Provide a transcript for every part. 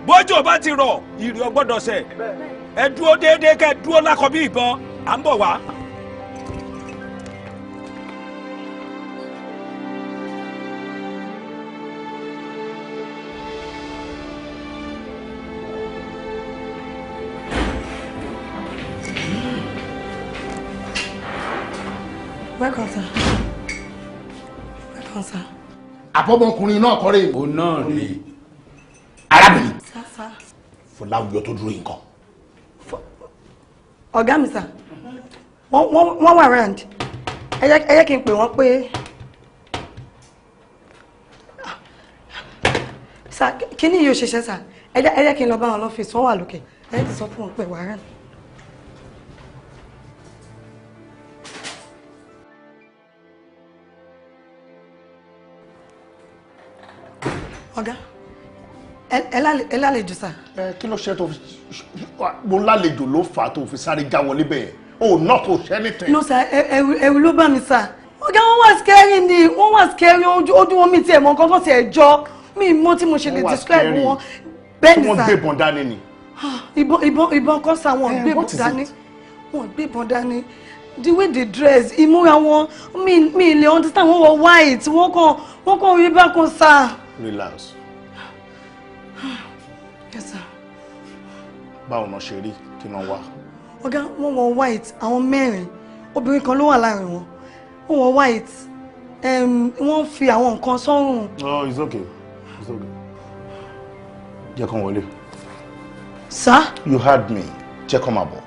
bójú bá ti rọ̀ ìrì ọgbọ́dọ̀ sẹ̀ ẹ dúró déédéé kẹ́ dúró lákọ bí ìbọn à ń bọ̀ wá. Welcome, sir. Welcome, sir. Àbọ̀mọkùnrin náà kọ́rẹ́. O náà rí. Arábìnrin. Sir. Fọláwíyọ tó dúró nǹkan. Ọ̀gá mi, sir. Wọ́n wà around. Ẹ jẹ́ kí n pè wọ́n pé. Sir, kí ni yóò ṣiṣẹ́, sir? Ẹ jẹ́ kí n lọ bá wọn lọ́fíìsì, wọ́n wà lókè. Ẹ jẹ́ kí n sọ fún wọn pé wà around. Ọ̀gá, ẹ lálejò sá. Kí ló ṣe tó fi mo lálejò ló fà á tó fi sáré já wọlé bẹ́ẹ̀ o náà kò ṣe anything. No sir, ẹ̀rù ló bá mi sá. Ọ̀gá wọn wà scary ni wọ́n wà scary ojú wọn mi tiẹ̀ mọ nǹkan tó tiẹ̀ jọ mi mọ tí mo ṣe lè describe wọn. Bẹ́ẹ̀ ni sá. Wọ́n gbé ìbọn dání ni. Ìbọn kan sá wọn gbé ìbọn dání. Wọ́n gbé ìbọn dání. The way they dress, ìmúra wọn mi lè understand wọ́n wọ white wọ́n kàn rí bákan sá. Relax. Yes, sir. Báwo náà ṣe rí kí wọ́n wá? Ọ̀gá wọ́n wọ white àwọn mẹ́rin obìnrin kan ló wà láàrin wọn wọ́n wọ white wọ́n fi àwọn nǹkan sọ́rùn. Oh, it's okay. It's okay. Jẹ́ kán wọlé. Sir? You heard me. Jẹ́ kán máa bọ̀.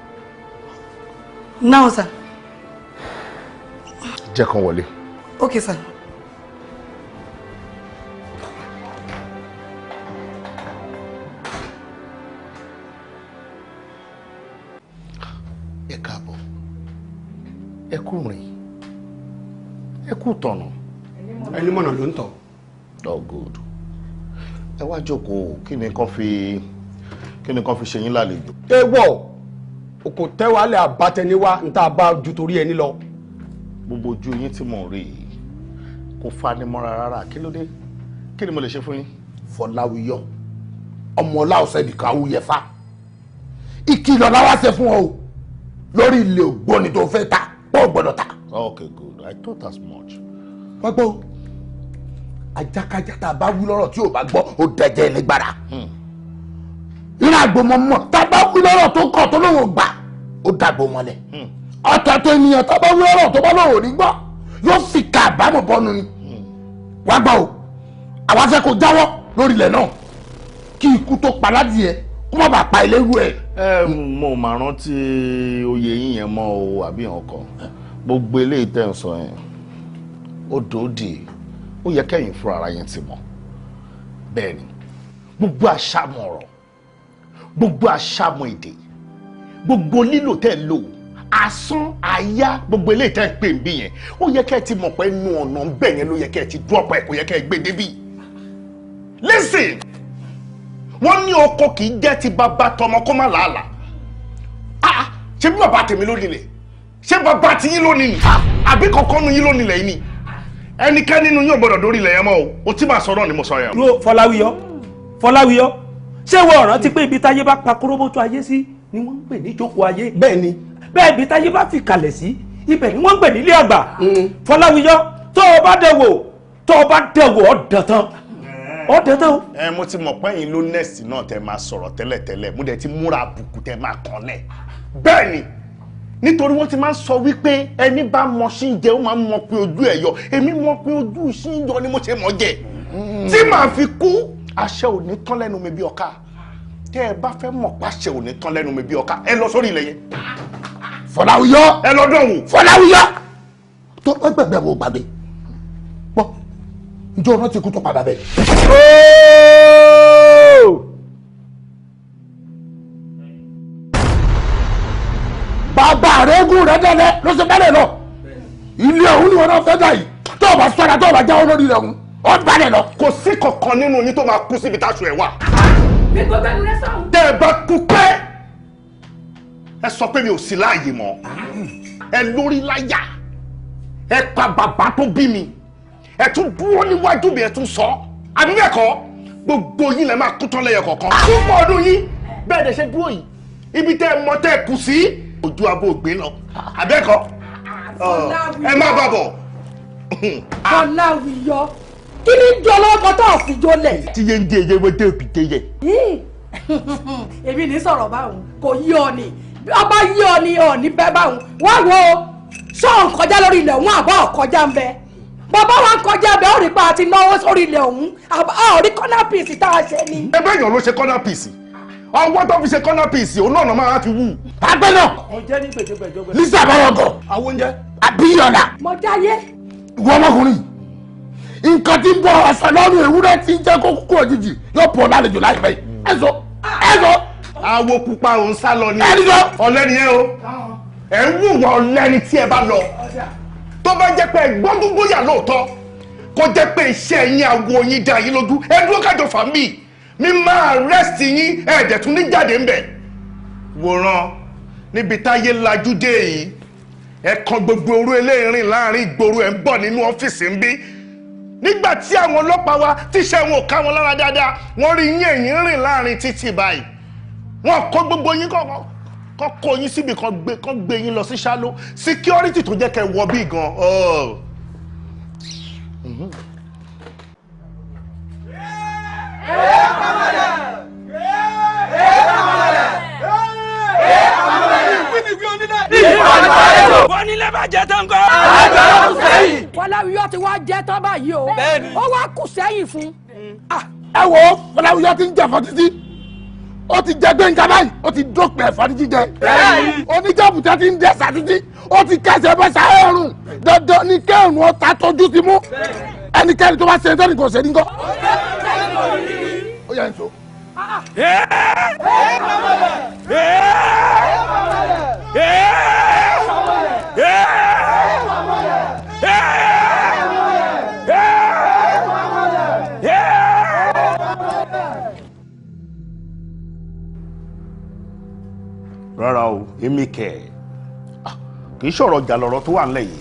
Now, sir. Jẹ́ kán wọlé. Okay, sir. Ẹ káàbọ̀. Ẹ kú rìn. Ẹ kú tọ̀nà. Ẹni mọ̀nà ló ń tọ̀. Oh, good. Ẹ wá jókòó kí ni kán fi ṣe yín lálejò. Ewọ̀ òkò tẹ́wàálẹ̀ àbátẹniwá ń tá a bá ju torí ẹni lọ. Gbogbo ojú yín tí mò ń rí yìí kò fani mọ́ra rárá. Kí ló dé? Kí ni mo lè ṣe fún yín? Fọláwíyọ ọmọ ọláọsẹ nìkan awúyẹfà ìkìlọ̀ làwa ṣe fún ọ o lórí ilé ògbóni tó fẹ́ ta pọ̀ gbọ́dọ̀ ta. Okay, good. I thought as much. wọ́n gbọ́ ajákajá tá a bá wí lọ́rọ̀ tí ò bá gbọ́ ó dẹjẹ́ nígbàrà ìrìn àgbòmọ̀mọ̀ tá a bá wí lọ́rọ̀ tó kọ̀ tó lóun gbà ó dàgbò mọ́lẹ̀ ọ̀tọ̀ọ̀tọ̀ ènìyàn tá a bá wí lọ́rọ̀ tó bá lóun ò ní gbọ́ yóò fi ka àbámọ̀ bọ́nu ni wá gbọ́ o àwa fẹ́ kó jáwọ́ lórí ilẹ̀ náà kí ikú tó pa ládìẹ kó má bàa pa eléwu ẹ̀. Mo máa rántí oyè yín yẹn mọ́ o àbí ọkọ̀ gbogbo eléyìí tẹ̀ ń sọ yẹn ó dòódì ó yẹ kẹ́yìn fún ara yẹn ti mọ̀ bẹ́ẹ̀ ni gbogbo àṣàmọ̀ ọ̀rọ̀ gbogbo àṣàmọ̀ èdè gbogbo lílò tẹ̀ ń lò asán àyà gbogbo eléyìí tẹ̀ ń pè ń bí yẹn ó yẹ kẹ́ ẹ ti mọ̀ pé inú ọ̀nà ń bẹ̀ yẹn ló yẹ kẹ́ ẹ ti dúró pẹ̀ kó yẹ kẹ́ ẹ gbé débì. Listen wọ́n ní ọkọ kì í jẹ́ ti bàbá tọmọ kó má làálàá ṣé bí bàbá tèmi ló nílẹ̀ ṣé bàbá tí yín ló nílẹ̀ àbí kankan nu yín ló nílẹ̀ yín ni ẹnikẹ́ni nínú yín ò gbọ́dọ̀ dórí ilẹ̀ yẹn mọ́ o tí màá sọ̀rọ̀ ni mo sọ yẹn. dúró Fọláwíyọ ṣé wọ́n rántí pé ibi táyé bá pa kóróbótó ayé sí ni wọ́n ń pè ní ìjókòó ayé. Bẹ́ẹ̀ ni. Bẹ́ẹ̀ ibi táyé bá fi kalẹ̀ sí ibẹ̀ ni wọ́n ń pè nílé àgbà. Fọláwíyọ tó o bá dẹ̀wò ọ̀dàn tán ọ̀dàn tán. Mo ti mọ̀ pé ẹ̀yin ló nẹ́ẹ̀sì náà tẹ máa sọ̀rọ̀ tẹ́lẹ̀tẹ́lẹ̀ mo dẹ̀ ti múra àbùkù tẹ máa kàn lẹ̀. Bẹ́ẹ̀ ni nítorí wọ́n ti máa ń sọ wípé ẹni bá mọ sí jẹ ó máa ń mọ pé ojú ẹ̀ yọ èmi mọ pé ojú sí yọ ni mo ṣe mọ̀ jẹ tí màá fi kú àṣẹ ò ní tán lẹ́nu mi bí ọká tẹ́ ẹ bá fẹ́ mọ̀ pàṣẹ ò ní tán lẹ́nu mi bí ọká ẹ lọ sórí ilẹ̀ yẹn. Fọláwíyọ ẹ lọ dọ̀wọ̀. Fọláwíyọ tó gbẹgbẹ wo gbàgbé gbọ́ njẹ́ o rántí ikú tó padà bẹ́ẹ̀. bàbá rẹ̀ gùn rẹ̀ dẹ́lẹ̀ ló ṣe bẹ́lẹ̀ lọ ilé ọ̀hún ni wọn náà fẹ́ dà yìí tó o bá sọ́ra tó o bá jáwọ́ lórí rẹ̀ ọ̀hún ó balẹ̀ lọ. kò sí kankan nínú yín tó máa kú síbi táṣù ẹ̀ wà. gbẹgbẹ gbẹnu rẹ sọ̀rọ̀. tẹ́ ẹ bá kú pé ẹ sọ pé mi ò sí láàyè mọ́ ẹ lórí láyà ẹ pa bàbá tó bí mi ẹ tún dúró níwájú mi ẹ tún sọ àbí bẹ́ẹ̀ kọ́ gbogbo yín lẹ máa kú tán lẹ́yọ kọ̀ọ̀kan púpọ̀ ọdún yín bẹ́ẹ̀ dẹ̀ ṣe dúró yìí ibi tẹ́ ẹ mọ tẹ́ ẹ kù sí ojú abo ògbé lọ àbẹ́ẹ̀kọ́ ẹ má bà bọ̀. Fọláwíyọ kí ni jọlọ́kọ tó fi jólẹ̀. tí yé ń dé eyé wọ́n dé òbí dé yẹ. èmi ní sọ̀rọ̀ báwọn kò yí ọ ni ọba yí ọ ni ọ ní bẹ́ẹ̀ báwọn wá wo ṣọ́ọ̀n kọjá lórí ilẹ̀ òun àbọ̀ kọjá ń bẹ bàbá wa kọjá bẹ ó rí pa àti náwó sórí ilẹ̀ òun a ò rí kọ́nà pìsì tá a ṣe ni. ẹ bẹ́ẹ̀ yàn ló ṣe kọ́nà pìsì ọwọ́ tó fi ṣe kọ́nà pìsì òun náà máa fi wú. àgbẹ̀ náà ọjẹ́ ní gbèjọgbèjọgbè. lisa abayọgọ àwọn oúnjẹ. abiyọ̀nà mo jáyé. ìwọ ọmọkùnrin nǹkan tí ń bọ ọ̀sán lọ́rùn ewúrẹ́ tí ń jẹ́ kó kúkú òjijì yóò pọ̀ lálejò láìpẹ́ yìí ẹ̀sọ́. àwo pupa òun sá lọ ni ọ̀lẹ́ni yẹn o ẹ̀ ń wùwà ọ̀lẹ́ni tí ẹ bá lọ tó bá jẹ́ pé ẹ̀gbọ́n gbogbo yà lóòótọ́ kó jẹ́ pé iṣẹ́ yín àwo yín dá yín lójú ẹ dúró kájọ fà mí mi máa rẹ́sì yín ẹ̀ẹ́dẹ̀ tún ní jáde ńbẹ̀ wòran níbi táyé lajú dé yìí ẹ kan gbogbo orú eléyìírín láàrin ìgboro ẹ̀ ń bọ̀ nínú ọ́fíìsì ń bí nígbà tí àwọn ọlọ́pàá wa tíṣẹ́ wọn ò ká wọn lára dáadáa wọ́n rí yín ẹ̀yìn rìn láàrin títì báyìí wọ́n kó gbogbo yín kọ́ kó yín síbi kan gbé yín lọ sí ṣáló security tó jẹ́ kẹ́ wọ bí gan. wọ́n nílé bá jẹ́ tán kọ́. Fọláwíyọ ti wá jẹ́ tán báyìí o ó wá kù sẹ́yìn fún. ẹ wo Fọláwíyọ ti ń jẹ fọ títí ó ti jẹ gbẹ̀ngà báyìí ó ti dópin ẹ̀fọ́ ní jíjẹ oníjàbùtẹ́ ti ń dẹ́sà títí ó ti kẹsẹ̀ bẹ́ sáyẹ̀rùn dandan ní kẹ́hìn ọ̀tá tójú ti mú ẹnikẹ́ni tó bá ṣe ẹjọ́ nìkan ṣe ní kọ́. ó yẹ nso. rárá o èmi kẹ̀ kì í ṣọ̀rọ̀ ọjà lọ̀rọ̀ tó wà ńlẹ̀ yìí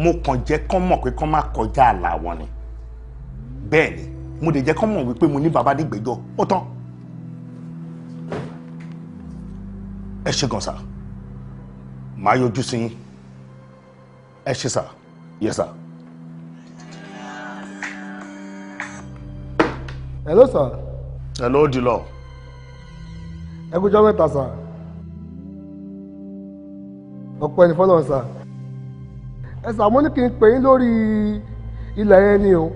mo kàn jẹ́ kán mọ̀ pé kán má kọjá àlà wọn ni bẹ́ẹ̀ ni mo dẹ̀ jẹ́ kán mọ̀ wípé mo ní bàbá nígbẹ́jọ́ ó tán ẹ ṣe gan sa màá yọjú sí yín ẹ ṣe sà yẹ sà. hello sir. hello Dilo. ẹ kú jọ́ mẹ́ta sà ọ̀pọ̀ ẹni fọ́lọ́ sà ẹ sà mo ní kí n pè yín lórí ilẹ̀ yẹn ni o.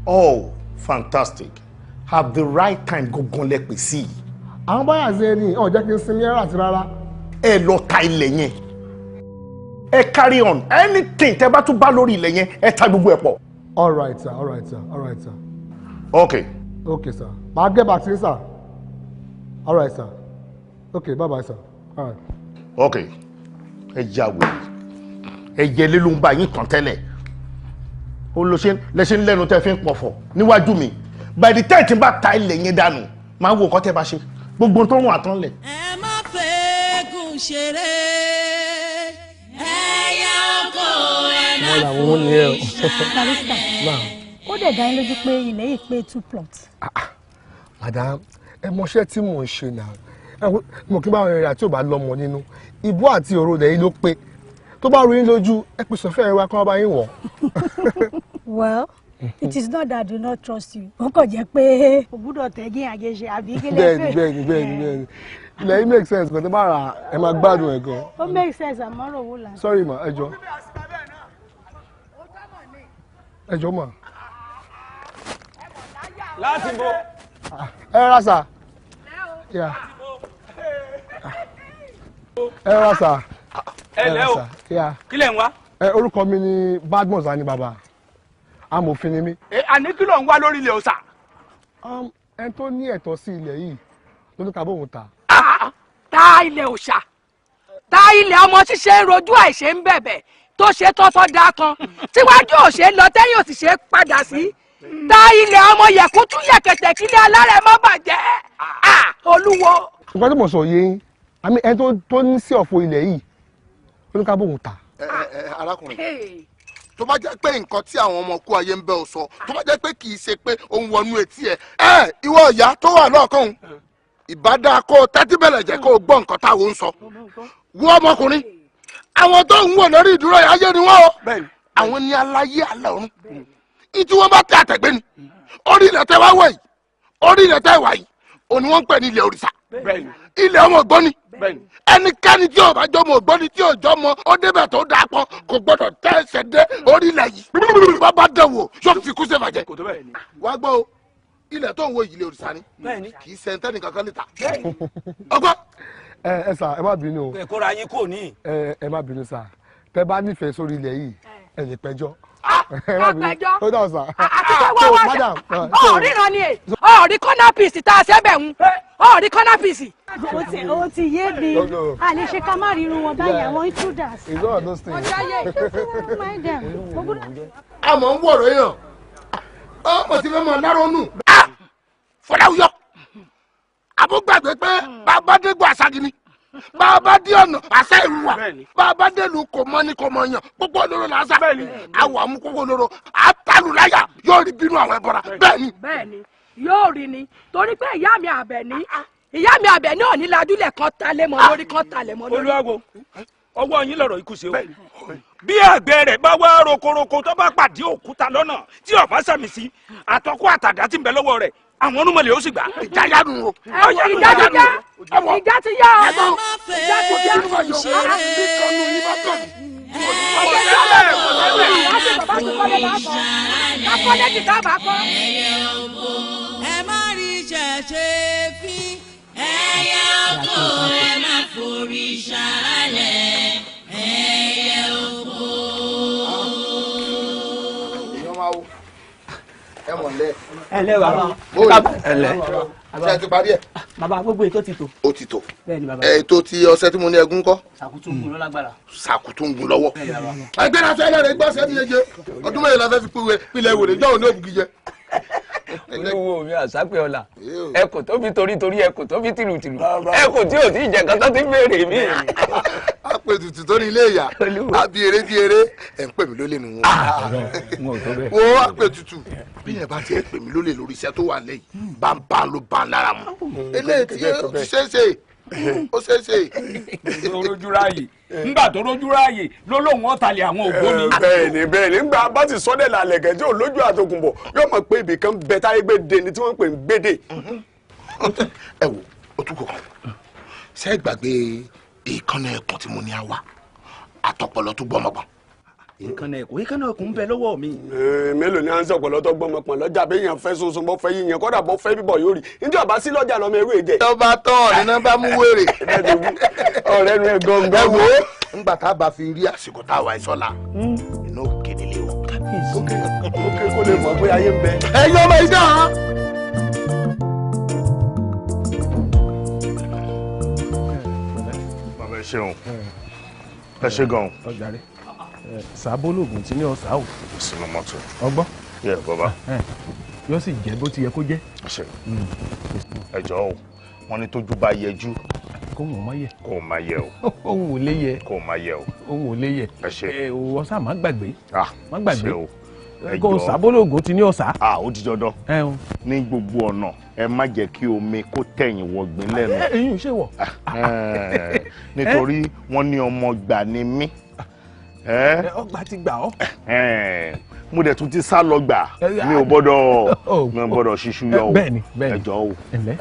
oh fantastic have the right time gangan lẹ pè sí i. àwọn báyà ṣe ni ọ̀ jẹ́ kí n sinmi ẹ̀rọ àti rárá. ẹ lọ ta ilẹ̀ yẹn ẹ carry on anything tẹ bá tún bá lórí ilẹ̀ yẹn ẹ ta gbogbo ẹ̀ pọ̀. all right sir all right sir all right sir. okay. okay sir màá get back to you sir all right sir okay bye bye sir all right. okay ẹ já wèrè ẹ yẹ lé ló ń bá yín tàn tẹ́lẹ̀ ó lọ lẹ́sẹ̀ lẹ́nu tẹ́ fi ń pọ̀fọ̀ níwájú mi by the time tí n bá ta ilẹ̀ yẹn dànù máa wo nǹkan tẹ́ bá ṣe gbogbo tó ń wà tán lẹ̀. ẹ má fẹ́ẹ́gùn ṣeré ẹ̀yà ọkọ ẹ̀ má fòye ṣàlẹ̀. ó dẹ̀ dá yín lójú pé ilẹ̀ yìí pé 2 plots. madam ẹ mọṣẹ́ tí mò ń ṣe náà mo kí n bá wọn rìn àti ò bá lọ́mọ nínú ìbú àti òru lẹ́yìn ló pé tó bá rí lójú ẹ pèsè fẹ́ẹ́ wá kí wọ́n bá yín wọ̀. well it is not that I do not trust you ó kàn jẹ́ pé o gbúdọ̀ tẹ̀gí àjẹsẹ̀ àbí kí lè fẹ́. bẹ́ẹ̀ni ilẹ̀ yìí make sense kan tó bá rà ẹ máa gbádùn ẹ̀ gan. ó make sense àmọ́ rò wó là. sorry ma ẹ jọ ma. láti bo. ẹ rà sà. ẹ rà sà. ẹ lẹ́ o kí lẹ̀ ń wá. orúkọ mi ni Badmus ani baba amòfin ni mí. àní kí ló ń wá lórí ilẹ̀ ọ̀sà. ẹni tó ní ẹ̀tọ́ sí ilẹ̀ yìí ló ní ká bóun ta. ta ilẹ̀ òòṣà ta ilẹ̀ ọmọ ṣíṣe ń rojú àìṣe ń bẹ̀bẹ̀ tó ṣe tọ́tọ́ dá kan tíwájú òṣè lọ tẹ́yìn òsì ṣe padà sí ta ilẹ̀ ọmọ yẹ̀kútú yẹ̀kẹ̀tẹ̀ kílẹ̀ alárẹ̀ mọ́ bàjẹ́ olúwo. nǹkan tí mo sọ yé yín àmì ẹni tó ní sí ọ̀fọ̀ ilẹ̀ yìí ló ní ká bóun ta. arákùnrin tó bá jẹ́ pé nǹkan tí àwọn ọmọ kú ayé ń bẹ́ ọ sọ tó bá jẹ́ pé kì í ṣe pé òun wọnú etí ẹ ìwọ ìyá tó wà lọ́ọ̀kan ìbádá kó o tẹ́tí bẹ̀rẹ̀ jẹ́ kó o gbọ́ nǹkan táwọn ń sọ wo ọmọkùnrin àwọn tó ń wò lórí ìdúró ayé ni wọ́n o àwọn ní aláyé àlẹ́ ọ̀run ìtí wọ́n bá tẹ àtẹ̀gbẹ́ ni orí ilẹ̀ tẹ́ wá wọ̀ yìí orí ilẹ̀ tẹ́ wà yìí òní wọ́n ń pè ní ilẹ̀ òrìṣà ilẹ̀ ọmọ ògbóni ẹnikẹ́ni tí ò bá jọmọ ògbóni tí ò jọmọ ó débẹ̀ tó dáa pọ̀ kò gbọ́dọ̀ tẹ́ ẹsẹ̀ dé orí ilẹ̀ yìí bàbá dẹ̀wò yóò fi kú sèfàjẹ́ wá gbọ́ o ilẹ̀ tó ń wo ilẹ̀ òrìṣà ni kì í sẹ́ńtẹ́nì kankan lè ta ọgbọ́n. ẹ sà ẹ má bínú o. ẹ kóra yín kò ní. ẹ má bínú sà tẹ bá nífẹ̀ẹ́ sórí ilẹ̀ yìí ẹ lè pẹjọ́. ọpẹjọ ó dà sà. àti pé wọ́n wá ṣe ọ̀ríran ni ọ̀rí kọ́nà pìsì tá a ṣẹ́bẹ̀ ń ọ̀rí kọ́nà pìsì. ó ti yé mi a lè ṣe ká má rí irun wọn báyìí àwọn intruders. ọjọ́ yẹ. àmọ́ ń wọ̀rọ̀ yàn ọmọ tí fẹ́ mọ lárọ́nù. Fọláwíyọ àbúgbàgbé pé bàbá dégbò àṣàgì ni bàbá dé ọ̀nà àṣà ìlú wa bàbá délu kò mọ ní kò mọ yàn gbogbo olóró la ṣá àwọ̀ àmúkókò olóró àtàlùláyà yóò rí bínú àwọn ẹbọra bẹ́ẹ̀ni. bẹ́ẹ̀ni yóò rí ni torí pé ìyá mi Àbẹ̀ní ò ní ladúlẹ̀ kan talẹ̀ mọ́ lórí kan talẹ̀ mọ́ lórí. olúwago ọwọ́ yín lọ̀rọ̀ ikú ṣe o bí àgbẹ̀ rẹ̀ bá wá rokoroko tó bá pàdé òkúta lọ́nà tí ọ̀bá sàmì sí àtọ́kọ́ àtàdá tí ń bẹ lọ́wọ́ rẹ̀ àwọn onímọ̀lẹ̀ ó sì gbà. ìjà yánu o. ìjà ti yá ìjà ti yá ìjà ti yá. ẹ má rí ṣẹ̀ṣẹ̀ fi ẹyẹ oko ẹ má forí ṣàlẹ̀ ẹyẹ oko. ẹ mọ̀ lẹ́. ẹ lẹ́ bàbá. ẹ lẹ́. ṣé ẹ ti parí ẹ̀. bàbá gbogbo ètò ti tò. ó ti tò. bẹ́ẹ̀ni bàbá. ètò ti ọṣẹ tí mo ní ẹgún kọ́. sàkútù ń gun lọ́lágbára. sàkútù ń gun lọ́wọ́. ẹgbẹ́ náà sọ ẹlẹ́rìí gbọ́ sẹ́ni yẹn jẹ ọdún mẹ́rin la fẹ́ fi pilẹ̀ ìwòrè jọ́ òní òbí jẹ. olówó mi àsápẹ́ ọ̀la ẹkùn tó fi torí ẹkùn tó fi tìlùtìlù ẹkùn tí ò tí ì jẹ kan tó ti béèrè mí. a pè tutù tó ní ilé ìyá àbí eré bí eré ẹ̀ ń pè mí lólè nù wọn. wo a pè tutù bí yẹn bá ti pè mí lólè lórí iṣẹ́ tó wà lẹ́yìn bá ń bá ló bá ń lára mu. eléyìí tí ó ti ṣeé ṣe ó ṣeé ṣe. rojú ráàyè ńgbà tó rojú ráàyè ló lóun ọ̀tàlẹ̀ àwọn ògbóni. bẹ́ẹ̀ni ńgbà bá ti sọ́dẹ̀ lálẹ́ gẹ̀ẹ́jẹ́ ò lójú àtòkùnbọ̀ yóò mọ̀ pé ibì kan bẹ táyé gbé de ni tí wọ́n ń pè ń gbédè. ẹ wo o tún kò kàn ṣe é gbàgbé ìkànnì ẹkùn tí mo ní àwa àtọpọlọ tó gbọmọgbọn. ìkànnì ẹkùn ń bẹ lọ́wọ́ mi. mélòó ni à ń sọ̀pọ̀ lọ́tọ́ gbọmọpọ̀ lọ́jà bẹ́ẹ̀ yẹn fẹ́ sunsun bọ́ fẹ́ yíyan kọ́dà bọ́ fẹ́ bíbọ̀ yóò rí níjọ́ ọba sí lọ́jà lọ́mọ ewé jẹ. tọ́ba tán ọ̀rẹ́ náà bá mú wèrè. ọ̀rẹ́ nu ẹ̀ gangan. ẹ wo ńgbà tá a bá fi rí àsìkò tá a wà ìsọ̀la inú òkè nílé o. ókè kó lè mọ̀ pé ayé ń bẹ. ẹ̀yin ọmọ ìdá. bàbá ẹ ṣeun ẹ ṣe gan. sàbólògùn tí ní ọ̀sà ò. sínú mọ́tò. ọgbọ́n. yẹ bàbá. yóò sì jẹ́ bó ti yẹ kó jẹ́. ẹ jọ̀ọ́ o wọ́n ní tójú bá yẹjú. kó wọn má yẹ. kó má yẹ o. ohun ò lè yẹ. kó má yẹ o. ohun ò lè yẹ. ẹ ṣe. ọ̀sà má gbàgbé. má gbàgbé. ṣe o. kó sàbólògùn tí ní ọ̀sà. ó di dandan. ní gbogbo ọ̀nà ẹ má jẹ́ kí omi kó tẹ̀yìn wọ̀gbìn lẹ́nu. ẹ̀yin ò ṣe wọ̀. nítorí wọ́n ní ọmọ gbà ni mí. ọgbà ti gbà ọ́. mo dẹ̀ tún ti sá lọ gbà mi ò gbọ́dọ̀ ṣíṣú yọ o. bẹ́ẹ̀ni ẹ jọ̀ọ́ o. ẹ̀lẹ́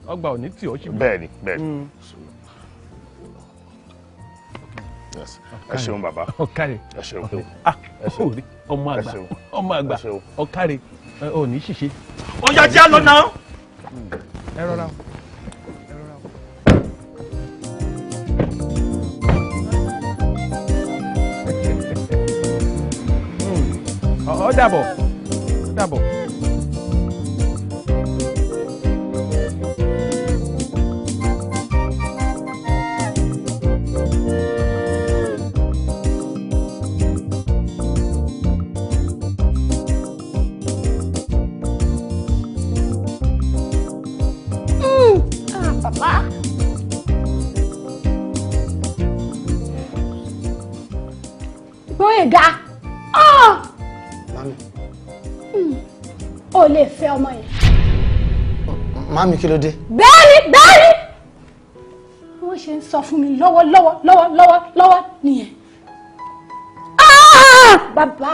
ọgbà ò ní tì ọ́ ṣe. bẹ́ẹ̀ni. ẹ ṣeun bàbá. ọ̀kàrẹ̀. ẹ ṣeun. ọmọ àgbà ọ̀kàrẹ̀ ò ní ṣìṣe. ọjà tí a lọ náà. ẹ rọra. ó dàbọ̀. Papa. Gbóyèga. Mami. O lè fẹ́ ọmọ yẹn. Mami, kí ló dé? Bẹ́ẹ̀ni. Wọ́n ṣe ń sọ fún mi lọ́wọ́ nìyẹn. Bàbá.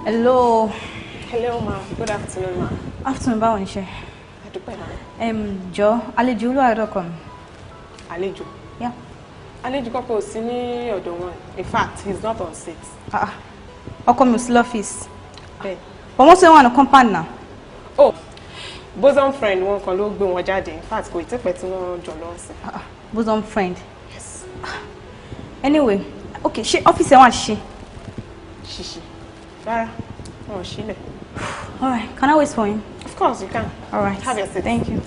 Hello. Hello, ma. Good afternoon, ma. Afternoon, báwo ni ṣe? A dúpẹ́ ma. Jọ, àlejò Olúwa Adékọ̀ọ́ mi. Àlejò? Yeah. Àlejò kọ́kọ́ ò sí ní ọ̀dọ̀ wọn. In fact, he's not on set. Ọkọ mi ò sí lọ́fíìsì. Bẹ́ẹ̀. But wọ́n ṣe wà ní compound náà. Oh, bosom friend wọn kan ló gbé wọn jáde. In fact, kò tí pẹ́ tí wọ́n jọ lọ sí. Bosom friend. Yes. Anyway, okay, ṣé ọ́fíìsì ẹ̀ wà ṣiṣẹ́? Ṣiṣẹ́. Rárá, wọn ò sílẹ̀. All right, can I wait for him? Of course you can. All right. Have your seat. Thank you.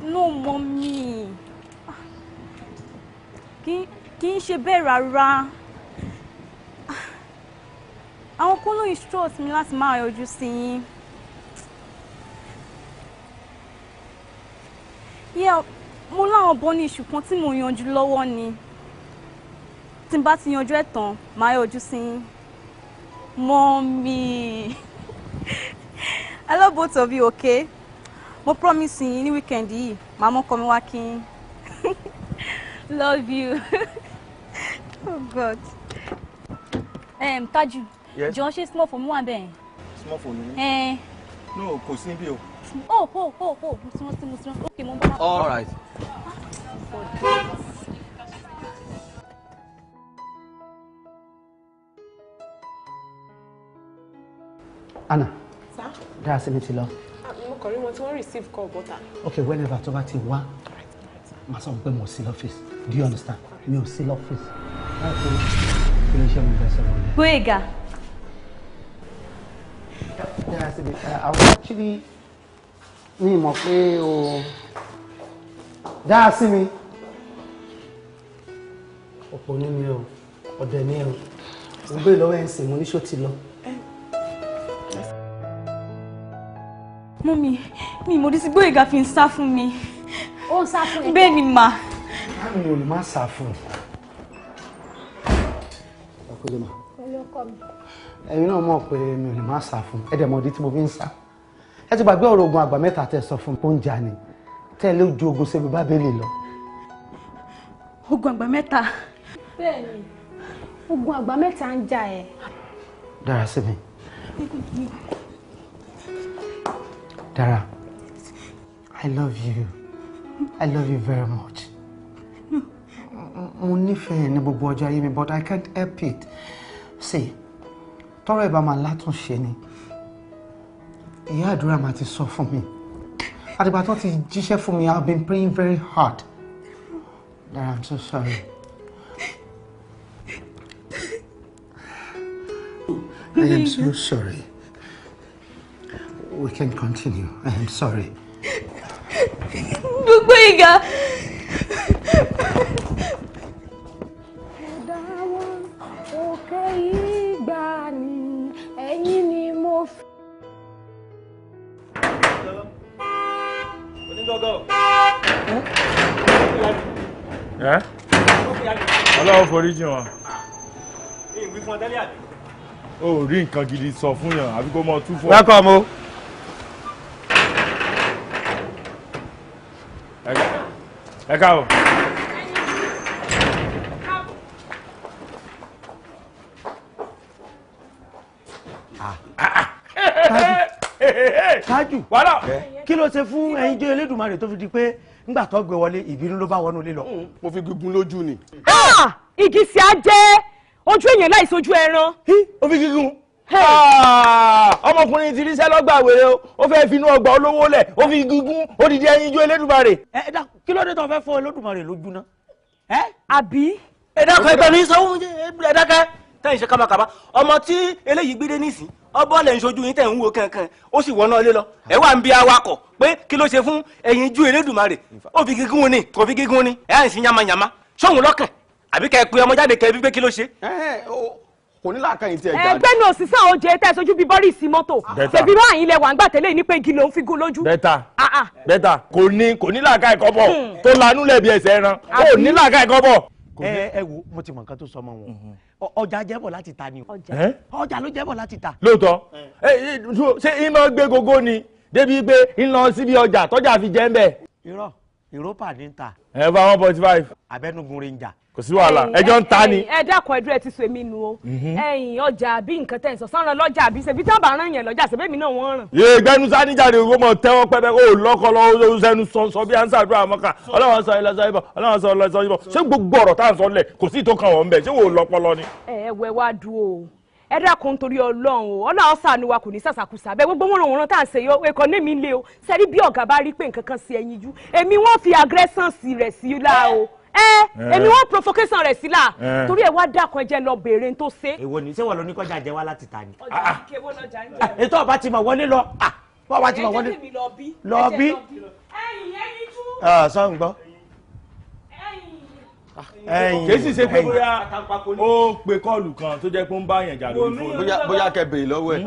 No, mommy. Kì í ṣe bẹ́ẹ̀ rárá. Àwọn kúlù instruct mi láti máa yọjú sí yín. Yeah, mo láwọn bọ́ ní iṣu kan tí mo yanjú lọ́wọ́ ni. Tí n bá ti yanjú ẹ̀ tán, màá yọjú sí yín. Mommy. I love both of you, okay? Mo promise yín ní weekend yìí, màá mọ́ kọ́ mi wá kí yín. Love you. Oh God. Tájù. Yes. Jọ ṣe small phone wà bẹ́ẹ̀. Small phone ni? No, kò sí níbí o. Oh. Okay, mo bá. All right. Anna. Sir? Dára sí mi ti lọ. Mo kàn rí wọn tí wọ́n receive call bọ́tà. Okay, whenever tó bá ti wá, màá sọ pé mo sí lọ́fíìsì. Do you understand? Mi ò sí lọ́fíìsì. Láti kí ló ṣe mi bẹ́ẹ̀ sọ̀rọ̀ rẹ̀. Gbóyèga. Dára sí mi. I was actually mi mọ̀ pé o dára sí mi. Ọ̀pọ̀ ní mi o, ọ̀dẹ̀ ní o. Mo gbé lọ́wọ́ ẹ̀ ń sìn mo ní ṣó ti lọ. Mummy, mi mo di sí Gbóyèga fi ń sá fún mi. Ó ń sá fún ẹ. Bẹ́ẹ̀ ni mà. Mi ò lè má sá fún un. Ọkùnrin mà. Pẹ̀lú ọkọ mi. Ẹ̀yin náà mọ̀ pé mi ò lè má sá fún un. Ẹ dẹ̀ mọ̀ ìdí tí mo fi ń sá. Ẹ ti gbàgbé ọ̀rọ̀ ogun àgbà mẹ́ta tẹ́ sọ fún mi pé ó ń jà ni. Tẹ́ ẹ lé ojú ogun ṣe bí Bábélì lọ. Ogun àgbà mẹ́ta. Bẹ́ẹ̀ni, ogun àgbà mẹ́ta ń jà ẹ́. Dára sí mi. Dara, I love you. I love you very much. Mo nífẹ̀ẹ́ ní gbogbo ọjọ́ ayé mi, but I can't help it. See, tọ́rọ̀ ẹ̀ bá máa látúnṣe ni. Ìyá àdúrà máa ti sọ fún mi. Àdìgbà tó ti jíṣẹ́ fún mi, I've been praying very hard. Dara, I'm so sorry. I am so sorry. We can continue. I am sorry. Gbóyèga. Dáwọn òkè ìgbà ni ẹ̀yin ni mo fi. Ọlọ́run forí jì wọ́n. ó rí nǹkan gidi sọ fún yàn àbí kó mọ tú fún ọ. welcome o. ẹ káàbọ̀. ṣáájú wàhálà kí ló ṣe fún ẹyinjú Elédùmarè tó fi di pé ńgbà tó gbé wọlé ìbínú ló bá wọnú ilé lọ. mo fi gígùn lójú ni. igi sí á jẹ́ ojú èèyàn láì sojú ẹran. ó fi gígùn. ọmọkùnrin ti ríṣẹ́ lọ́gbà wèrè o ó fẹ́ finú ọgbà olówó lẹ̀ ó fi gígùn odidi ẹyinjú Elédùmarè. ẹ dá kí ló dé tó fẹ́ fọ́ Elédùmarè lójú ná. àbí. ẹ dákẹ́ ẹgbẹ́ mi sanwó ẹ dákẹ́ tẹ́yìn ṣe kámakàmá ọmọ tí eléyìí gbé dé nísìn ọbọ̀ lẹ̀ ń ṣojú yín tẹ̀ ń wo kankan ó sì wọná ilé lọ ẹ wà ń bi awakọ̀ pé kí ló ṣe fún ẹ̀yinjú Elédùmarè ó fi gígùn ni kò fi gígùn ni ẹ̀ à ń sin yamayama ṣóhun lọ́kàn àbí kẹ́ ẹ pe ọmọ jáde kẹ́ ẹ bí pé kí ló ṣe. kò ní làákàyè tí ẹ jáde. ẹgbẹ́ náà sísá oúnjẹ tẹ́ ẹ sojú bíi bọ́rìsì mọ́tò ṣèbí báyìí lẹ wà ń gbà tẹ́lẹ̀ ní pé igi ló ń fi gún lójú. bẹ́tà kò ní làákàyè kọ́bọ̀ tó lanú lẹ̀bi ẹsẹ̀ ẹran kò ní làákàyè kọ́bọ̀. ẹ wo mo ti mọ nǹkan tó sọ ọmọ wọn ọjà jẹ́bọ̀ láti ta ni ọjà ló jẹ́bọ̀ láti ta. lóòótọ́ ṣé ìmọ̀ gbé gógó ni débi pé ń lọ síbi ọjà tọ́jà fi jẹ́ ń bẹ̀. irọ́ ìrópà ní ta. ẹ bá 1.5. abẹnugun ranger. kò sí wàhálà ẹjọ́ ń ta ni. ẹ dákun ẹdúró ẹ ti so èmi nu o ẹ̀yin ọjà bí nǹkan tẹ̀ ń sọ sọ́nà lọ́jà àbí ṣèbí tí wọ́n bá rán yẹn lọ́jà ṣèbí èmi náà wọ́n ràn. yé gbẹnu sáníjàre owó mọ tẹ́wọ́ pẹpẹ ó lọkọ lọ sẹnu sọ bí ansa àdúrà mọkà Ọlọ́run sọ ilẹ sọ ibọ Ọlọ́run sọ ilẹ sọ ibọ ṣé gbogbo ọ̀rọ̀ tá à ń sọ lẹ kò sí ìtòkàn wọn bẹ ṣé wò ó lọpọlọ ni. ẹ wẹ wá dúró ẹ dákun nítorí Ọlọ́run o Ọlọ́run ṣàánú wa kò ní sàṣàkùsà bẹ́ẹ̀ gbogbo wọn lòun tá à ń ṣe yọ ẹkọ ní mi lé o sẹrí bí ọ̀gá bá rí pé nǹkan kan sí ẹyin jú èmi wọ́n fi aggression rẹ̀ sí la o èmi wọ́n provocation rẹ̀ sí la torí ẹ wá dákun ẹ jẹ́ lọ béèrè tó ṣe. èwo ni ṣé wọn lọ ní kọjá jẹ wá láti ta ni. ọjà ìkéwọ́ lọ́jà ń jẹ. ètò ọba ti mọ wọlé lọ ọba ti mọ wọlé lọ bí. sọ ń gbọ́. kèsì ṣe pé bóyá ó pe kọ́ọ̀lù kan tó jẹ́ pé ó ń bá yẹn jà lórí fóònù. bóyá kẹ́ bèrè lọ́wọ́ ẹ̀.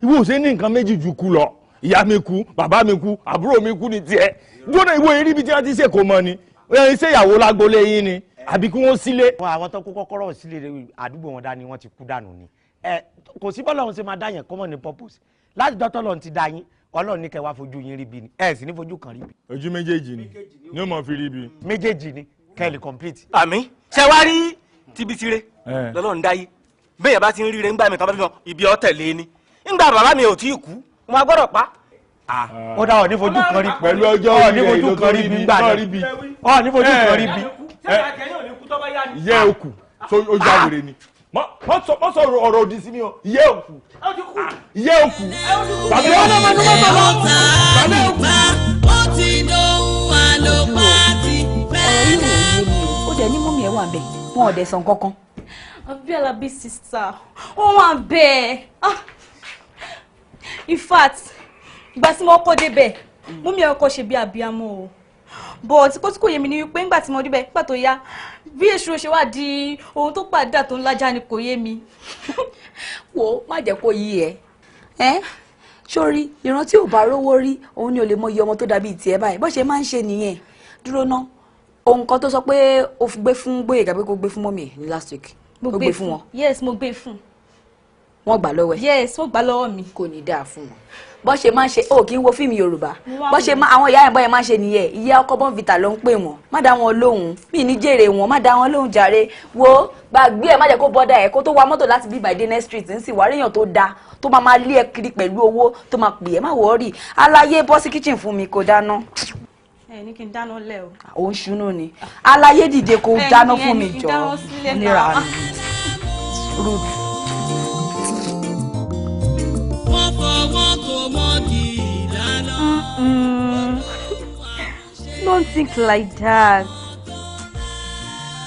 ìwọ ò ṣe ní nǹkan méjì ju kú lọ ìyá mi kú bàbá mi kú àbúrò mi kú ní tiẹ̀ gbọ́dọ̀ ìwọ eré ibi tí wọ́n ti ṣe kò mọ ni ẹ ṣe ìyàwó lágbolé yín ni àbí kí wọ́n sílé. àwọn tó kó kọ́kọ́rọ́ sílé àdúgbò wọn dání wọ́n ti kú dànù ni kò sí bọ́lá òun ṣe máa dá yẹn common ní purpose láti dọ́tọ́ lọ́n ti dá yín Ọlọ́run ní kẹ́ wá fojú yín rí bi ni ẹ sì ní fojú kan rí bi. ojú méjèèjì ni ó mọ fi rí bi. méjèèjì ni kẹ́lì complete. àmín ṣe wá rí tibitire lọ́lọ́run dáyé bẹ́ẹ̀ bá ti ń ríire ńgbà mi kan bá fi hàn ibi ọ̀tẹ̀lé ni ńgbà bàbá mi ò tí ì kú wọn gbọ́dọ̀ pa. ó dá ọ ní fojú kan rí pẹ̀lú ọjọ́ ní fojú kan rí bi gbà náà ọ ní fojú kan rí bi. ìyẹ́ òkú ó já wèrè ni wọ́n sọ ọ̀rọ̀ òdì sí mi o ìyẹ́ òkú ìyẹ́ òkú tàbí ọ̀nà tàbí òkú. ó ti dohun àlòpàtì bẹ́ẹ̀ náà mú. ó dẹ̀ ní mọ́mí ẹ̀ wà bẹ́ẹ̀ wọn ò dẹ̀ sàn kankan. Abiola bí sista ó wà bẹ́ẹ̀ in fact ìgbà tí mo kọ́ débẹ̀ mọ́mí ẹ̀ kọ́ ṣe bí abiyamọ o but kó tí kò yé mi ni wípé ńgbà tí mo débẹ̀ nígbà tó yá bí èṣù ṣe wá di ohun tó pàdé tó ń lájà ni kò yé mi. wo má jẹ́ kó yí ẹ sórí ìran tí ò bá rówó rí òun ni ò lè mọ iye ọmọ tó dàbí tiẹ̀ báyìí bó ṣe máa ń ṣe nìyẹn dúró ná ohun kan tó sọ pé o fi gbé fún Gbóyèga pé kó gbé fún mọ́mì ní last week mo gbé fún wọn. yes mo gbé fún. wọ́n gbà lọ́wọ́ ẹ̀. yes wọ́n gbà lọ́wọ́ mi. kò ní dáa fún wọn bó ṣe máa ń ṣe ó kì í wo fíìmù Yorùbá bó ṣe máa àwọn ìyá yẹn bọ́ yẹn máa ń ṣe nìyẹn ìyá ọkọ Bọ́ǹvítà ló ń pè wọ́n má dá wọn lóhùn mí ní jèrè wọn má dá wọn lóhùn jàre wo gbàgbé ẹ má jẹ́ kó bọ́dà ẹ̀ kó tó wa mọ́tò láti bí by Dana Street ń sì wá ríyàn tó da tó máa lé ẹ kiri pẹ̀lú owó tó máa pè é má wọ́ọ̀rì aláyé bọ́ sí kitchen fún mi kó dáná. ẹ ní kí n dáná lẹ o. òun ṣunú ni aláyé dìde kó dáná fún mi jọ nira rude. wọ́n fọwọ́ kò mọ́gì ìdáná. Don't think like that.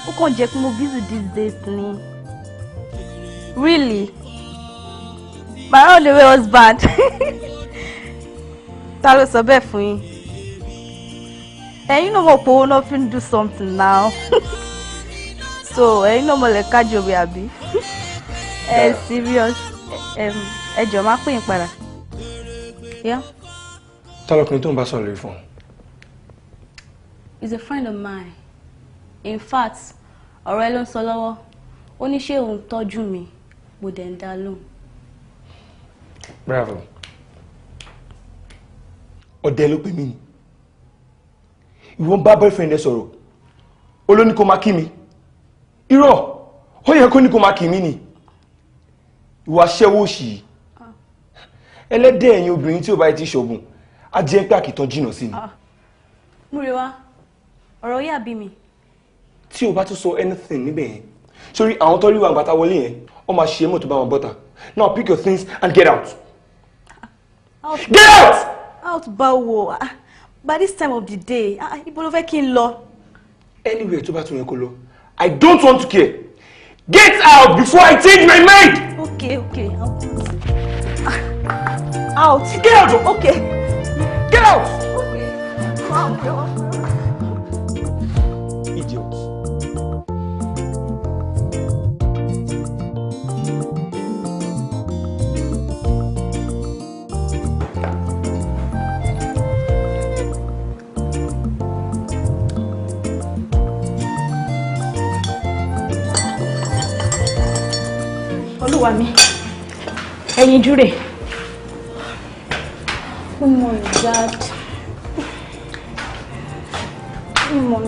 Ó kàn jẹ́ pé mo busy these days ni. Really? My only way husband. Ta ló sọ bẹ́ẹ̀ fún yín? Ẹ̀yin náà mọ̀ pé owó náà fi ń do something now. So ẹ̀yin náà mọ̀ lè kájọ bí àbí? Serious. Ẹ jọ̀ọ́ máa pè yín padà. Yeah? Ta lọkùnrin tó ń bá sọ̀rọ̀ lórí fún un? He's a friend of mine. In fact, ọ̀rọ̀ ẹ ló ń sọ lọ́wọ́. ó ní ṣé òun tọ́jú mi mo dẹ̀ ń dá lóhùn. Bravo. Ọ̀dẹ̀ ló pè mí ni. Ìwọ ń bá boyfriend ẹ sọ̀rọ̀. Ó ló ní kó máa kí mi. Irọ́, ó yẹ kó ní kó máa kí mi ni. Ìwà aṣẹ́wó òṣì yìí. Ẹlẹ́dẹ̀ ẹ̀yin obìnrin tí ò bá ti ṣògùn, á jẹ́ pé àkìtàn jìnnà sí ni. Múrewá, ọ̀rọ̀ yà bí mi. Tí o bá tún sọ anything níbẹ̀ yẹn, sórí àwọn tó rí wa àgbàtà wọlé yẹn, ó máa ṣe é mọ̀ tó bá wọn bọ́ta. Now pick your things and get out. Get out! Out báwo? By this time of the day, ibo ló fẹ́ kí n lọ? Anywhere tó bá tún yẹn kó lọ. I don't want to care. Get out before I change my mind! Okay. Out. Get out! Okay. Get out! Wow. Idiot. Olúwa mi, ẹ̀yin júrè. Oh my God. Mom.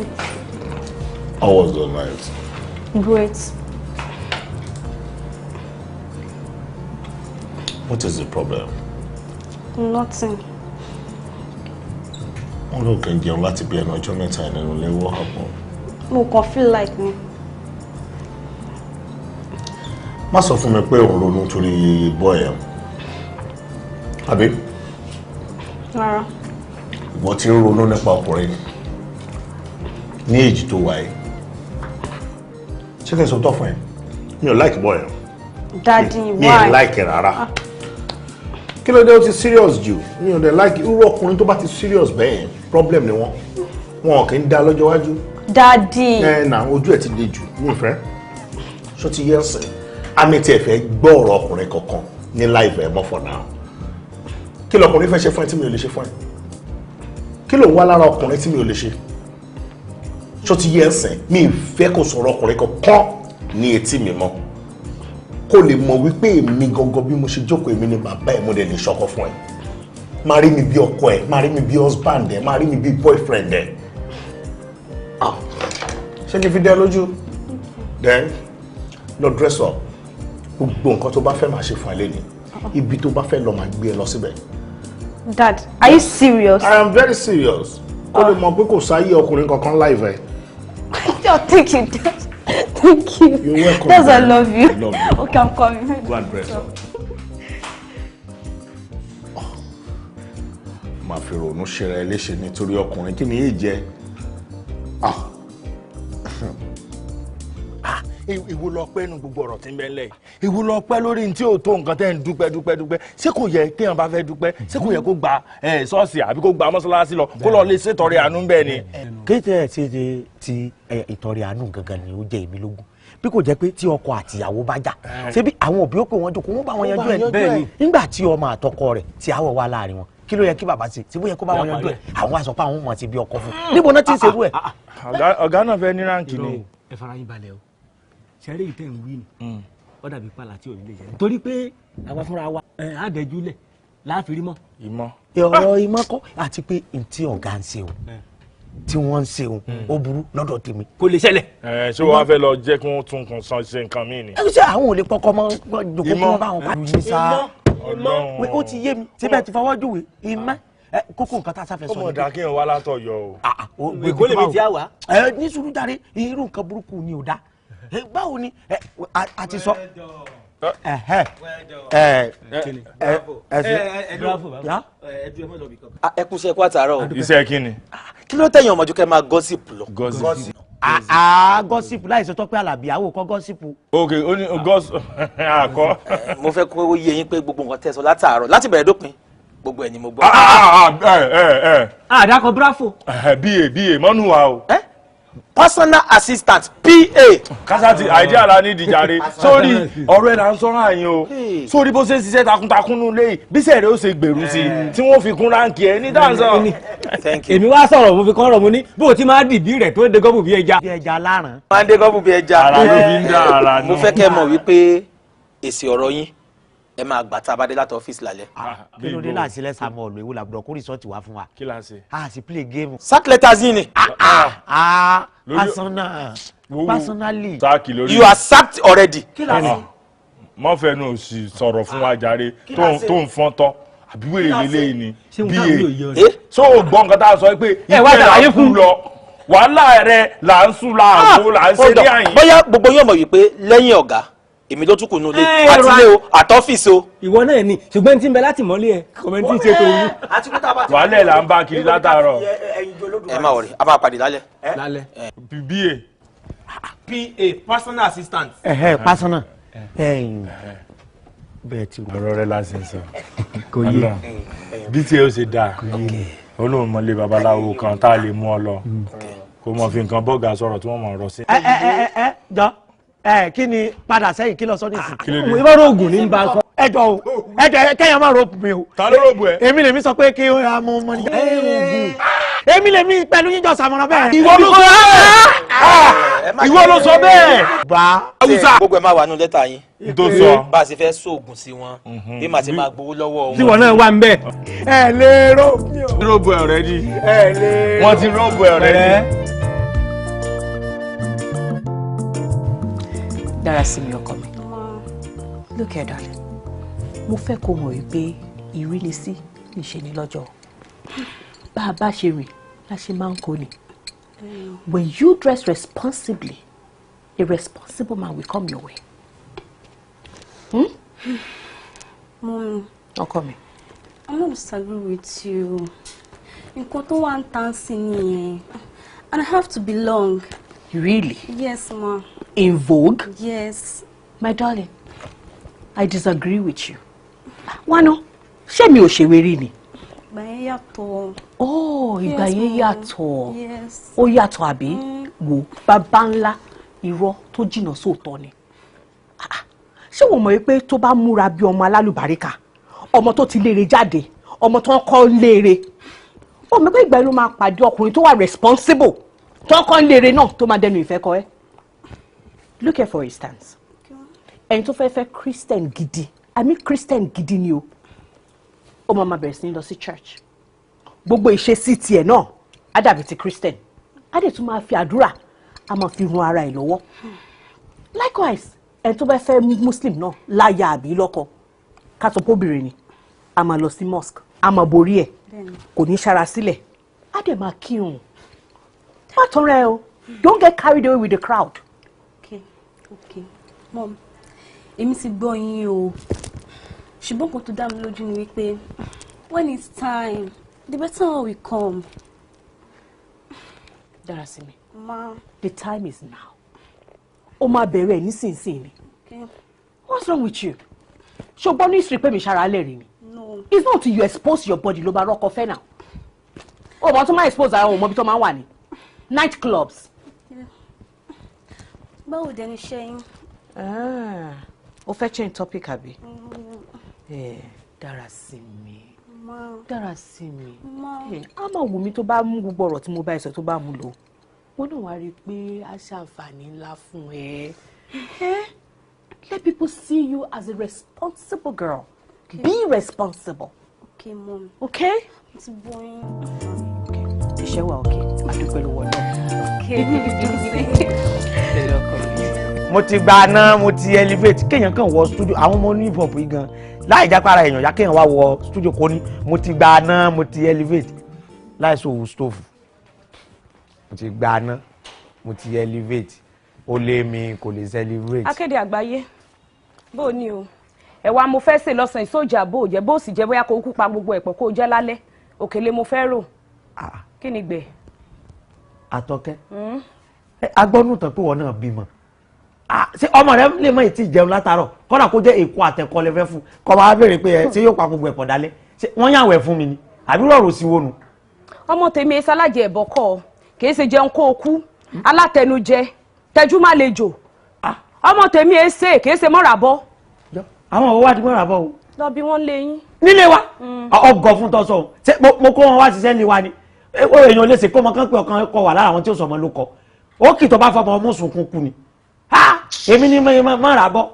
How was the night? Great. What is the problem? Nothing. Wọ́n ló kàn jẹun láti bí ẹnu ọjọ́ mẹ́ta nínú ilé wọ́ àpọ̀. Mo kàn feel like me. Má sọ fún mi pé òun ronú torí bọ́ ẹ̀. Àbí? Rárá. Ìwọ tí ń ronú nípa ọkùnrin ní èjì tó wáyé. Ṣé kí n sọ tọ́ fún ẹ? Mi ò like bọ́ ẹ̀. Daddy, why? Mi ò like ẹ̀ rárá. Kí ló dé ó ti serious jù? Mi ò dẹ̀ like irú ọkùnrin tó bá ti serious bẹ́ẹ̀ problem ni wọ́n. Wọn kì í dá lọ́jọ́ iwájú. Daddy. Nà ojú ẹ̀ ti le jù ní ìfẹ́. Ṣó ti yẹ ẹsẹ̀? Àmì tí ẹ fẹ́ gbọ́ ọ̀rọ̀ ọkùnrin kankan ní láìpẹ́ mọ́ for now. Kí lọkùnrin fẹ́ ṣe fún ẹ tí mi ò lè ṣe fún ẹ? Kí ló ń wá lára ọkùnrin tí mi ò lè ṣe? Ṣó ti yẹ ẹsẹ̀? Mi ì fẹ́ kó sọ̀rọ̀ ọkùnrin kankan ní etí mi mọ́. Kó lè mọ̀ wípé èmi gangan bí mo ṣe jókòó èmi ni bàbá ẹ̀ mo dẹ̀ lè ṣọkọ fún ẹ. Máa rí mi bí ọkọ ẹ, máa rí mi bí husband ẹ, máa rí mi bí boyfriend ẹ. Ṣé kí n fi dẹ́ lójú? Then lọ dress up. Gbogbo nǹkan tó bá fẹ́ máa ṣe fún ẹ lẹ́ni. Ibi tó bá fẹ́ lọ máa gbé ẹ lọ síbẹ̀. Dad, are you serious? I am very serious. Kó lè mọ̀ pé kò sáyé ọkùnrin kankan live ẹ. Thank you, Dad. Thank you. You're welcome. That's I love you. I love you. Okay, I'm coming. Go and dress up. Máa fi ronú ṣera ẹ léṣe nítorí ọkùnrin kí ni yéé jẹ. Ìwọ lọ pẹ́ nu gbogbo ọ̀rọ̀ tí ń bẹ lẹ̀. Ìwọ lọ pẹ́ lórí tí ò tó nǹkan tẹ́ ń dúpẹ́. Ṣé kò yẹ kéèyàn bá fẹ́ dúpẹ́? Ṣé kò yẹ kó gba ṣọ́ọ̀ṣì àbí kó gba mọ́ṣáláṣí lọ kó lọ lè ṣètọrẹ àánú bẹ́ẹ̀ ni? Kéde ti ìtọrẹ àánú gangan ni ó jẹ́ èmi lógún. Bí kò jẹ́ pé tí ọkọ àtìyàwó bá jà ṣé bí àwọn òbí ó pè wọ́n jókòó wọ́n bá wọn yanjú ẹ̀ bẹ́ẹ̀ ni. Nígbà tí ọmọ àtọkọ rẹ̀ tí àwọ̀ wà láàrin wọn kí ló yẹ kí bàbá ṣe tí bó yẹ kó bá wọn yanjú ẹ̀ àwọn àṣọ pa àwọn ọmọ ti bí ọkọ fún níbo náà ti ń ṣerú ẹ̀. Ọ̀gá náà fẹ́ ní ráǹkì ni. Ẹ fara yín balẹ̀ o ṣẹ́rí ìtẹ̀ ń wí ni ó dàbí pàlà tí ò ní lè jẹ́ torí pé àwa fúnra wa àdẹ́júlẹ̀ láàfin mọ́. ọ̀rọ̀ ìmọ̀ kọ́ àti pé ntí ọ̀gá ń ṣe o tí wọ́n ń ṣe o ó burú lọ́dọ̀ tèmi. kò lè ṣẹlẹ̀. Ṣé wọ́n fẹ́ lọ jẹ́ kí wọ́n tún kan ṣe nǹkan míì ni. ṣé àwọn ò lè pọkọ mọ jòkó kí wọ́n bá wọn pàdé yín sá. ó ti yé mi síbẹ̀ ti fọwọ́ júwe ìmọ̀ kókó nǹkan tá a sáfẹ́ sọ. ọmọ ìdá kí n wá látọ̀ yọ o. èkó lèmi ti á wá. ní sùúrù jàre irú nǹkan burúkú ni ò dá báwo ni a ti sọ. ẹ kú iṣẹ́ kó àtàárọ̀. Iṣẹ́ kí ni. Kí ló tẹ̀yìn ọmọjú kẹ́ máa gọ́sìpù lọ. Gọ́sìpù láì sọ tọ́pẹ́ Àlàbí àwò kọ́ gọ́sìpù. Ok ó ní gọ́sìpù àkọ́. Mo fẹ́ kó yé yín pé gbogbo nǹkan tẹ́ sọ látàárọ̀ láti bẹ̀rẹ̀ dópin gbogbo ẹ̀ ni mo gbọ́. Àdàkọ bravo. Bíyè mọ́nú wa o. personal assistant PA. kásátì àìdíà la ní ìdíjàre sórí ọ̀rọ̀ ẹ̀ là ń sọ́rọ̀ àyìn o sórí bó ṣe ń ṣiṣẹ́ takuntakun nù léyìí bí sẹ́ẹ̀rẹ́ ó ṣe gbèrú sí i tí wọ́n fi kún ráǹkì ẹ̀ ní dáńsọ̀. èmi wá sọ̀rọ̀ mo fi kọ́ ọ̀rọ̀ mo ní bó o ti máa dìbí rẹ̀ tó ń de gọ́bù bí ẹja. bí ẹja láràn. máa ń dé gọ́bù bí ẹja. ara ló fi ń dá ara nù. mo fẹ́ kẹ́ mọ̀ wípé èsì ọ̀rọ̀ yín ẹ máa gbà tá a bá dé láti ọ́fíìsì lálẹ́. kí ló dé láti sílẹ̀ sàmọ́ ọ̀lù ewu làbúrò kó rìsọ́ọ̀tì wá fún wa. kí la ṣe. a sì play game. sack letters yín ni. personally. you are sacked already. kí la ṣe. mọ fẹnu òsì sọ̀rọ̀ fún wa jàre tó ń fọ́n tán àbí wèrè lélẹ́yìn ni ba so gbọ́ nǹkan tá a sọ pé ìgbẹ́ là ń kú lọ wàhálà rẹ là ń sùn là ń kó là ń ṣe ní àyìn. bóyá gbogbo yóò mọ̀ wípé lẹ́yìn ọ̀gá èmi ló tún kù nulẹ̀ àtìlẹ́ o àtọ́fíìsì o. ìwọ náà ni ṣùgbọ́n tí ń bẹ láti mọ́lé ẹ kọ̀mẹ́ntì ṣe tó wú. wàhálà ẹ̀ là ń bá kiri látàárọ̀. ẹ má wọrí a máa pàdé lálẹ́. PA personal assistant. personal bẹ́ẹ̀ ti ọ̀rọ̀ rẹ̀ láti sọ kò yé bí tí ó ṣe dáa olóhùn mọ́lé babaláwo kan tá a lè mú ọ lọ kó mọ̀ fi nǹkan bọ́ọ̀gà sọ̀rọ̀ tí wọ́n mọ̀ ọ̀rọ̀ sí. jọ kí ni padà sẹ́yìn kí lọ sọ nísìn. ìbára oògùn ní bá a kọ. ẹjọ o ẹjọ kẹyàn máa rope mi o. ta ló rope ẹ. èmi lèmi sọ pé kí ó mú mọ ní. èmi lèmi pẹ̀lú yíjọ sàmọ̀ràn bẹ́ẹ̀. ìwọ ló sọ bẹ́ẹ̀. bá awusa. gbogbo ẹ máa wà nínú lẹ́tà yín. tó sọ. bá a ṣe fẹ́ sóògùn sí wọn bí màá ti máa gbowó lọ́wọ́ wọn. tí wọn náà wà ń bẹ. ẹ lè rope mi o. rope ẹ already. ẹ lè. wọ́n ti rope ẹ already. dára sí mi ọkọ mi look here darling mo fẹ́ kó mọ̀ wípé ìrínisí níṣe ni lọ́jọ́ bá a bá ṣe rìn la ṣe máa ń kó ni when you dress responsibly a responsible man will come your way. Mom, ọkọ mi. I'm not disagree with you. Nǹkan tó wà ń tán sí nìyẹn and I have to belong. Really? Yes, ma. In vogue? Yes. My darling, I disagree with you. Wano, ṣé mi ò ṣe wérí ni? Ìgbà yẹn yàtọ̀. Oh, ìgbà yẹn yàtọ̀. Yes. Ó yàtọ̀ àbí? Wò bàbá ńlá irọ́ tó jìnnà sóòótọ́ ni. Ṣé wọ́n mọ̀ pé tó bá múra bí ọmọ alálùbáríkà, ọmọ tó ti léèrè jáde, ọmọ tó ń kọ́ léèrè. Ó mọ̀ pé ìgbà yẹn ló máa pàdé ọkùnrin tó wà responsible, tó ń kọ́ léèrè náà tó máa dẹnu ìfẹ́ kọ ẹ́. Look here for instance. Ẹni tó fẹ́ Christian gidi, Christian gidi ni o. Ó máa bẹ̀rẹ̀ sí ní lọ sí church. Gbogbo ìṣesí tiẹ̀ náà á dàbí ti Christian. Á dẹ̀ tún máa fi àdúrà, á máa fi run ara ẹ̀ lọ́wọ́. Likewise, ẹni tó fẹ́ Muslim náà láya àbí lọ́kọ. Ká sọ pé obìnrin ni, á máa lọ sí mosque, á máa borí ẹ̀, kò ní ṣara sílẹ̀, á dẹ̀ máa kírun. Má tọrẹ ẹ o, don't get carried away with the crowd. Okay, Mom, èmi ti gbọ́ yín o. Ṣùgbọ́n kò tó dá mi lójú ni wípé when it's time, the better one will come. Darasimi, Ma. The time is now. Ó máa bẹ̀rẹ̀ nísinsìnyí. Okay. What's wrong with you? Ṣùgbọ́n ní ìsìnkú mi ṣara lẹ́rìí ni. No. It's not till you expose your body ló bá rọ́kọ fẹ́ náà. Ó bọ́ tó máa expose ara wọn mọ́ bí tó máa wà ní. Night clubs. Báwo dẹ̀ ni ṣe yín? Ó fẹ́ change topic àbí? Darasimi. Darasimi. A máa wù mí tó bá mú gbogbo ọ̀rọ̀ tí mo bá ẹ sọ tó bá mú lò. Wọ́n náà wá rí i pé a ṣàǹfààní ńlá fún ẹ. Let people see you as a responsible girl. Okay. Be responsible. Okay, Mom. Okay? It's boring. Iṣẹ́ wa okay. Adúpẹ́ lọ́wọ́ náà. Okay. mo ti gba aná mo ti elevate kéèyàn kàn wọ studio àwọn ọmọ ní hip hop yìí gan láì jápára èèyàn yá kéèyàn wá wọ studio kò ní mo ti gba aná mo ti elevate láì sọ òwú stove mo ti gba aná mo ti elevate ó lé mi kò lè celebrate. Akéde àgbáyé bó ni o ẹ̀wà mo fẹ́ sè lọ́sàn-án ìsọjà bó jẹ́ bó sì jẹ́ bóyá kó kú pa gbogbo ẹ̀pọ̀ kó jẹ́ lálẹ́ òkèlè mo fẹ́ rò kí ni gbẹ̀. Àtọ́kẹ́ agbọ́nù tán pé wọ́n náà bímọ ṣé ọmọ rẹ lè mọ ètí ìjẹun látàárọ̀ kọ́nà kó jẹ́ èkó àtẹ̀kọ́ lẹ́fẹ́ fún kọ́ máa béèrè pé ṣé yóò pa gbogbo ẹ̀pọ̀ dálẹ́ ṣé wọ́n yàwó ẹ̀ fún mi ni àbí rọ̀rọ̀ sí wónú. ọmọ tèmi ṣalájẹ ẹ̀bọ̀ kọ́ ọ kì í ṣe jẹun kó o kú alátẹnujẹ tẹjú má le jò ọmọ tèmi ẹ ṣe kì í ṣe mọ́ra bọ́. àwọn òwò wa ti mọ́ra bọ́ o. lọ bí wọ́n lé yín. nílé wa ọgọ fún tọ́sọ̀ mo kó wọn wá ṣiṣẹ́ ní wa ni èèyàn lè ṣe kó ọmọ kan pé ọkàn kọ wà lára àwọn tí ó sọmọ ló kọ ó kì tó bá fọmọ ọmọ sunkún kú ni èmi ni mọ́ra bọ́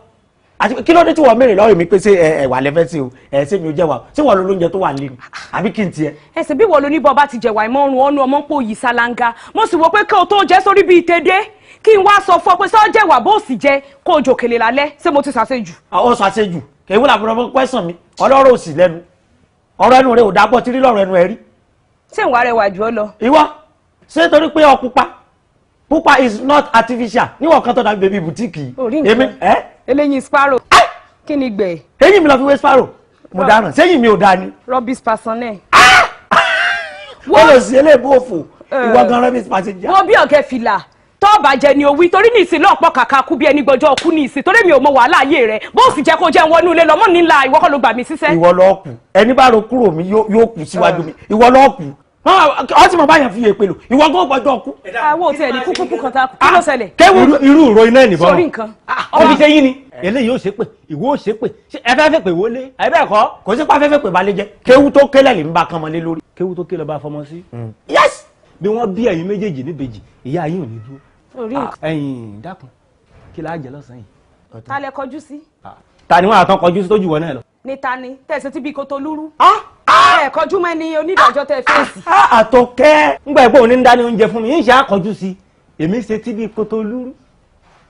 àti kí ló dé tí wọ́n mèrè lọ́rọ̀ mi pé ṣé ẹ̀wà lẹ́fẹ́ sí o ṣé mi ò jẹ́ wa ṣé wọ́n lo lóúnjẹ tó wà lẹ́nu àbí kí n tiẹ̀. ẹsẹ̀ bí wọ́n lo ní bọ́ bá ti jẹ̀wà ìmọ̀rùn ọ̀nù ọmọ pò yìí ṣáláńgá mo sì wò pé kí o tó jẹ́ sórí bíi tèdè kí n wá sọ fún ọ pé sọ jẹ̀wà bó sì jẹ kó o jòkèlè lálẹ́ ṣé mo ti ṣàṣejù. ó ṣàṣejù kèwé làbúrò pẹ́sàn mi ọlọ́rọ̀ òsì lẹ́nu ọ̀rọ̀ ẹnu rẹ ò dábọ̀ tí rí lọ́rọ̀ ẹnu ẹ rí. ṣé ìwà rẹ wà jù ọ lọ. ìwọ ṣé torí pé ọ pupa is not artificial níwọ̀n kan tó dàbí bèbí bùtíìkì. orí nǹkan eléyìí sparrow kí ni gbẹ̀. eyín mi lọ fi wé sparrow mo dáràn sẹ́yìn mi ò dáa ni. rubbish personnel. wọ́n lọ sí eléèbó òfò ìwọ gan rubbish passenger. wọ́n bí ọ̀gẹ́ fìlà tọ́ọ̀bà jẹ ni owí torí ní ìsìn náà pọ̀ kàkà kú bí ẹni gbọ́jọ́ kú ní ìsìn torí mi ò mọ wàhálà ayé rẹ̀ bó sì jẹ́ kó jẹ́ wọnú ilé lọ́mọ nílà ìwọ kọ́ ló gbà mí síṣẹ́. ìwọ ló kù ẹni bá ro kúrò mi yóò kù síwájú mi ìwọ ló kù ọ tí mo bá yàn fi èpè lò ìwọ gbọ́ gbọ́jọ́ kú. àwọn ò tiẹ̀ ní kúkú kan ta kí ló ṣẹlẹ̀. kéwù irú ìró iná ìnìbọn sórí nǹkan. ọbí ṣe yín ni eléyìí ó ṣe pé ìwọ ó ṣe pé ẹ fẹ́ fẹ́ pè wọlé ẹ bẹ́ẹ̀ kọ́ kò sí pa fẹ́ fẹ́ pè balẹ̀ jẹ́ kéwù tó kélẹ̀ lè ń bá kan mọ́lé lórí. kéwù tó kélẹ̀ bá fọmọ sí. yes. bí wọ́n bí ẹ̀yin méjèèjì níbejì ìyá yín ò ní dúró. orí nǹkan. ẹ̀yin dákun kí la jẹ lọ́sàn-án yìí. ta lẹ kọjú sí. ta ni wọn àtàn kọjú sí tójú wọn náà lọ. ní ta ni tẹ̀sí tí bí kò tó lúrú. ẹ kọjú mọ́ ẹni onídàájọ́ tẹ fèsì. àtọkẹ́ ńgbà ìpò òní ń dání oúnjẹ fún mi yín ṣe àkọjú sí èmi ṣe tí bí kò tó lúrú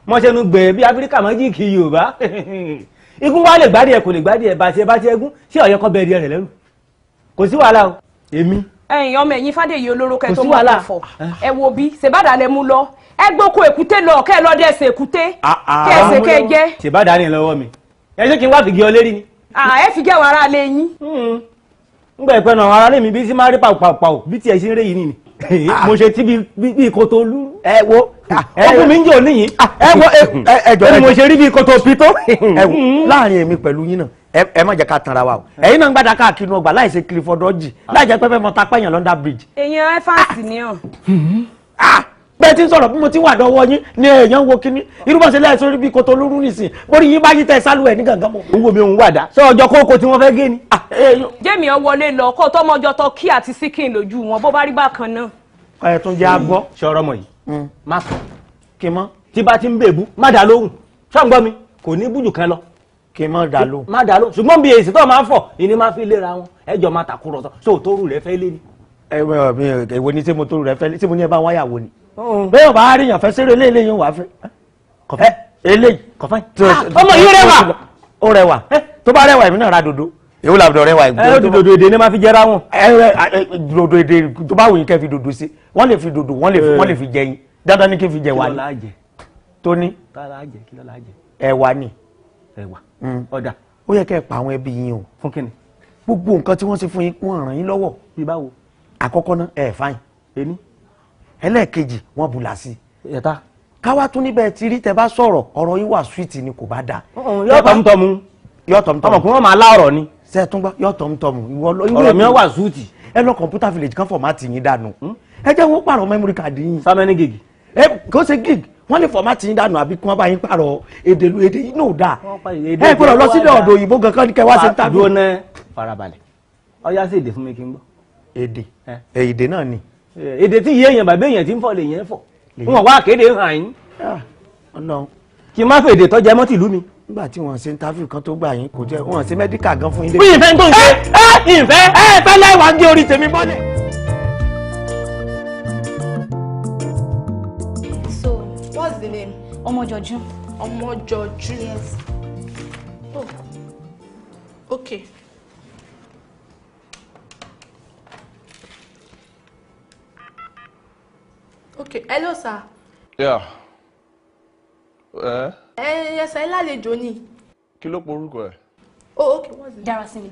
mọ́ṣẹ́nu gbẹ̀ bí áfíríkà májíìkì yorùbá igun wa lè gbádìí ẹ kò lè gbádìí ẹ bá ti ẹgún sí ọ̀yẹ́ kọ́ bẹ́ẹ̀ rí ẹ rẹ̀ lẹ́rù kò sí wàhálà o èmi. ẹ̀yin ọmọ ẹ̀yin fàdéyí olóró kẹ tó mọ ọfọ ẹ wo bí ṣèbádà lẹ mú lọ ẹ gbóko èkúté lọ kẹ lọ dẹsẹ èkúté kẹ ẹsẹ kẹ jẹ. ṣèbádà ni lọ́wọ́ mi ẹ ṣé kí n wá fìgì ọ lérí ni. ẹ fi gẹ̀wọ̀ ara lé yín. ngbà ìpẹ́ náà ara lèmi bí sí máa rí pàpàpàò bí tiẹ̀ sí ń ré yìí nìyí mo ṣe tí bí kòtò olú. ẹ wo ọkùnrin mi ń jò níyìn. ẹ wo ẹjọ mo ṣe rí bí kòtò pító. ẹ wo láàrin èmi pẹ̀lú yín náà ẹ má jẹ́ ká tanra wa o ẹ̀yin náà ń gbàdá káàkiri ọgbà láì ṣe kiri fọdọ́jì láì jẹ́ pẹ́pẹ́ mọ́ta pẹ́yàn London bridge. èèyàn ẹ́fàsì ni ọ̀. bẹ́ẹ̀ tí ń sọ̀rọ̀ bí mo ti wà dọ́wọ́ yín ni èèyàn wo kíní irúbọ̀sẹ̀ lẹ́yìn sórí bí kòtò olúrú nìsín borí yín bá yín tẹ̀ sálù ẹ̀ ní gàngán mọ́. òun wo mi òun wàdà sọ ọjọ́ kókó tí wọ́n fẹ́ gé ni. jẹ́mi ọ wọlé lọ kó tọ́mọjọ́ tọ́ kí àti síkìn lójú wọn bó bá rí bákan náà. ẹ tún jẹ́ agbọ́. ṣọ̀rọ̀ mọ̀ yìí má sọ kí mọ́. tí bá ti ń bèbú má dá lóhùn ṣọ́ǹgbọ́n mi kò ní bújù kan lọ. kí mọ́ dá lóhùn. má dá lóhùn ṣùgbọ́n bí èsì tó máa ń fọ̀ ìní máa fi léra wọn ẹjọ́ máa tàkúrọ̀sọ sóòtórù rẹ̀ fẹ́ lé ni. èwo ni sẹ́mo tó rẹ̀ fẹ́ sẹ́mo ní ẹ bá wáyà wo ni. bẹ́ẹ̀ bá rí yàn fẹ́ sẹ́rẹ̀ eléyìí yóò wá fẹ́. kọfẹ́ eléyìí kọfẹ́. ọmọ yìí rẹwà. ó rẹwà tó bá rẹwà èmi náà ra dodo. èwo làbùdó rẹwà ìgbó. dodo èdè ni máa fi jẹra wọn. dodo èdè tó bá wù yín kẹ́ fi dodo sí wọ́n lè fi dodo wọ́n lè fi jẹ yín dandan ní kí n fi jẹ wà ní. tó ní. ẹ̀wà ni. ẹ̀wà ọ̀dà. ó yẹ kẹ́ ẹ pa àwọn ẹbí yín o. fún kíni. gbogbo nǹkan tí wọ́n ṣe fún yín wọ́n ràn yín lọ́wọ́. bí báwo. àkọ́kọ́ náà ẹ̀ fáyìn. ení. ẹlẹ́ẹ̀kejì wọ́n bùlà sí. ẹ̀ta. káwá tún níbẹ̀ tí rí tẹ bá sọ̀rọ̀ ọ̀rọ̀ yín wà sweet ni kò bá dáa. yọ tọmutọmu. yọ tọmutọmu. ọmọkùnrin wọn máa lá ọ̀rọ̀ ni. ṣe tún gbọ́ yọ tọmutọmu. ọ̀rọ̀ mi wà sweet. ẹ lọ computer village kan fọ̀mátì yín dànù. ẹ jẹ́ wọ́n pààrọ̀ memory card yín. sámẹ́ni gig. kò ṣe gig wọ́n lè fọ̀mátì yín dànù àbí kí wọ́n bá yín pààrọ̀ èdè yìí náà dáa. ẹ gbọ́dọ̀ lọ sílẹ̀ ọ̀dọ̀ òyìnbó gangan ní kẹwàá ṣe ń tàbí. dúró ná farabalẹ̀ ọyá sí èdè fún mi kí n gbọ́. èdè náà ni. èdè tí iye èèyàn bàbá èèyàn ti ń fọ̀ lè yẹn fọ̀ wọn wá kéde hàn yín. kí n má fèdè tọ́jà mọ́tì ìlú mi. nígbà tí wọ́n ṣe interview kan tó gbà yín kò jẹ́ wọ́n ṣe medical gan fún yín. bí ìfẹ́ tó ń ṣe ìfẹ́ fẹ́ láìwá ń gé orí tèmi bọ́lẹ̀. So what's the name? Ọmọjọjú. Ọmọjọjú. Yes. Oh. Okay. Okay. Hello, sir. Yeah. Yes, ẹ lálejò ni. Kí ló porúkọ ẹ? Oh, okay. What's it? Dárasími.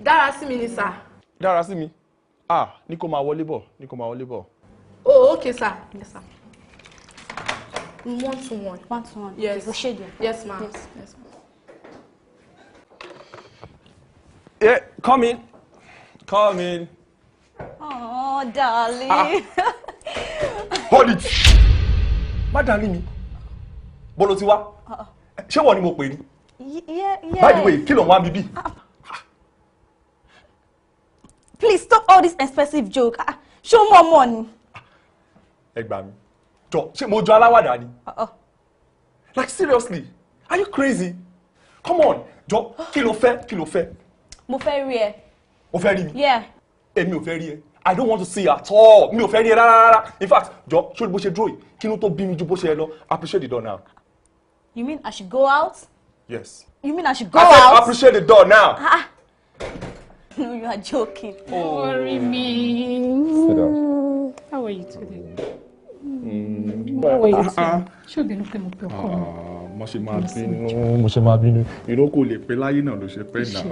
Dárasími ni, sir. Dárasími. Ní kó máa wọlé bọ̀. Oh, okay, sir. Yes, sir. 1-to-1. 1-to-1. Yes. Okay, yes, ma'am. Yes. Yeah, come in. Oh, darling. Hold it. má dání mi bolo ti wá ṣé wọ́n ni mo pè ní. Yeah. By the way kí ló ń wá mi bí. Please stop all this expensive joke. Show more money. Ẹ gbà mí jọ ṣé mo jọ aláwàdà ni. Like seriously are you crazy? Come on jọ kí ló fẹ́. Mo fẹ́ rí ẹ. O fẹ́ rí mi. Yeah. Èmi ò fẹ́ rí ẹ. I don't want to see you at all. Mi ò fẹ́ rí ẹ rárá. In fact jọ ṣé bó ṣe dúró yìí kí ló tó bí mi ju bó ṣe yẹ lọ appreciate the door now. You mean I should go out? Yes. You mean I should go I said out? appreciate the door now. No, you are joking. Don't worry me. Sit down. How are you today? How are you today? Ṣé obìnrin pé mo pè ọkọ mi? Mo ṣe máa bínú. Ìró kò lè pé láyé náà ló ṣe pé náà.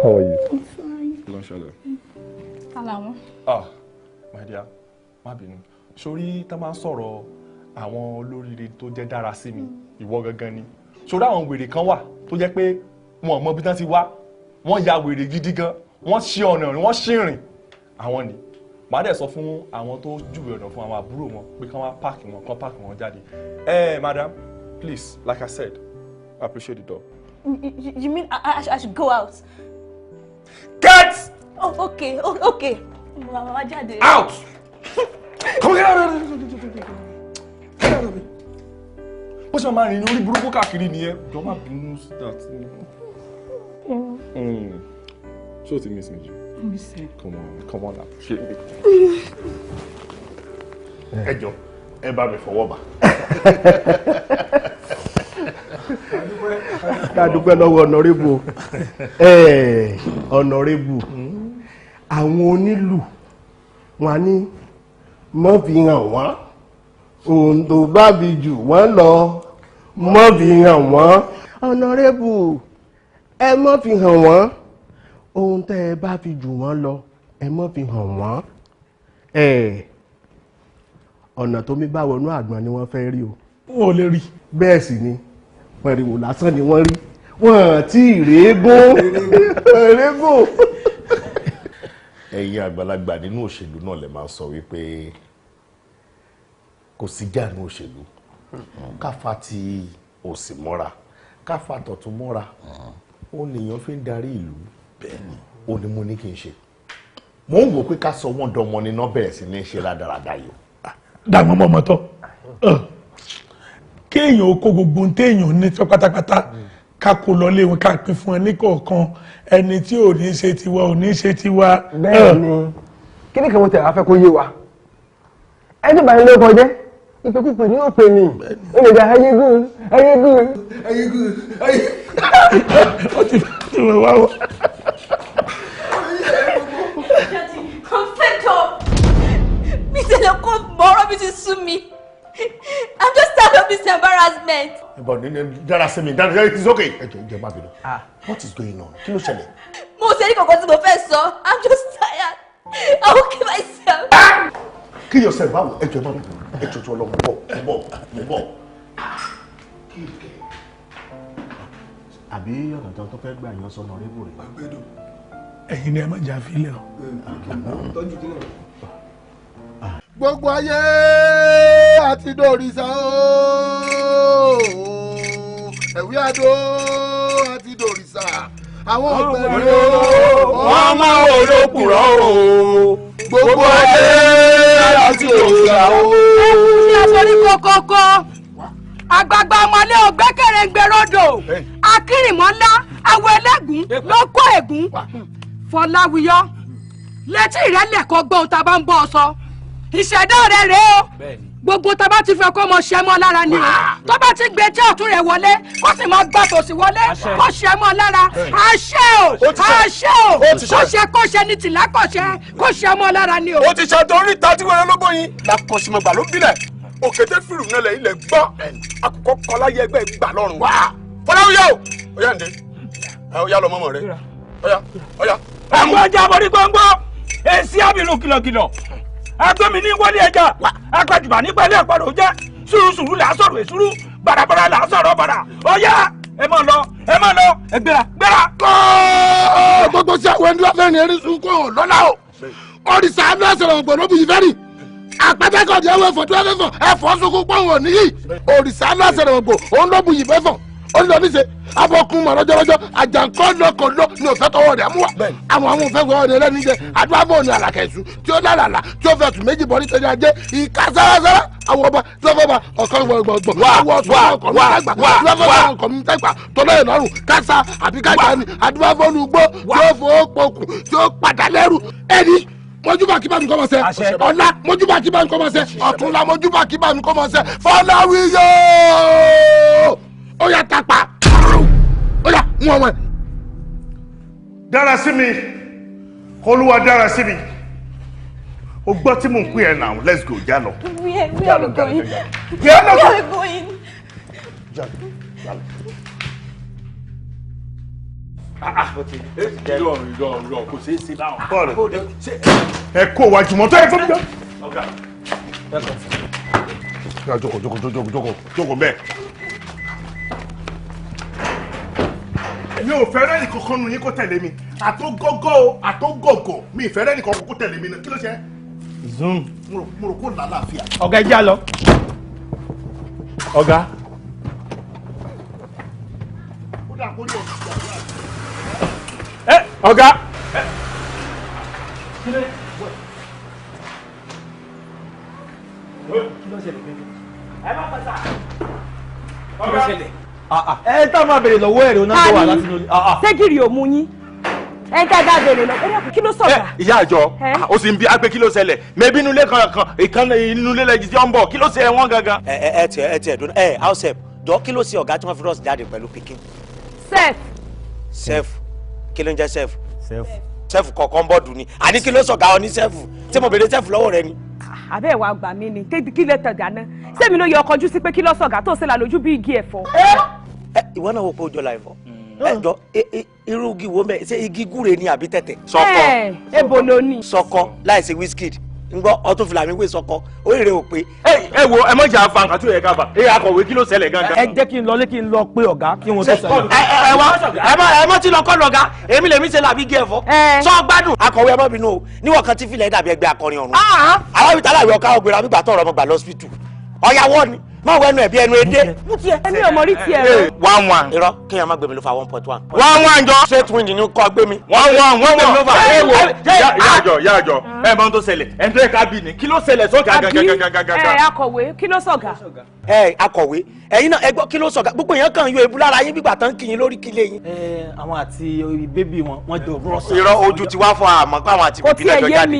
How are you? I'm fine. Kí ló ń ṣẹlẹ̀? Aláwọ̀. My dear, má bínú. Sórí tá máa ń sọ̀rọ̀ àwọn olóríire tó jẹ́ dára sí mi, ìwọ gangan ni. Sórí àwọn wèrè kan wà tó jẹ́ pé wọn ò mọ bí wọ́n ti wá. Wọ́n ya wèrè gidi gan. Wọ́n ṣí ọ̀nà rìn, wọ́n ṣí rìn. Àwọn ni. Màá dẹ̀ sọ fún àwọn tó júwe ọ̀nà fún àwọn àbúrò wọn pé kán wá páàkì wọn jáde. Madam, please, like I said, I appreciate the door. You mean I should go out? Get! Oh, okay. Mama jáde. Out! Come get out of here! Bó ṣe máa rìn ní orí burúkú káàkiri nìyẹn. Jọ má bínú sí that. Ṣé o ti miss me jù? Miss you. Come on, appreciate me. Ẹ jọ̀ọ́, ẹ bá mi fọwọ́ bà. Ká dúpẹ́ lọ́wọ́ ọ̀nàrẹ́bù. Ọ̀nàrẹ́bù. Àwọn onílù wọn ní mọ́ fi hàn wọ́n. Ohun tó bá fi jù wọ́n lọ mọ́ fi hàn wọ́n. Ọ̀nàrẹ́bù ẹ mọ́ fi hàn wọ́n. Ohun tẹ́ ẹ bá fi jù wọ́n lọ ẹ mọ́ fi hàn wọ́n. Ọ̀nà tó mi bá wọnú àgbọn ni wọ́n fẹ́ rí o. Wọn ò lè rí. Bẹ́ẹ̀ sì ni pẹ̀rìwò lásán ni wọ́n rí. Wọ́n ti rèégún. Ẹ̀yin àgbàlagbà nínú òṣèlú náà lè máa sọ wípé kò sí jáàánú òṣèlú. Káfa ti òsì mọ́ra, káfa tọ̀tún mọ́ra. Ó lèèyàn fi ń darí ìlú. Bẹ́ẹ̀ni, ó ní mo ní kí n ṣe. Mo ń wò pé ká sọ wọ́n dọmọ ni náà bẹ̀rẹ̀ sí ní ṣe rádaràda yìí. Dàgbọ́n mọ́ mọ́tọ́. Kéèyàn kó gbogbo ohun téèyàn ní tọ́ pátápátá ká kó lọ lé wọn ká pín fún ẹ ní kọ̀ọ̀kan ẹni tí ò ní ṣe tiwa ò ní ṣe tiwa. Bẹ́ẹ̀ni, kí ni kí wọ́n tẹ̀ wá fẹ́ kó yé wa? Ẹni bá ń lé kọjá, ìpèkúpè ní òpè ni. Ó lè dá ayégún. Ó ti wẹ̀ wá wọ. I'm fed up. Mi tẹ̀lé kó bọ́rọ̀ mi ti sú mi. I'm just tired of this embarrassment. But dára sí mi, dára it's okay. Ẹ jẹ́ má bínú. What is going on? Kí ló ṣẹlẹ̀? Mo ṣe ní kankan tí mo fẹ́ sọ. I'm just tired. I will kill myself. Kill yourself báwo? Ẹ jẹ́ má bínú. Ẹ jẹ́ tó lọ mo bọ̀. Àbí ọ̀nà tó fẹ́ gbà yan sọ́nà rébù rẹ̀. Ẹ̀yin ni ẹ má jà fílẹ̀ o. Gbogbo ayé àti dòrìṣà ooo, ẹ̀wí àdó àti dòrìṣà, àwọn ọ̀gbẹ̀rẹ̀ ooo, wọ́n máa wò lókùrọ̀ ooo. Gbogbo ayé àti dòrìṣà ooo. Ní àforí kókókó, àgbààgbà ọmọlé ògbẹ́kẹ̀rẹ̀ ń gbèròdò, akínrìnmọ́lá, awọ ẹlẹ́gùn ló kó ègún. Fọláwíyọ́, létí ìrẹ́lẹ̀ kọ́ gbọ́ ohun tá a bá ń bọ́ ọ sọ. Ìṣẹ̀dá rẹ̀ rèé o. Gbogbo tó bá ti fẹ́ kó mọ ṣẹ́ mọ́ lára ni o. Tó bá ti gbé tí ọ̀tún rẹ̀ wọlé, kó sì máa gbà tòsì wọlé, kó ṣẹ́ mọ́ lára. Àṣẹ o, àṣẹ o, kó ṣe ní tìlá kó ṣẹ́ mọ́ lára ni o. Ó ti ṣe torí ìta tí wọ́n lọ́gbọ́n yín. Lakọ̀sìmọ̀gbà ló bílẹ̀. Òkété fìrù náà lẹ̀ ilẹ̀ gbọ́. Àkùkọ kọláyé ẹgbẹ́ gbà lọ́rùn. Fọláwíyọ́ o, ó yá ǹdẹ́. Ó yá lọ mọ́mọ́ rẹ̀. Ó yá. Àwọn ọjà àbọ̀rí gbọ́ngbọ́, èsì àbìlú kìlọ̀kìlọ̀. Agbẹ́mi ní wọlé ẹja, agbẹ́jùbà ní pẹ́lẹ́ àpàrọ̀ jẹ́, sùúrù là á sọ̀rọ̀ èsúrú, bàràbàrà là á sọ̀rọ̀ bàrà. Ó yá, ẹ máa lọ, ẹ gbéra. Gbogbo sí àwọn ẹni lọ́fẹ̀ẹ́ ní erí sunkún ọ̀ lọ́la o. Ọ̀rìṣà àánú ẹ̀sẹ̀ rẹ̀ ọ̀gbọ̀n ló bù yí fẹ́rì. àpẹtẹkọ di ẹwọ ẹfọ tí wọn fẹ́ fọ ẹfọ sunkún pọ̀wọ̀n níyì òrìṣà aláṣẹ rẹ̀ gbò òun ló bu yìí fẹ́ fọ ó lọ níṣe abọ́kún mọ̀ lọ́jọ́lọ́jọ́ àjàǹkọ́ lọ́kọ̀ọ́lọ́ ni òfẹ́ tọwọ́ rẹ̀ mú wa àwọn òfẹ́ gbọ́ rẹ̀ lẹ́nu jẹ àdúrà ní àlàkẹ́sù tí ó lálàlà tí ó fẹ́ tù méjì bọ́ nítorí ajé ìka sárasára àwọn ọba tí wọ́n fẹ́ bá ọ̀kan gbọ̀ngbọ̀n àwọn ọkọ̀ mi tẹ́gbà tọ́lọ́ ẹ̀ lọ́rùn kásá àbí kájà ni àdúrà fọ́nù gbó tí ó fọ́ pokùn tí ó padà lẹ́rù ẹni mọ́júbà kí bá mi kọ́ mọ́ sẹ́ ọ̀la mọ́júbà kí bá mi kọ́ mọ́ sẹ́ ọ̀túnla mọ́júbà kí bá mi kọ́ mọ́ sẹ́ Fọláwíyọ̀ ó yá tapa ó yá mú ọmọ ẹ. dára sí mi Olúwa dára sí mi o gbọ́ tí mò ń pè ẹ́ now let's go jálọ. We are going. Ẹ kó wa jùmọ̀ tó ẹ fún mi. Jókòó bẹ́ẹ̀. Mi ò fẹ́rẹ́ nìkan kan nu yín kó tẹ̀lé mi àtógógó àtógògò mi ì fẹ́rẹ́ nìkan kó tẹ̀lé mi náà kí ló ṣe. zoom. mo rò kó lálàáfíà. ọ̀gá ẹja lọ. ọ̀gá. ọ̀gá. ẹ tá máa bèrè lọ́wọ́ ẹ̀rọ náà tó wà láti inú. ṣégiri ò mú yín ẹ ká dá bèrè lọ ẹ kí ló sọ̀rọ̀. ìyá àjọ ó sì ń bi agbe kí ló ṣẹlẹ̀ mẹbí inú ilé kan ìkànnì inú ilé lẹ́yìn tí ó ń bọ̀ kí ló ṣe wọ́n gangan. ẹ tiẹ̀ dún house help jọ kí ló ṣe ọ̀gá tí wọ́n fi rọ́ọ̀sì jáde pẹ̀lú pikin. sef kí ló ń jẹ́ sef kọ̀ọ̀kan bọ́ọ̀dù ni àní kí ló sọ̀gá ọ ní sef tí mo bèrè sef lọ́wọ́ rẹ ni. àbẹ́ ìwà àgbà mi ni kí lè tẹ̀gà náà sẹ́mi ló yọ ọkọ̀jú sí pé kí ló sọ̀gá tó ṣe là lójú bí igi ẹ̀fọ́. ìwọ náà wò pé ó jọ la ẹ̀fọ́ ẹjọ irú igi wo mẹ ṣe igi gúre ni àbí tẹ̀tẹ̀. sọkọ ebo ló ní. sọkọ láìsí Wizkid ń gbọ́ ọtún fìlà mi wé sọkọ oríire ò pé. ẹ wo ẹ mọ̀ jà fa nǹkan tó yẹ ká bà ẹ akọ̀wé kí ló ṣẹlẹ̀ gangan. ẹ jẹ́ kí n lọlé kí n lọ pé ọ̀gá kí wọ́n tó ṣẹlẹ̀. ẹ mọ tí lọ kọ́ lọ́gá èmi lèmi ṣe làbí gé ẹ̀fọ́. sọ gbádùn akọ̀wé ẹ má bínú o níwọ̀n kan tí fìlà ẹ̀ dàbí ẹgbẹ́ akọrin ọ̀run. alábìtá làwẹ̀ ọ̀ká ọgbẹ̀rẹ̀ àbígbà tọ̀rọ̀ ọmọ gbà lọ́sibítù ọ̀yàwọ́ ni má wọ ẹnu ẹ bí ẹnu edé. ẹni ò mọ rí tiẹ̀ rẹ. 1-1. irọ́ kéèyàn má gbé mi ló fa 1.1. 1-1 jọ. straight wind ni kò gbé mi. 1-1 ló fà. ẹ wo yáàjọ ẹ mọ tó ṣẹlẹ̀ ẹ tó yẹ ká bí ni kí ló ṣẹlẹ̀ sọ́gà gàgàgàgàgà. akọ̀wé kí ló sọ̀gà. akọ̀wé ẹ̀yin náà ẹ gbọ́ kí ló sọ̀gà gbogbo èèyàn kàn yọ ebu lára yín bígbà tán kì yín lórí kílé yín. àwọn àti bébì wọn jọ rọ́ọ̀sì. irọ́ ojú ti wá fún àmọ́ pé àwọn àti bíbí lẹ́jọ́ jáde.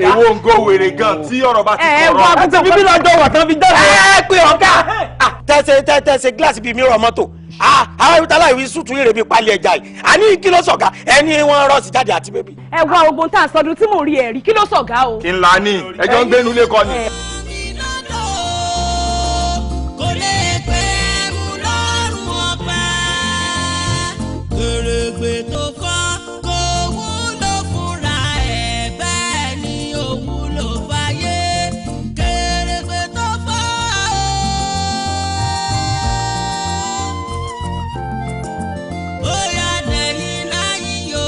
èwo ń go wèrè gan tí ọ̀rọ̀ bá ti kọ̀rọ̀. àti bíbí lọ́jọ́ wà tán fi jáde. ẹ pé ọ̀gá tẹ̀sẹ̀ gíláàsì bíi mìíràn mọ́tò àwọn ibi tálá ìwé sùtù yìí rè bí pálí ẹja yìí àní kí ló sọ̀gá ẹni wọ́n rọ́ọ̀sì jáde àti bébì. ẹ wá ogun tá à ń sọdún tí mò ń rí ẹ rí kí ló sọ̀gá o. kí n la ní ẹjọ́ ń gbénu ilé kọ́ ni. kò lè pẹ́ mú lọ́rùn ọ̀pẹ kèrègbè tó fọ́ kò wúlò fúnra ẹ̀ bẹ́ẹ̀ ni ó wúlò fáyé kèrègbè tó fọ́ ó yá dẹ̀yìn lẹ́yìn yo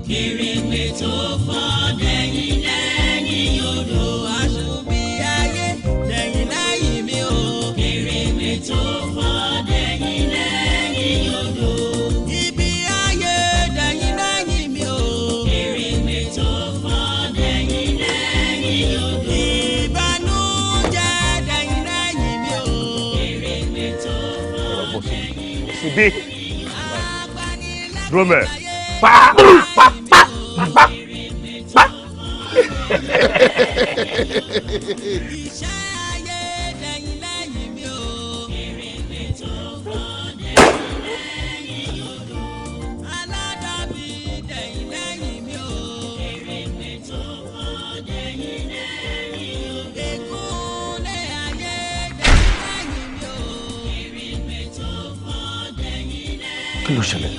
kèrègbè tó fọ́ dẹ̀yìn lẹ́yìn odò àṣùbí ayé dẹ̀yìn lẹ́yìn mi o kèrègbè tó fọ́ dẹ̀yìn lẹ́yìn odò ibi ayé dẹ̀yìn lẹ́yìn mi o kèrègbè tó fọ́ dẹ̀yìn lẹ́yìn odò ìbànújẹ́ dẹ̀yìn lẹ́yìn mi o kèrègbè tó fọ́ dẹ̀yìn lẹ́yìn mi. dúró mẹ́. pa. kí ló ṣẹlẹ̀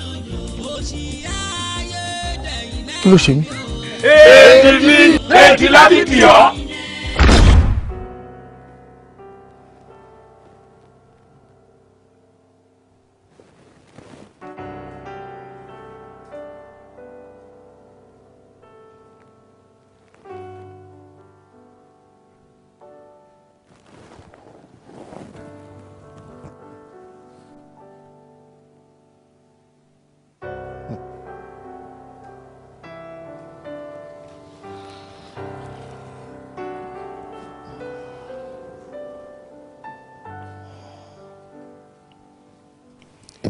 kí ló ṣe mí. èdè mi èdè láti kì ọ́.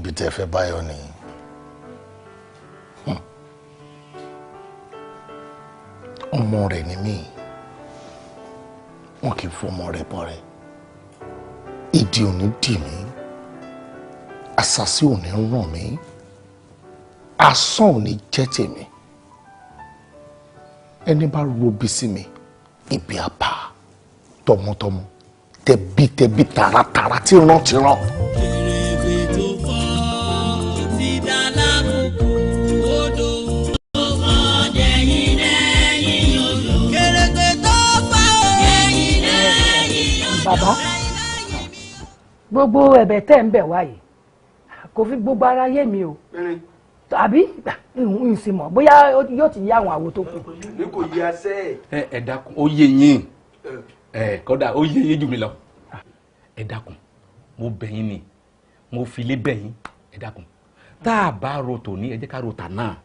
ibi tẹ́ fẹ́ báyọ̀ ni ọmọ rẹ̀ ni mí wọn kì í fọmọ rẹ̀ bọ́ rẹ̀ ìdí òní dì mí àṣàsí òní ràn mí asán òní jẹ́ tèmi ẹni bá robi sí mi ibi àbá tọmọtọmọ tẹbítẹbí tààràtààrà tí ràn tí ràn. bàbá gbogbo ẹ̀bẹ̀ tẹ́ ń bẹ̀ wáyé kò fi gbogbo ara yé mi o àbí n sì mọ̀ bóyá yóò ti yá àwọn àwo tó kù. ní kò yí asẹ́. ẹ dákun ó yé yín kódà ó yé yín jù mí lọ ẹ dákun mo bẹ̀ yín ni mo fi lé bẹ̀ yín ẹ dákun tá a bá ro tòní ẹ jẹ́ ká ro tàná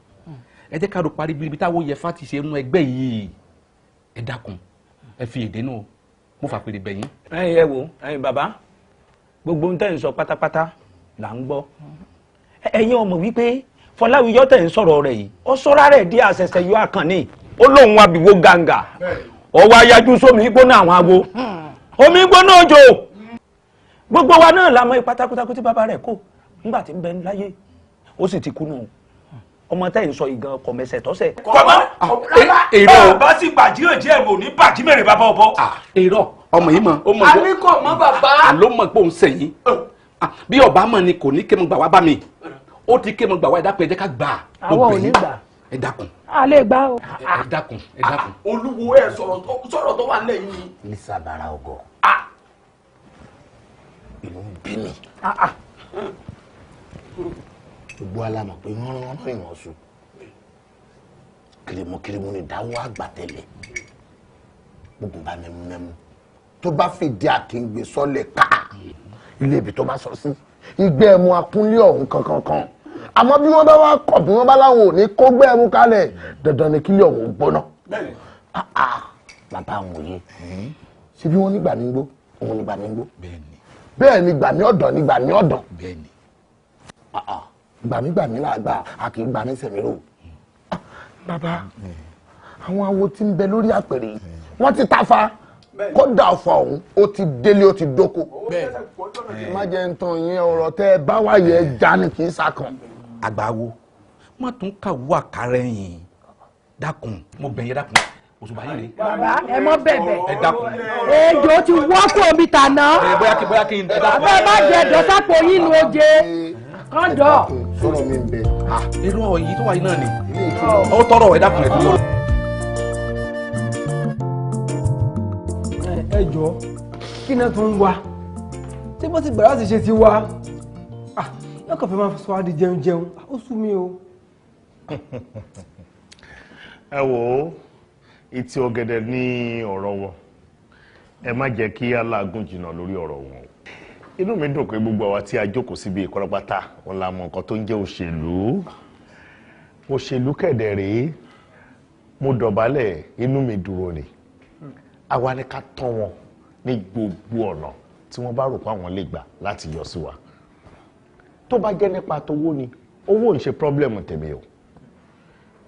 ẹ jẹ́ ká ro parí bíi táwọn yẹfa ti ṣe nú ẹgbẹ́ yìí ẹ dákun ẹ fi èdè nù mo fà pèrè bẹ̀ yín. ẹ wo bàbá gbogbo ohun tẹ́ ń sọ pátápátá là ń gbọ́ ẹ̀yin ọmọ wípé Fọláwíyọ́ tẹ̀ ń sọ̀rọ̀ rẹ̀ yìí ó sọ́ra rẹ̀ dí àṣẹṣẹ yọ àkànní ó lóun wá bìwó gàǹgà ọwọ́ ayájú sómi gbóná àwọn awo omi gbóná òjò gbogbo wa náà la mọ̀ pátákótákó tí bàbá rẹ̀ kó nígbà tí ń bẹ láyé ó sì ti kú nù ọmọ tẹ́ ń sọ ìgan ọkọ̀ mẹsẹ̀ tọ́sẹ̀. kọ́mọ́ èrò bá sì bàjí òjì ẹ̀rọ ní bàjí mẹ́rin bàbá ọ̀bọ. èrò ọmọ yìí mọ ó mọ a ní kò mọ bàbá. àló mọ pé òun sẹ́yìn bí ọba mọ ni kò ní kémọ gbà wá bá mi ó ti kémọ gbà wá ẹ dákun ẹ jẹ́ ká gbà. àwọn ò ní gbà. ẹ dákun. a lè gbà o. ẹ dákun ẹ dákun. olúwo ẹ sọ̀rọ̀ tó wà nílẹ̀ yìí. lisa bara ọgọ inú ń bí mi gbogbo alamọ pé wọn rán ìwọn sùn kìrìmùkìrìmù ni dáwọ́ àgbà tẹ́lẹ̀ gbogbo bá mẹ́mú tó bá fìdí àkíngbé sọ́lẹ̀ ká ilé ibi tó bá sọ sí ìgbẹ́ ẹmu akúnlé ọ̀hún kankankan àmọ́ bí wọ́n bá wá kọ̀ bí wọ́n bá láwọn ò ní kó gbé ẹmu kalẹ̀ dandan ni kílé ọ̀hún gbóná. bàbá àwọn òye ṣé bí wọ́n nígbà ní gbó òun nígbà ní gbó bẹ́ẹ̀ ni gbàmí ọ̀dọ̀ ni gbàmí ọ̀dọ̀ gbàmígbàmí làgbà àkì gbàmí sẹ̀mírò. bàbá àwọn awo tí ń bẹ lórí àpèrè wọ́n ti tafa kódà ọ̀fọ̀ ọ̀hún ó ti délé ó ti dóko. má jẹ́ ń tàn yín ọ̀rọ̀ tẹ́ ẹ bá wáyé ẹ já ní kì í sàkàn. àgbàwo má tún kàwé àkàrà ẹ̀yìn dákun mo bẹ̀ yẹ dákun òṣùbà yìí rè. bàbá ẹ mọ bẹ̀bẹ̀. ẹ dákun. ejò ti wọ́pọ̀ omi tàná. bóyá kí n dákun. bàbá ẹ má jẹ dọ́sápò yín nu oje kọ́ńdọ̀. sọ̀rọ̀ mi ń bẹ. irú ọ̀yìn tó wà yìí náà ni ó tọrọ ẹ dákun ẹ dúró. ẹ jọ kí náà tún ń wá tí bó ti gbà láti ṣe ti wá yóò kàn fẹ́ máa sọ wá di jẹun jẹun ó sú mi o. ẹ wò ó ìtì ọ̀gẹ̀dẹ̀ ní ọ̀rọ̀ wọn ẹ má jẹ́ kí aláàgùn jìnnà lórí ọ̀rọ̀ wọn. inú mi dùn pé gbogbo àwa tí a jókòó síbi ìkọ́lọ́pátá wọn la mọ nǹkan tó ń jẹ́ òṣèlú òṣèlú kẹ̀dẹ̀ rèé mo dọ̀bálẹ̀ inú mi dúró ni àwa ni ká tán wọn ní gbogbo ọ̀nà tí wọ́n bá rò pé àwọn lè gbà láti yọ sí wa tó bá jẹ́ nípa tówó ni owó ń ṣe pọ́blẹ́mù tèmi o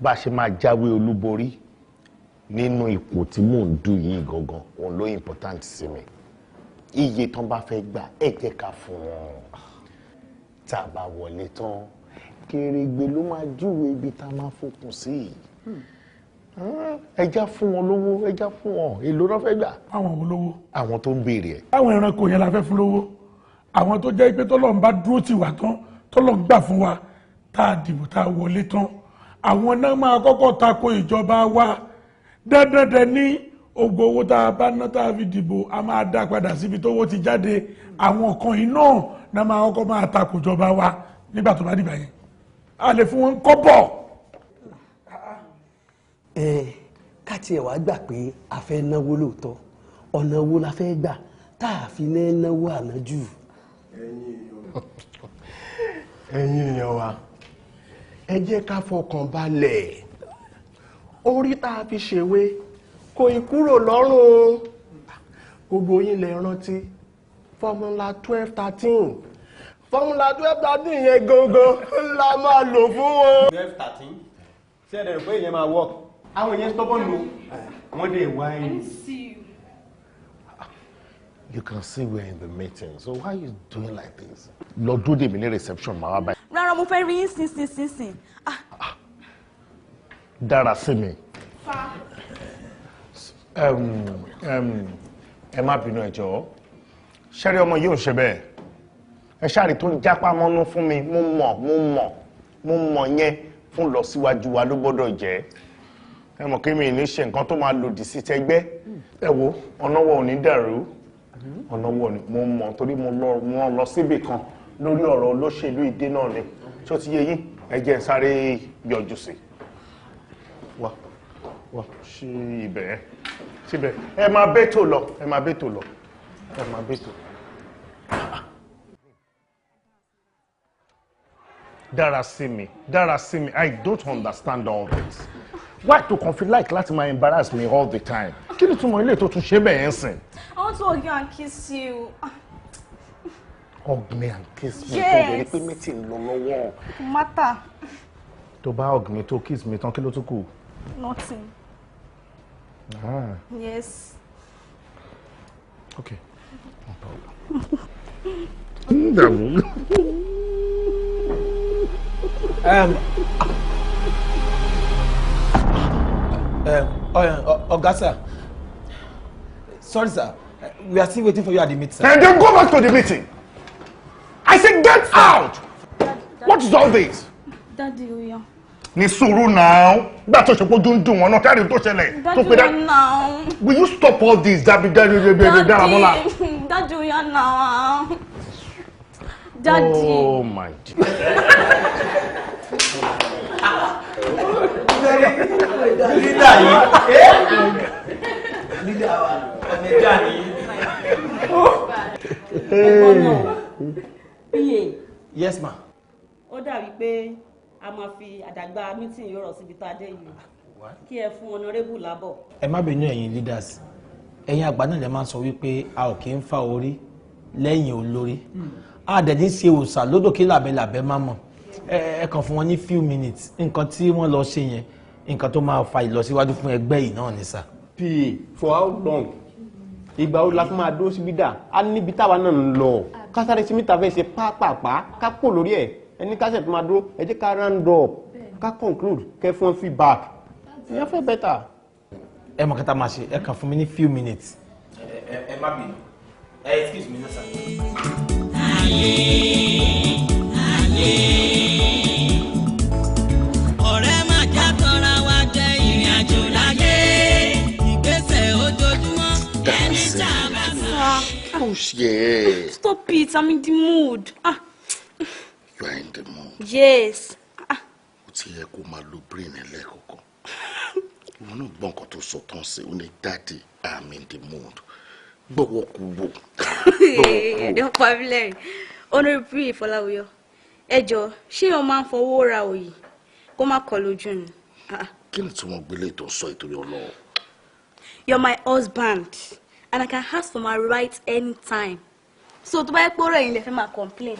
bá a ṣe máa jáwé olúborí nínú ipò tí mò ń dù yìí gangan òun ló important sí mi iye tán bá fẹ́ gbà ẹ jẹ́ ká fún wọn tá a bá wọlé tán kèrègbè ló máa júwe ibi tá a máa fòkun sí ẹja fún wọn lówó ẹja fún wọn èlò náà fẹ́ gbà. àwọn olówó. àwọn tó ń béèrè ẹ. àwọn ẹranko yẹn la fẹ́ fún lówó àwọn tó jẹ́ pé tọ́lọ́run bá dúró tì wá tán tọ́lọ́run gbà fún wa tá a dìbò tá a wọlé tán àwọn náà máa kọ́kọ́ tako ìjọba wa dandandan ní ògbó owó tá a bá ná tá a fi dìbò a máa dá padà síbi tówó ti jáde àwọn kan yìí náà máa kọ́kọ́ máa tako ìjọba wa nígbà tó bá dìbà yẹn a lè fún wọn kọ́bọ̀. káti ẹ̀ wá gbà pé a fẹ́ náwó lóòótọ́ ọ̀nà wo la fẹ́ gbà tá a fi ní náwó ànájù. ẹ̀yin èèyàn wa ẹ jẹ́ ká fọkàn balẹ̀ orí tá a fi ṣèwé kò ì kúrò lọ́rùn gbogbo yín lè rántí fọ́múlà 1213 fọ́múlà 12-13 yẹn gangan la máa lò fún wọn. 12-13 ṣé ẹ̀dẹ̀ rẹ̀ pé ìyẹn máa work àwọn èèyàn stubborn lò wọ́n dé wáyé. You can see we're in the meeting, so why are you doing like this? Lọ dúró dè mí ní reception màá wá báyìí. Rárá mo fẹ́ rí yín sínsìn. Dára sí mi. Ẹ má bínú ẹ jọ̀ọ́ ṣẹ́rí ọmọ yóò ṣe bẹ́ẹ̀ ẹ ṣáàrí tó ń jápá mọ́nú fún mi mo mọ̀ yẹn fún lọ síwájú wa ló gbọ́dọ̀ jẹ́ ẹ mọ̀ kí mi ní ṣe nǹkan tó máa lòdì sí tẹgbẹ́ ẹ wo ọ̀nàwọ̀ ò ní dàrú ọ̀nàwọ̀ ni mo mọ̀ torí mo lọ síbì kan lórí ọ̀rọ̀ olóṣèlú ìdè náà ni tó ti yé yín ẹ jẹ́ sáré yọjú sí wá sí ibẹ̀ yẹn síbẹ̀ ẹ máa bẹ́tò lọ. Dára sí mi, I don't understand all this. Why to kàn fi like láti máa embarrass me all the time? Kí ni túmọ̀ ilé tó tún ṣe bẹ́ẹ̀ yẹn sìn? I want to hug you and kiss you. Hug me and kiss me. Yes. Tó bẹ̀rẹ̀ pé meeting lọ lọ́wọ́. Kò mátà. Tó bá hug me tó kiss me tán kí ló tún kù? Nothing. Ah. Yes. Okay. No problem. Oga sir, sorry sir, we are still waiting for you at the meeting. And then go back to the meeting. I said get out. What is all this? Daddy, oya. Ní sùúrù now. Gbà tó ṣe pé ojú ń dùn wọn náà kárí tó ṣẹlẹ̀. Daddy, oya now. Will you stop all this? Daddy, oya now. Daddy. Oh my God. Lídà yìí. Lídà wa, ọmọ ẹja ni. Yes ma. Ó dàbí pé a máa fi àdàgbà mítìn yóò rọ̀ síbi tá a dé yìí kí ẹ fún honorable lábọ̀. Ẹ má bínú ẹ̀yin leaders. Ẹ̀yin àgbà náà lè máa sọ wípé a ò kí ń fa orí lẹ́yìn olórí. A dẹ̀ ní ṣe òòṣà lódò kí làbẹ́làbẹ́ má mọ̀. Ẹ kàn fún wọn ní few minutes. Nǹkan tí wọ́n lọ ṣe yẹn, nǹkan tó máa fa ìlọsíwájú fún ẹgbẹ́ yìí náà ni sà. PA for how long? Ìgbà wo la fún máa dúró síbí dà? A níbi táwa náà ń lọ. Kásáré sí mítà fẹ́ ṣe pápápá ká pò lórí ẹ̀. Ẹni kásẹ̀ tó máa dúró ẹ jẹ́ ká round up ká conclude kẹ́ fún feedback. Ìyẹn fẹ́ better. Ẹ mọ̀ kẹta máa ṣe ẹ kàn fún mi ní few minutes. Ẹ má bínú. Excuse me sir. Ọ̀rẹ́ má já tọ́ra wa jẹ ìrìn àjò láyé ìgbésẹ̀ ojoojúmọ́ ẹni tá a bá sọ. Stop it, I'm in the mood. You are in the mood. Yes. Ó ti yẹ kó máa lo brain ẹ lẹ́kọ̀ọ̀kan. Ìwọ náà gbọ́ nǹkan tó sọ tán sí ó ní daddy I'm in the mood. Gbọ́wọ́ kú wò. Don't pavilion. Honorable Fọláwíyọ. Ẹ jọ̀ọ́, ṣé o máa ń fọwọ́ ra òyì kó má kọ lójú ni? Kí ni tí wọ́n gbélé tó ń sọ ìtorí Ọlọ́run? You're my husband and I can ask for my rights anytime. So tó bá yẹ pé ọ̀rọ̀ yín lè fẹ́ máa complain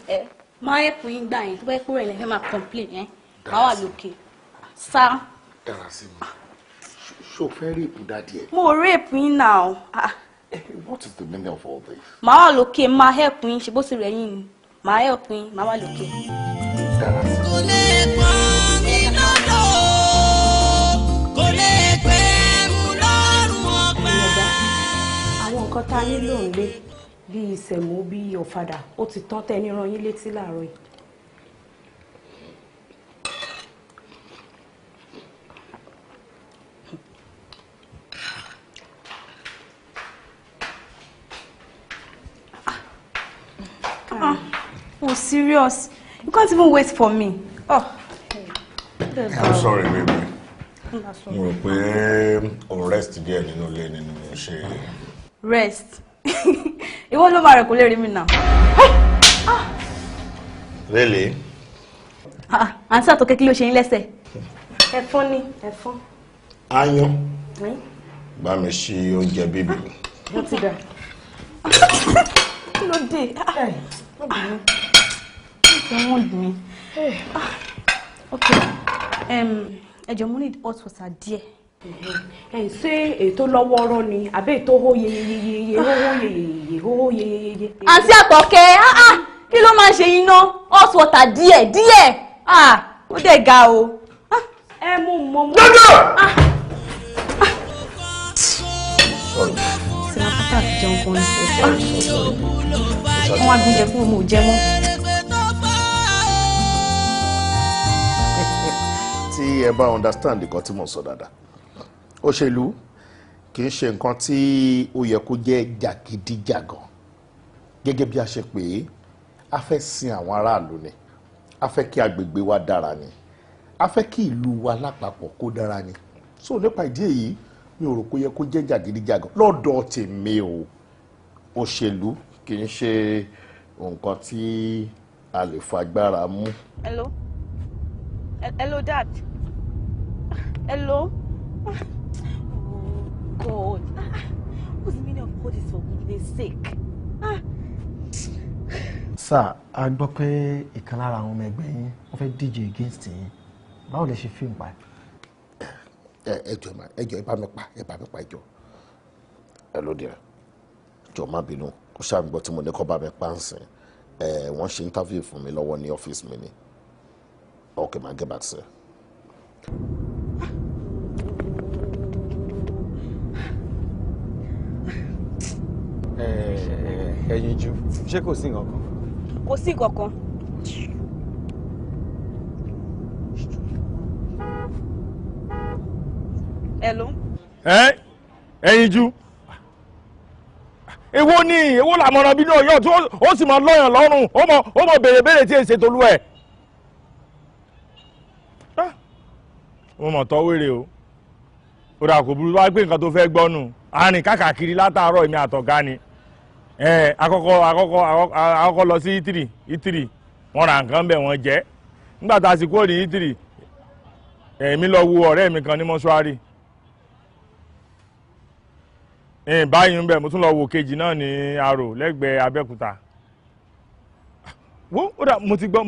máa help yín gbà yẹn tó bá yẹ pé ọ̀rọ̀ yín lè fẹ́ máa complain máa wà lókè. Sá. Dára sí mi. Ṣé o fẹ́ rape daddy ẹ? Mo rape yín now. What is the meaning of all this? Máa wà lókè máa help yín ṣe bó ṣe rẹ̀ yín ni. Máa help yín máa wà lókè. Dára sí mi. Kò lè pọ́n mi lọ́dọ̀ kò lè pẹ́ mú lọ́rùn ọ̀pẹ. Àwọn nǹkan tá a nílò ń lé bíi ìsẹ̀mú bíi ọ̀fadà ó ti tán tẹ́ ní ran yín létí láàárọ̀ yìí. Oh, serious? You can't even wait for me. Oh. I'm sorry, baby. Mo rò pé o rest díẹ̀ nínú ilé nínú ṣe. Rest. Ìwọ ló máa rẹ̀ kó lè rí mi náà. Really? Àǹtí àtọ́kẹ́ kí ló ṣe yín lẹ́sẹ̀? Ẹ̀fọn ni, ẹ̀fọn. Aáyán. Bá mi ṣí oúnjẹ bíbí. Wọ́n ti dà. Kí ló dé? warned me. Okay. Ẹ jọ̀ọ́ mo need hot water díẹ̀. Ṣé ètò lọ́wọ́rọ́ ni àbẹ́ ètò hó yeyeyeye. Àǹtí Àtọ̀kẹ́, kí ló máa ń ṣe yín náà? Hot water díẹ̀. Ó dẹ̀ ga o. Ẹ mú mọ́. Sinapata ti jẹun kan ní ṣẹ̀ṣẹ̀. Wọ́n wá gbé jẹ fún ọmọ òjẹ́ mọ́. Tí ẹ bá understand nǹkan tí mo sọ dáadáa, òṣèlú kì í ṣe nǹkan tí ó yẹ kó jẹ́ jàgídíjàgan. Gẹ́gẹ́ bí a ṣe pé a fẹ́ sin àwọn aráàlú ni, a fẹ́ kí agbègbè wa dára ni, a fẹ́ kí ìlú wa lápapọ̀ kó dára ni. So nípa ìdí èyí mi ò rò kó yẹ kó jẹ́ jàgídíjàgan lọ́dọ̀ tèmi o. Òṣèlú kì í ṣe nǹkan tí a lè fagbára mú. Hello, Dad. Hello. Oh, God. What's the meaning of all this for goodness sake? Sir, a gbọ́ pé ìkan lára àwọn ọmọ ẹgbẹ́ yín wọ́n fẹ́ díje against yín. Báwo lẹ ṣe fíìmù pa? Ẹjọ́ ẹ bá mi pa ẹjọ́. Ẹ ló dìrẹ̀. Jọ̀ọ́ má bínú. Ó ṣàǹgbọ́ tí mo ní kọ́ bá mi pa ń sìn. Wọ́n ṣe interview fún mi lọ́wọ́ ní ọ́fíìsì mi ni. Okay, man, get back, sir. Ẹyin ju, ṣé kò sí nǹkan kan? Kò sí nǹkan kan. Hello. Ẹyin ju. Èwo làmọ̀ràn bí náà yọ̀ tí ó sì máa lọ́yàn lọ́rùn, ó mọ béèrè tí èsè tolú ẹ̀. Wọ́n mọ̀ tọ́ wèrè o. Ó dà kò burú wá pé nǹkan tó fẹ́ gbọ́nù. Arìn káàkiri látàárọ̀ èmi àtọ̀gá ni. Àkọ́kọ́ lọ sí ìtìrì. Wọ́n ra nǹkan bẹ̀ wọ́n jẹ́. Nígbà tá a sì kúrò ní ìtìrì. Èmi lọ wo ọ̀rẹ́ mi kan ní mọ́ṣúárì. Báyìí ń bẹ̀ mo tún lọ wo kejì náà ní Arò lẹ́gbẹ̀ẹ́ Abẹ́òkúta. Ó dà mo ti gbọ́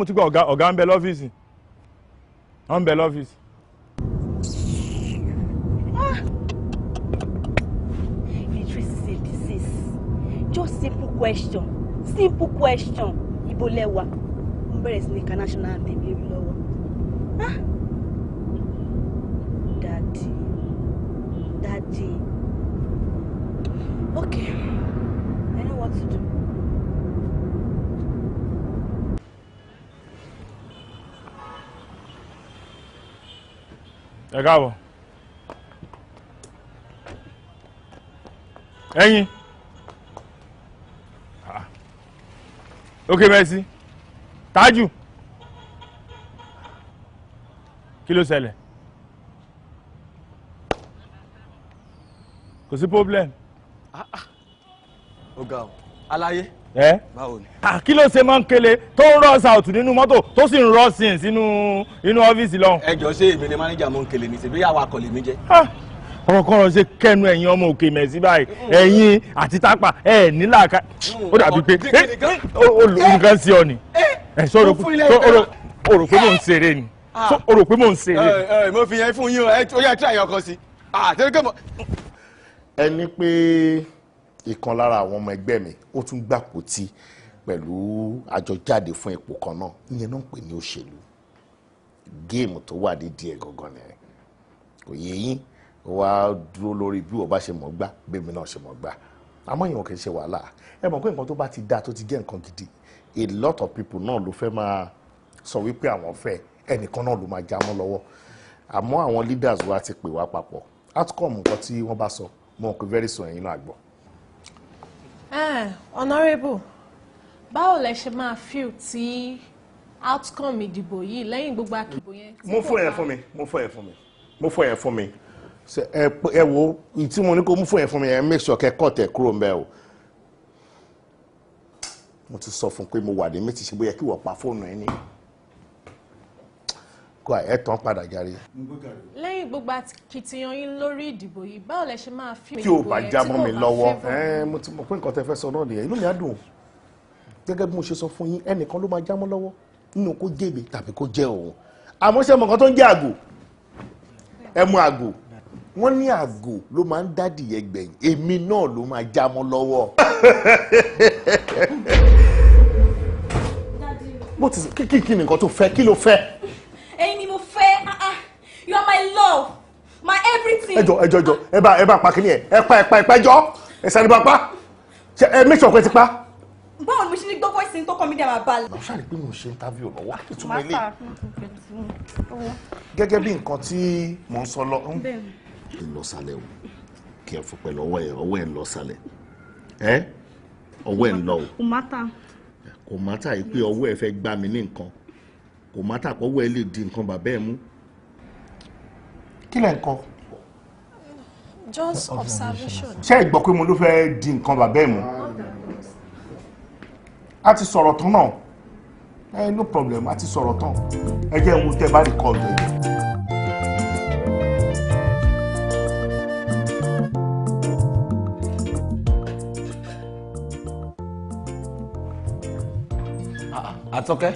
ọ̀gá ń bẹ lọ́fíìsì. Wọ́n ń bẹ lọ́fíìsì. Just simple question. Ibo lẹ́wà. Mo bẹ̀rẹ̀ sí ní international anthem yẹn lọ́wọ́. Daddy. Okay. I know what to do. Ẹ káàbọ̀. Ẹyin. Okay, merci. Tájù. Kí ló ṣẹlẹ̀? Kò sí problem. Ọ̀gá o, aláyé. Báwo ni? Kí ló ṣe máa ń kele tó ń rọ́ south nínú mọ́tò tó sì ń rọ́ sin sínú ọ́fíìsì lọ́hùn. Ẹ jọ̀ọ́ ṣé èmi ni mánéjà mọ́ ń kele ní ṣèbí yàwó akọ̀lẹ̀ mi jẹ́. Ọ̀rọ̀kọ̀rọ̀ ṣe kẹ́nu ẹ̀yin ọmọ òkè mẹ̀sí báyìí ẹ̀yin àti tápà nílà ká ó dàbí pé nǹkan sí ọ ni o rò pé mò ń ṣeré ni o rò pé mò ń ṣeré. Mo fi yẹn fún yín o ó yẹ kí àyàn kan sí. Ẹni pé ìkan lára àwọn ọmọ ẹgbẹ́ mi ó tún gbàpótí pẹ̀lú àjọjáde fún ipò kan náà ìyẹn náà ń pè ní òṣèlú géèmù tó wà nídìí ẹ̀ gangan nìyẹn kò yé yín wá dúró lórí bí wọ́n bá ṣe mọ̀ gbá bẹ́ẹ̀ náà ṣe mọ̀ gbá àmọ́ ìwọ̀n kì í ṣe wàhálà ẹ mọ̀ pé nǹkan tó bá ti dáa tó ti jẹ́ nǹkan gidi a lot of people náà ló fẹ́ máa sọ wípé àwọn fẹ́ ẹnìkan náà ló máa já mọ́ lọ́wọ́ àmọ́ àwọn leaders wa ti pè wá papọ̀ outcome nǹkan tí wọ́n bá sọ mọ̀ pé very soon ẹ̀yin náà gbọ́. Honourable báwo lẹ ṣe máa feel tí outcome ìdìbò yìí lẹ́yìn gbogbo akìbò yẹn. mo fún yẹn fún mi ẹ wo tí mo ní kó mú fún yẹn fún mi ẹ make sure kẹ cut ẹ kúrò mbẹ o mo ti sọ fún pé mo wà ní méjì ṣe bóyá kí wọ́n pa fóònù ẹ ní kó ẹ tán padà járe. lẹ́yìn gbogbo akitiyan yín lórí ìdìbò yìí báwo lẹ ṣe máa fi kí o bá já mọ́ mi lọ́wọ́ mo ti mọ̀ pé nǹkan tẹ fẹ́ sọ náà nìyẹn inú mi á dùn gẹ́gẹ́ bí mo ṣe sọ fún yín ẹnìkan ló máa já mọ́ lọ́wọ́ nínú kó jẹ́ mi tàbí kó jẹ́ òun àmọ́ ṣe mọ̀ nǹkan tó ń jẹ́ àgò ẹ mú àgò wọ́n ní àgò ló máa ń dádìyẹ gbẹ̀yìn èmi náà ló máa já mọ́ lọ́wọ́. bó ti kí ni nǹkan tó fẹ́ kí ló fẹ́. ẹ̀yin ni mo fẹ́ you are my love my everything. ẹjọ ẹ bá pa kí ni ẹ pa ẹjọ ẹ sáré bá pa ẹ make sure pé ti pa. báwo ni mo ṣe ní gbọ́ voice tó kọ́ mi dé àmà balẹ̀. mo ṣàlè pé mo ṣe interview lọ́wọ́ ìtumọ̀ ilé gẹ́gẹ́ bí nǹkan tí mò ń sọ lọ lọ sálẹ̀ o kí ẹ fún pẹ̀lú ọwọ́ ẹ̀ lọ sálẹ̀ ọwọ́ ẹ̀ ń lọ o kò mátà yìí pé ọwọ́ ẹ̀ fẹ́ gbá mi ní nǹkan kò mátà pé ọwọ́ ẹ̀ lè di nǹkan bàbá ẹ̀ mú kí lẹ̀ ń kọ́. just observation. ṣé ẹ gbọ́ pé mo ló fẹ́ di nǹkan bàbá ẹ̀ mú a ti sọ̀rọ̀ tán náà no problem a ti sọ̀rọ̀ tán ẹ jẹ́ ohun tẹ́ bá rí kọ́ ọ̀dọ̀ yìí. Àtọ́kẹ́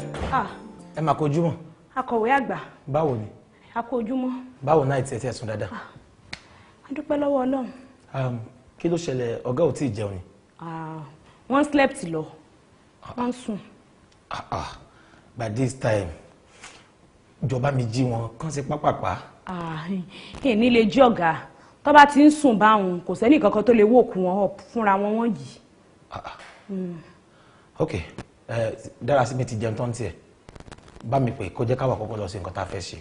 ẹ máa kojúmọ́. Akọ̀wé àgbà. Báwo ni. A kú ojúmọ́. Báwo náà ti ẹ̀ sùn dáadáa. A dúpẹ́ lọ́wọ́ Ọlọ́run. Kí ló ṣẹlẹ̀ ọ̀gá ò tí ì jẹun ni. Wọ́n slept lọ wọ́n sùn. By this time ìjọba mi jí wọn kàn sí pápápá. Èmi lè jí ọ̀gá tó bá ti ń sùn báwọn kò sẹ́ni kankan tó lè wòkú wọn fúnra wọn wọ́n yìí. Ok dára sí mi ti jẹun tán tiẹ̀ bá mi pè kó jẹ́ káwà kọ́kọ́ lọ sí nǹkan tá a fẹ́ ṣe.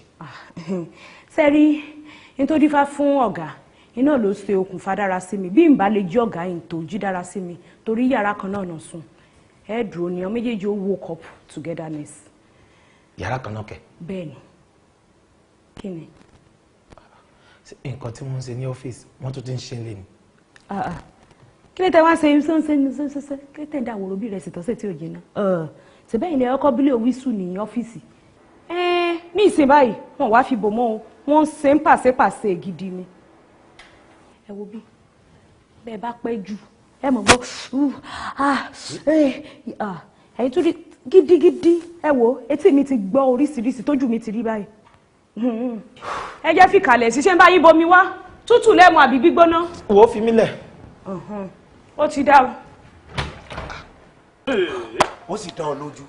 Sẹ́rí nítorí fá fún ọ̀gá iná ló ṣe okùnfà dára sí mi bí n bá lè jí ọ̀gá yìí tó jí dára sí mi torí yàrá kan náà nà sùn ẹ dúró ni ọ méjèèjì ó woke up togetherness. Yàrá kan náà kẹ. Bẹ́ẹ̀ni kí ni. Nǹkan tí wọ́n ń ṣe ní ọ́fíìsì wọ́n tún ti ń ṣe lé ni. Kí ni tẹ wá ṣe ṣe kí ni tẹ ń dá àwòrán bí rẹ sì tọ́sẹ̀ tí ò jìnnà ṣèbẹ́yìn lẹ ọkọ bílẹ̀ wíṣù ní ọ́fíìsì ní ìsìn báyìí wọ́n wá fi bò mọ́ o wọ́n ṣe ń pàṣẹ gidi ni. Ẹ wo bí bẹ́ẹ̀ bá pẹ́ jù ẹ mọ̀ gbọ́ ẹ̀yin tó rí gidigidi ẹ wo etí mi ti gbọ́ oríṣiríṣi tójú mi ti rí báyìí. Ẹ jẹ́ fi kalẹ̀ ṣiṣẹ́ ń bá yín bomi wá tútù lẹ́mu àbí gbígbóná. Wo fi mí lẹ̀. Ó ti dá o. Ó sì dá ọ lójú.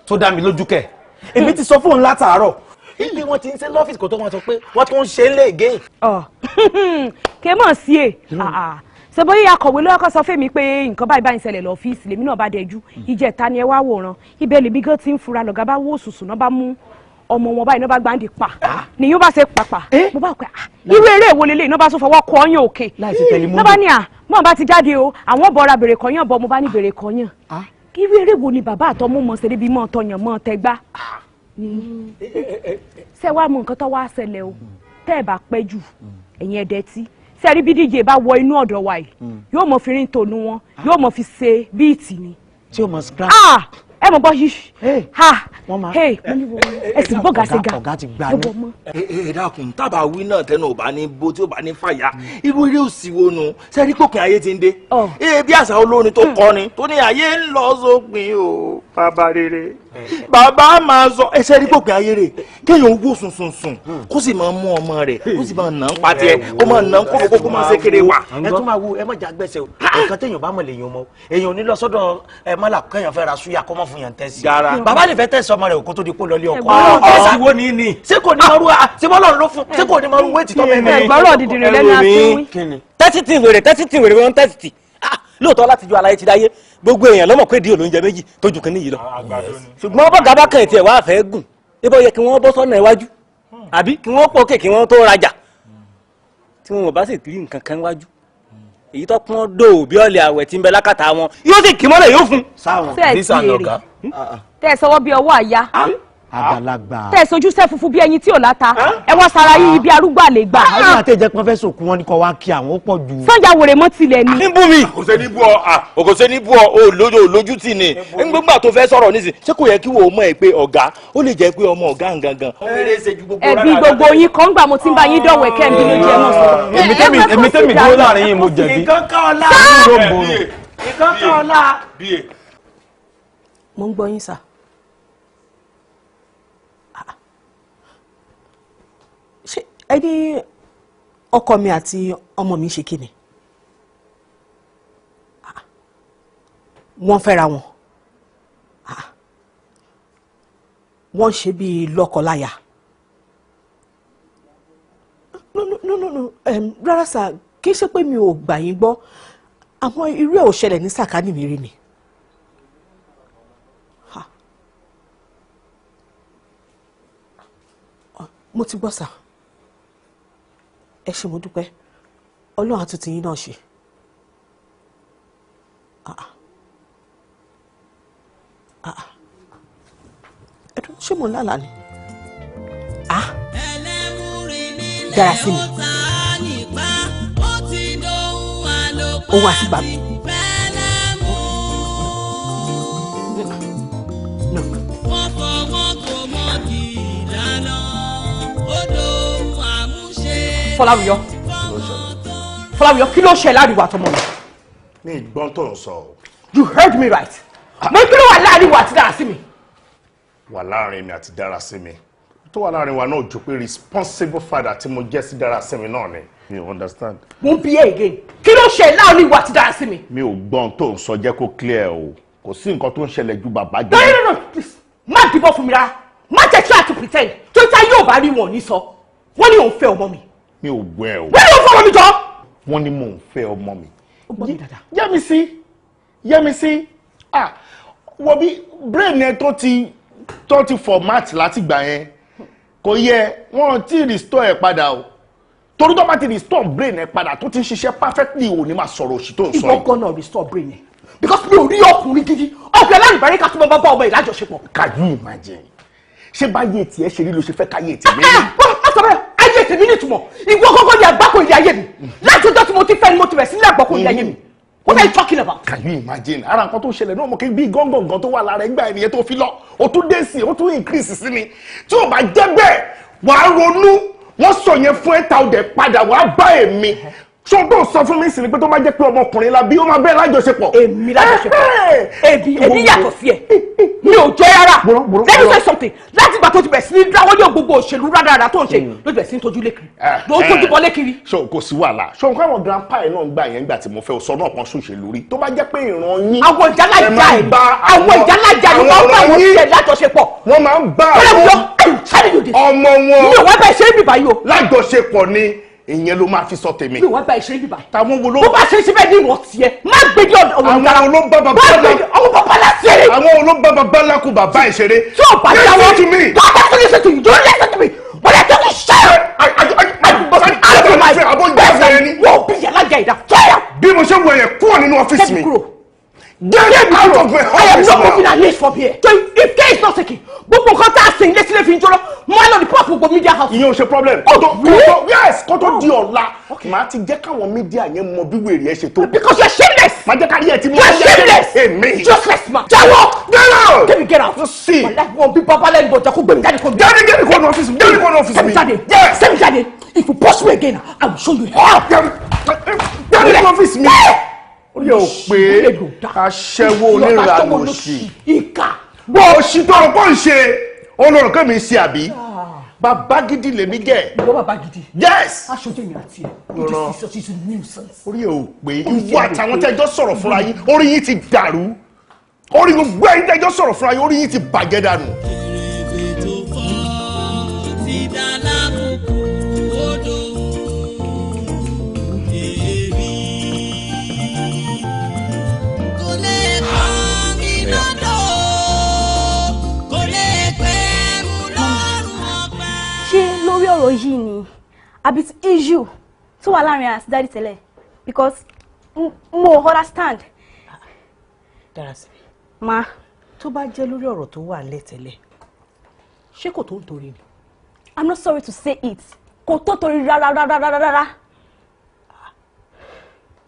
Tó dá mi lójú kẹ̀. Èmi ti sọ fún òun látàárọ̀ ibi wọn ti ń ṣe lọ́fíìsì kò tó wọn sọ pé wọ́n tún ń ṣe é lé again. Kè mọ̀ sí è ṣe bóyá akọ̀wé ló kọ́ sọ fún mi pé nǹkan báyìí báyìí ṣẹlẹ̀ lọ́fíìsì lèmi náà bá dẹjú ìjẹta ni ẹ wá wòran ibẹ̀ lèmi gan ti ń fura lọ̀gá bá wò sùsù náà bá mú ọmọ wọn báyìí náà bá gbáǹdì pa nìyí bá ṣe pàpà mo bá pẹ́ irú eré èwo lélẹ̀ náà bá tún fọwọ́ kọ ọyàn òkè náà bá ní mọ̀ bá ti jáde o àwọn bọ̀ra bèrè kọyàn bọ̀ mo bá ní bèrè kọyàn irú eré wo ni bàbá àtọmú mọ̀ ṣe débi mọ̀ tọyàn mọ̀ tẹgbá ṣé wàá mọ nǹkan tó wá ṣẹlẹ̀ o tẹ́ ẹ bá pẹ́ jù ẹ̀yin ẹ̀dẹ́ tí sẹ́rí bí DJ bá wọ inú ọ̀dọ̀ wa yìí yóò mọ fi rin tònú wọn yóò mọ fi ṣe bíìtì ni. tí o mọ scratch. ẹ mọ bọ yìí ẹ sì bọ́ gàṣẹ ga ọ̀gá ti gbà ní. ẹ dákun tábà wí náà tẹnu ò bá ní bó tí ò bá ní fàyà irú eré òsì wo nu sẹ́rí pòkìn ayé ti ń dé. bí àṣà olórin tó kọrin tó ní ayé ń lọ sópin o bàbá rere bàbá máa sọ ẹ sẹ́rí pòkìn ayé rè kéèyàn wó sùnsùnsùn kó sì máa mú ọmọ rẹ̀ kó sì máa nà ń pa tiẹ̀ kó máa nà ń kó kó máa ṣe kéré wà. ẹ tún máa wo ẹ má jà gbèsè o nǹkan téèyàn bá mọ̀ lèèyàn mọ̀ èèyàn ò ní lọ sọ́dọ̀ ẹ mọ́là kéèyàn fẹ́ ra súyà kó mọ̀ fún yàn tẹ́sí. bàbá lè fẹ́ tẹ̀sí ọmọ rẹ̀ kó tó di pé lọ́lé ọkọ. ọ̀sì wo ni ni. ṣé kò ní maru ṣé bọ́lọ̀ ló fún ṣé kò ní maru wéètì tọ́ mẹ́rin. ẹ̀gbọ́rọ̀ dìdìrín lẹ́nu àfihàn. tẹ́sítì wèrè wọn tẹ́sítì lóòótọ́ láti ju aláyé ti dáyé gbogbo èèyàn lọ́mọ̀ pé di olóúnjẹ méjì tó ju kínní yìí lọ. ṣùgbọ́n bọ́gà bá kàn tiẹ̀ wá fẹ́ gùn ibò yẹ kí wọ́n bọ́ sọ́nà iwájú àbí kí wọ́n pọ̀ kí wọ́n tó rajà tí wọn bá sì rí nǹkan kan iwájú èyí tó pọ́n dò bí ọ̀lẹ̀ àwẹ̀ tí ń bẹ lákàtà wọn yóò sì kí mọ́lẹ̀ yóò fún. sáwọn dísà lọ́gà. tẹ́ ẹ sọwọ́ bí ọwọ́ àyà. àgbàlagbà. tẹ́ ẹ sojú sẹ́ funfun bí ẹyin tí ò láta ẹ wọ́n sara yìí bí arúgbó àlè gbà. ọdún àtẹ̀jẹ́ pọ́n fẹ́ sòkú wọn ni kò wá kí àwọn ó pọ̀ jù. sọ́jà wèrè mọ́ tilẹ̀ ni. níbú mi kò sẹ́ níbú ọ kò sẹ́ níbú ọ lójú tì ní nígbà tó fẹ́ sọ̀rọ̀ nísìn ṣé kò yẹ kí wò ó mọ̀ ẹ́ pé ọ̀gá ó lè jẹ́ pé ọmọ ọ̀gá gangan. ẹbí gbogbo yín kan gbà mo ti ń bá yín dọ̀wẹ̀ kẹ́ mi ló jẹ́ mọ̀ sọ̀rọ̀. èmi tẹ́mi dúró láàrin yín mo jẹ̀bi. mo ń gbọ́ yín sà. ẹni ọkọ mi àti ọmọ mi ṣe kíni wọ́n fẹ́ra wọn wọ́n ṣe bí lọ́kọláya no rárá sà kì í ṣe pé mi ò gbà yín gbọ́ àwọn irú ẹ̀ ò ṣẹlẹ̀ ní sàkání mi rí ni. mo ti gbọ́ sà ẹ ṣé mo dúpẹ́ ọlọ́run àtúntì yín náà ṣe. ẹ̀dùn ṣé mo lálàá ni. dára sí mi òun àti bàbá. Fọláwíyọ kí ló ṣe láàrin wa tọmọ mi. ní ìgbọ́n tó ń sọ. You heard me right. mo kí ló wà láàrin wa àti dára sí mi. wà láàrin mi àti dára sí mi tó wà láàrin wa náà jù pé responsible father tí mo jẹ́ sí dára sí mi náà ni. mi ò understand. mo ń bi ẹ́ again kí ló ṣe láàrin wa àti dára sí mi. mi ò gbọ́n tó ń sọ jẹ́ kó clear o kò sí nǹkan tó ń ṣẹlẹ̀ ju bàbá jẹ́. no please má dìbò fún mi rárá má jẹ́ try to pretend tó tá yóò bá rí wọn ní sọ wọ́n ní òun fẹ́ ọmọ mi. mi ò gbọ́ ẹ o. wọ́n ní òun fẹ́ ọmọ mi jọ. wọ́n ní mò ń fẹ́ ọmọ mi. ó gbọ́ mi dáadáa. Yẹ́misí wo bí brain yẹn tó ti format láti gbà yẹn kò yẹ wọ́n ti restore ẹ̀ padà o torí tó bá ti restore brain ẹ̀ padà tó ti ń ṣiṣẹ́ perfectly ò ní máa sọ̀rọ̀ òṣì tó ń sọ yìí. ìwọ gan-an restore brain yẹn because mi ò rí ọkùnrin gidi ọkùnrin aláìbárí ká tó máa bá ọmọ ìlàjọṣepọ̀. Can you imagine ṣé báyé tiẹ̀ ṣe rí ló ṣe fẹ́ káyé tèmi rí. ayé tèmi nítumọ̀ ìwọ gọ́gọ́ ni àgbákò ilé ayé mi láti ọjọ́ tí mo ti fẹ́ ni mo ti bẹ̀ sílẹ̀ àgbákò ilé ayé mi. What are you talking about? Can you imagine? Ara nǹkan tó ṣẹlẹ̀ náà mo kí bí gángan tó wà lára ẹgbẹ́ ẹnìyẹn tó fi lọ o tún dé sí o tún increase sí ni tí o bá jẹ́ bẹ́ẹ̀ wàá ronú wọ́n sọ yẹn fún ẹ̀ ta ọ̀dẹ̀ padà wàá bá èmi ṣé tó sọ fún mi sí ni pé tó bá jẹ́ pé ọmọkùnrin la bí ó máa bẹ́ẹ̀ lájọṣepọ̀. èmi lájọṣepọ̀ èmi yàtọ̀ sí ẹ mi ò jẹ́ rárá let me say something láti ìgbà tó ti bẹ̀ sí ní dáwọ́ yóò gbogbo òṣèlú rádaràdà tó ń ṣe ló ti bẹ̀ sí ní tójú lékiri ló ń tójú bọ́ lékiri. ṣé kò sí wàhálà ṣé nǹkan àwọn grandpa ẹ̀ náà ń gbà yẹn gbà tí mo fẹ́ sọ náà kan ṣòṣèlú rí tó bá jẹ́ pé ìran yín. àwọn ìjàlájà ni wọ́n bá wọn ṣe lájọṣepọ̀. wọ́n máa ń bá ọmọ wọn mi ò wá bá ìṣe bíbá yìí o. lájọṣepọ̀ ni ìyẹn ló máa fi sọ tèmi. mi ò wá bá ìṣe bíbá. táwọn wo ló. bó bá ṣe ṣe bẹ́ẹ̀ ní ìwọ̀n tiẹ̀ má gbé ní ọ̀dọ̀ ọ̀rọ̀ ìdára. àwọn olóńgbà bàbá láṣẹrẹ. àwọn olóńgbà bàbá lákù bàbá ìṣeré. tí o bá jáwọ́ to me. tó bá tó lè ṣe to you don't listen to me but I don't share. wọ́n bí yàrá jà ìdá fẹ́yà. bí mo ṣe wọ yẹn kúrò nínú ọ́fíìsì mi. Get out of my office now. I am not moving an inch from here. So if care is not taken, gbogbo nǹkan tá a sìn létí lè fi ń jọrọ, mo á lọ report gbogbo media house. Ìyẹn ò ṣe problem. Yes, kó tó di ọ̀la. Màá ti jẹ́ káwọn media yẹn mọ bí wèrè ẹ ṣe tó. Because you are shameless. Màá jẹ́ kárí ẹ ti mọ. You are shameless. Èmi. Useless man. Jáwọ́. Get out. Let me get out. Let's see. Wàlá wọn bí babalẹ̀ ń bọ̀ jẹ́ kó gbẹ̀mí jáde kó. Jáde kó ní ọ́fíìsì mi. Jáde kó ní ọ́fíìsì mi. Sẹ́mi jáde. If you push me again, I will show you hell. Jáde kó ní ọ́fíìsì mi. Ó yẹ ò pé aṣẹ́wó onírànú òṣì. Ìkà. Bó òṣì tó ọ̀pọ̀ ń ṣe olórùn kẹ́mi ṣe àbí. Bàbá gidi lèmi jẹ́. Ìwọ bàbá gidi. Yes. Aṣojú èmi àti ẹ̀. It is such a nuisance. Orí ẹ̀ ò pé ìwọ àtàwọn tẹ́jọ́ sọ̀rọ̀ fúnra yín orí yín ti dàrú. Orí gbogbo ẹ̀yin tẹ́jọ́ sọ̀rọ̀ fúnra yín orí yín ti bàjẹ́ dànù. lórí ọ̀rọ̀ yìí ni àbí issue tó wà láàrin àti dáàdì tẹ́lẹ̀ because mo understand. Darasimi. Ma. Tó bá jẹ́ lórí ọ̀rọ̀ tó wà lẹ́tẹ̀lẹ̀ ṣé kò tó ń torí ni. I'm not sorry to say it kò tó torí rárá.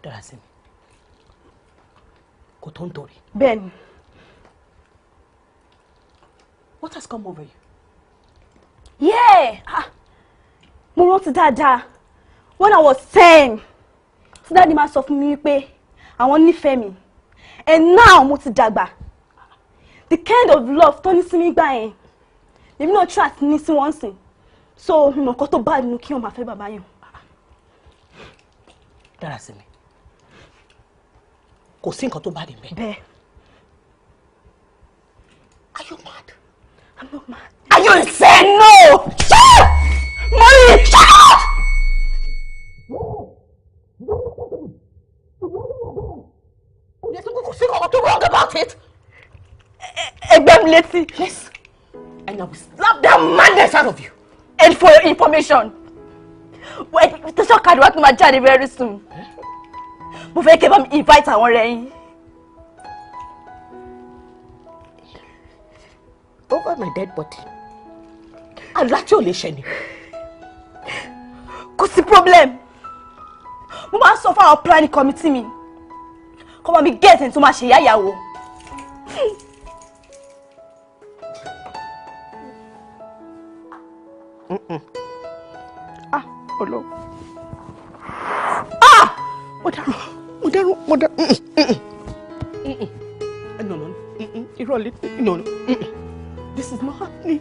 Darasimi. Kò tó ń torí. Bẹ́ẹ̀ni. What has come over you? Yeah, mo rántí dáadáa when I was 10 tí dáàdi máa sọ fún mi pé àwọn nífẹ̀ẹ́ mi and now mo ti dàgbà the kind of love tó ní sí mi gbà yẹn èmi náà try àti ní sí wọ́n sìn so nǹkan tó bá nínú kí wọ́n máa fẹ́ bàbá yẹn. dára sí mi kò sí nǹkan tó bá dé bẹ́ẹ̀. bẹ́ẹ̀. Are you mad? I'm not mad. Are you insane? No! Shut up! Mommy! Shut up! There's nothing wrong about it. Yes. And I will slap the madness out of you. And for your information, when the shock card was my journey very soon. Mo fẹ́ kẹ́ bá mi invite àwọn ọ̀rẹ́ yín. Over my dead body. Aláti ò lè ṣẹ ni. Kò sí problem. Mo máa ń sọ fún àwọn planning committee mi. Kọ́ bá mi get ẹni tó máa ṣe ìyá ìyàwó. Ọlọ́run. Mo dárò. No. Irọ́ lé. No. This is not happening.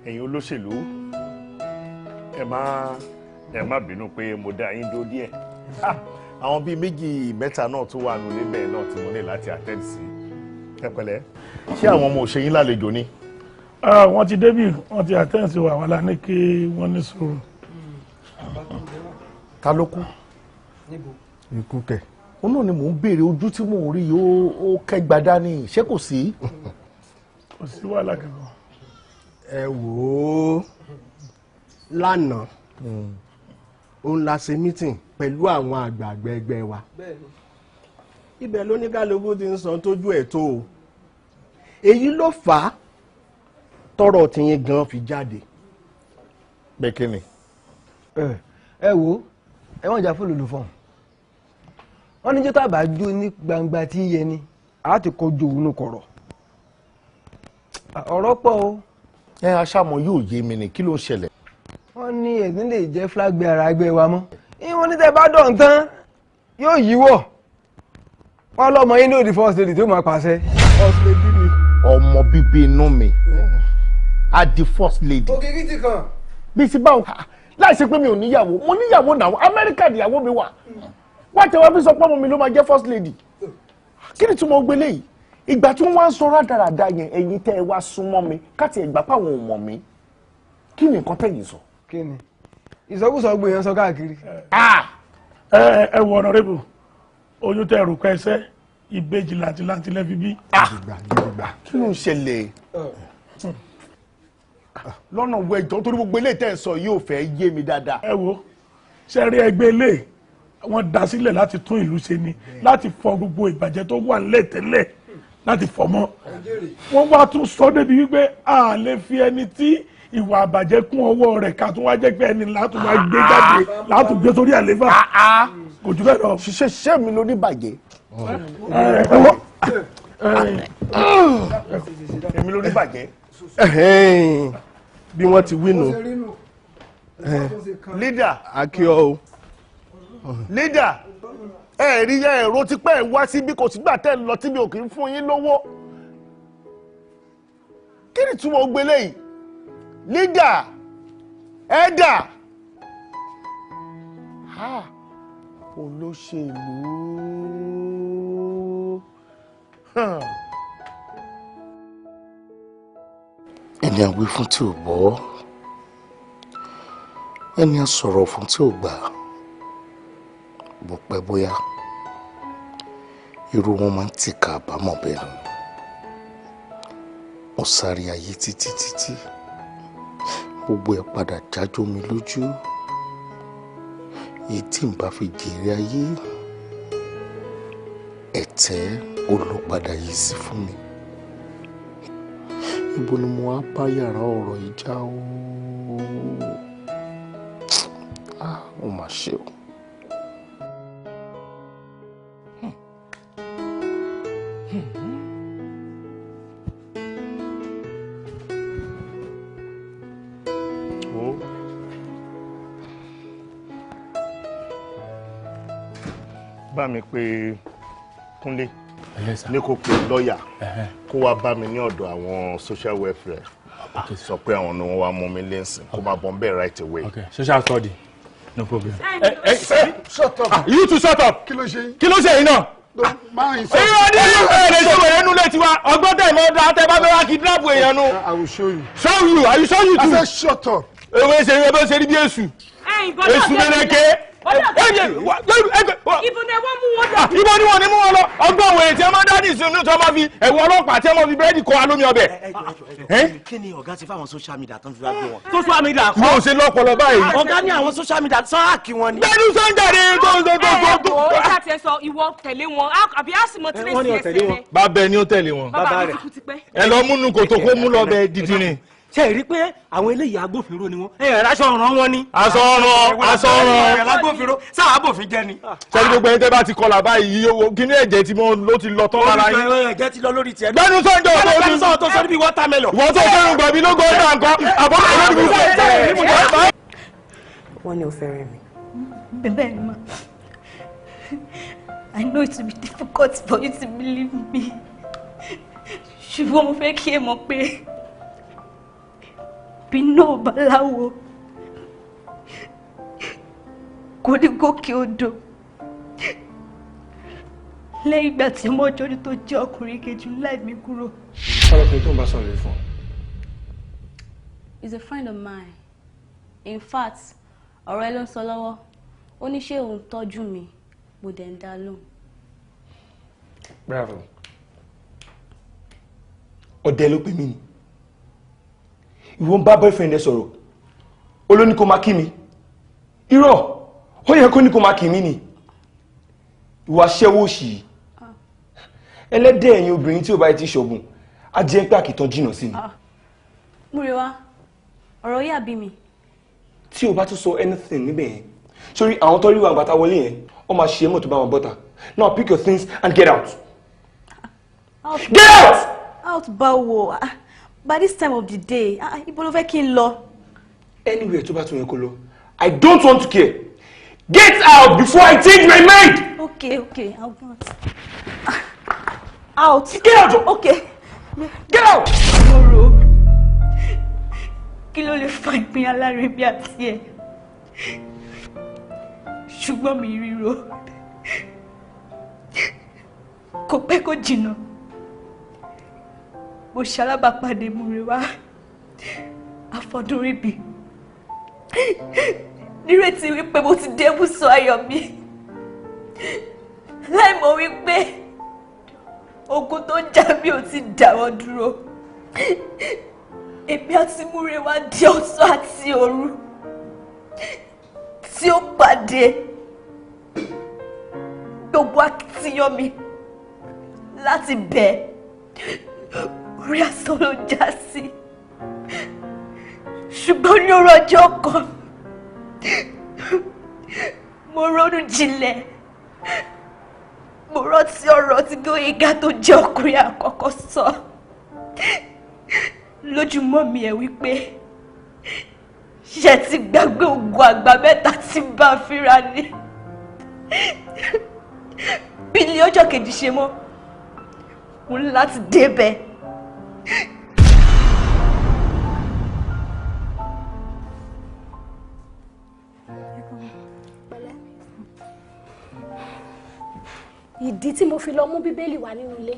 Ẹ̀yin olóṣèlú ẹ má bínú pé mo dá yín dó díẹ̀. Àwọn bíi méjì mẹ́ta náà tó wà nílé bẹ́ẹ̀ náà tí mo ní láti attend sí. Ẹ pẹ̀lẹ́. Ṣé àwọn ọmọ òṣèyìn lálejò ni? Wọ́n ti débì, wọ́n ti attend sí wa, àwọn la ní kí wọ́n ní sùúrù. Ta ló kú? Ikú kẹ̀. Ó náà ni mò ń béèrè ojú tí mò ń rí ó kẹ́gbà dání, ṣé kò sí? Kò sí wàhálà kankan. Ẹ wò ó lánàá òun la ṣe meeting pẹ̀lú àwọn àgbààgbà ẹgbẹ́ wa. Ibẹ̀ ló ní kálukú ti ń san tójú ẹ̀ tó o. Èyí ló fà á tọ́rọ̀ tiyín gan fi jáde. Bẹ́ẹ̀ kí ni? Ẹ wò ẹ wọ́n jà fún olùfọ̀n. Wọ́n ní jọ́tà bá jó ní gbangba tí yẹ ni a ti kọjú òun kọ̀rọ̀. Ọ̀rọ̀ pọ̀ o. Ẹ aṣáàmọ̀ yóò yé mi ni kí ló ń ṣẹlẹ̀? Wọ́n ní ẹ̀sìn lè jẹ́ fúlágbé ara ẹgbẹ́ wa mọ́. Wọ́n ní tẹ́ bá dọ̀ tán yóò yíwọ̀. Wọ́n lọ́mọ yín ní òdì first lady tó máa pàṣẹ. Ọmọ bíbí inú mi á di first lady. Òkìkí ti kàn. Bí ti báwo láì ṣe pé mi ò níyàwó mo níyàwó náà Amẹ́ríkà níyàwó mi wà. Wọ́n tẹ wá fi sọ pé ọmọ mi ló máa jẹ́ first lady. Kí ni tí mo gbélé yìí? Ìgbà tí wọ́n wá ń sọ rádaràda yẹn ẹ̀yin tẹ́ ẹ wá súnmọ́ mi káti ẹ̀gbà páwọn ò mọ̀ mí. Kí ni nǹkan tẹ̀yìn sọ? Kí ni? Ìsọkúsọ gbé yẹn sọ káàkiri. Ẹ wọ ọ̀nàrẹ́bù oyún tẹ ẹrù kẹsẹ́ ìbejì làǹtìlàǹtì lẹ́fi bí. Kí ló ń ṣẹlẹ̀? Lọ́nà wo ẹjọ́ torí gbogbo eléyìí tẹ́ ẹ sọ yóò fẹ́ yé mi dáadáa. Ẹ wo ṣe rí ẹgbẹ́ ilé wọ́n dá sílẹ̀ láti tún ìlú ṣe ni láti fọ gbogbo ìbàjẹ́ tó wà nílẹ̀ tẹ́lẹ̀ láti fọ mọ́. Wọ́n wá tún sọ débi wípé a lè fi ẹni tí ìwà àbàjẹ́ kún ọwọ́ rẹ̀ ká tún wá jẹ́ pé ẹni látún wá gbé jáde látún gbé sórí àléfà kò jù bẹ́ẹ̀ lọ. Ṣé mi ló ní bàjẹ́? Èmi ló ní bàjẹ́. Bí wọ́n ti wí nù. Leader. Akíọ́ o. Leader. Rí ẹ̀rọ ti pẹ́ wá síbí kò sígbà tẹ́ ń lọ tí mi ò kì í fún yín lówó. Kí ni túmọ̀ gbélé yìí? Leader. Ẹ̀dà. Olóṣèlú. Ẹni a wí fún tí ò gbọ́, ẹni a sọ̀rọ̀ fún tí ò gbà, bó pẹ́ bóyá irú wọn máa ń tìka àbámọ̀ bẹ́ẹ̀ ni. Mo sáré ayé títí gbogbo ẹ̀ padà jájó mi lójú. Èyí tí n bá fi jèrè ayé ẹ̀tẹ́ olùpadà yìí sí fún mi. Ibo ni mo wá bá yàrá ọ̀rọ̀ ìjà o? Ó mà ṣe o. Bá mi pé Kúnlé. ní kò pé lọ́ọ̀yà kó wá bá mi ní ọ̀dọ̀ àwọn social welfare sọ pé àwọn ni wọ́n wá mú mi lẹ́sìn kó máa bọ̀ ń bẹ̀ right away. social study no problem. shut up. You too shut up. kí ló ṣe yín náà. Irọ́ ní ẹ̀rẹ̀ ṣe wẹ̀rẹ̀ nú létí wa ọgbọ́n tẹ̀ mọ́ ọdún àtẹ bá fẹ́ wá kidnap èèyàn nu. I will show you. Show you? Are you sure you too? I said shut up. Ewé ṣe rí bí èṣù. Èṣù mẹ́lẹ́kẹ́. Ibo ni wọ́n mú wọn lọ. Ibo ni wọ́n ní mú wọn lọ. Ọgbọ́n òwe tí a máa ń dá ní ìsinmi tí wọ́n máa fi ẹ̀wọ̀n ọlọ́pàá tí wọ́n máa fi búrẹ́dì kọ́ alómi ọbẹ̀. Kí ni ọ̀gá ti fáwọn social media tó ń fi wá gbé wọn. social media kọ́. Mo ṣe lọ́pọ̀lọ́ báyìí. Ọ̀gá ní àwọn social media sán àkí wọn ni. Bẹ́ẹ̀ni sọ́njàre tó. Ó ṣáà tiẹ̀ sọ ìwọ tẹ̀lé wọn àbí àsìmọ́ tí lè ṣe ẹsẹ̀ rẹ̀. Bàbá ẹni ó tẹ̀lé wọn. Bàbá rẹ̀ ẹ lọ múnú kòtò kó mú lọ bẹ dídí ni. ṣe rí pé àwọn eléyìí agbófinró ni wọn aṣọ ọ̀ràn wọn ni. aṣọ ọ̀ràn. agbófinró sáà abófin jẹ ni. sẹ́ni gbogbo ẹni tẹ́ bá ti kọlà báyìí kíní ẹ̀jẹ̀ tí ló ti lọ tán lára yín. ẹ̀jẹ̀ ti lọ lórí tiẹ̀. gbẹ́nu sọ́njọ́ gbẹ́nu sọ́njọ́ tó sọ́ni bí wọ́támẹ́lọ̀. wọ́n tó fẹ́ràn gbàgbé ló gbọ́ ọ̀dà nǹkan àbọ̀ wọ́n ní o fẹ́ rẹ̀ mi. Bẹ́ẹ̀ ni ma, I know it will be difficult for you to believe me. Ṣùgbọ́n mo fẹ́ kí ẹ mọ̀ pé bí náà bá láwo kò ní gòkè odò. Lẹ́yìn ìgbà tí mo jọ́jú tó jẹ́ ọkùnrin kejì láì mí kúrò. ọlọ́pàá tó ń bá sọ̀rọ̀ yìí fún ọ. He's a friend of mine. In fact, ọ̀rọ̀ ẹ ló ń sọ lọ́wọ́. Ó ní ṣé òun tọ́jú mi, mo dẹ̀ ń dá lóhùn. Bravo. Ọ̀dẹ̀ ló pè mí ni. Ìwọ ń bá boyfriend ẹ sọ̀rọ̀. Ó ló ní kó máa kí mi. Irọ́, ó yẹ kó ní kó máa kí mi ni. Ìwà aṣẹ́wó òṣì yìí. Ẹlẹ́dẹ̀ ẹ̀yin obìnrin tí ò bá ti ṣọ̀gùn, á jẹ́ pé àkìtàn jìnnà sí ni. Múrewá, ọ̀rọ̀ yà bí mi. Tí o bá tún sọ anything níbẹ̀ yẹn, sórí àwọn tó rí wa àgbàtà wọlé yẹn, wọ́n máa ṣe é mọ̀ tó bá wọn bọ́ta. Now pick your things and get out. Get out! Out báwo? By this time of the day, ibo ló fẹ́ kí n lọ? Anywhere tó bá tún yẹn kó lọ. I don't want to care. Get out before I change my mind! Okay, I'll go out. Out. Get out! Okay. Get out! Moro. Kí ló lè fa ìpín alárèébí àti ẹ̀? Ṣùgbọ́n mi ríro. Kò pẹ́ kó jìnnà. Mo ṣalábàpàdé Múrewá. Àfọ̀dúnríbì. Nírètí wípé mo ti dé ibùsọ̀ ayọ̀ mi. Láì mọ̀ wípé ogun tó ń jà mí ò ti dáwọ́ dúró. Èmi àti Múrewá di ọ̀sán àti òru tí ó pàdé. Gbogbo akitiyan mi láti bẹ̀ orí asán ló já sí. Ṣùgbọ́n ní òru ọjọ́ kan mo ronú jinlẹ̀. Mo rántí ọ̀rọ̀ tí Gbóyèga tó jẹ́ ọkùnrin àkọ́kọ́ sọ lójúmọ́ mi ẹ̀ wípé ṣe ti gbàgbé ogun àgbà mẹ́ta tí bá fíra ní. Bí ilé ọjọ́ kejì ṣe mọ́, mo ní láti débẹ̀. Ìdí tí mo fi lọ mú bíbélì wá nínú ilé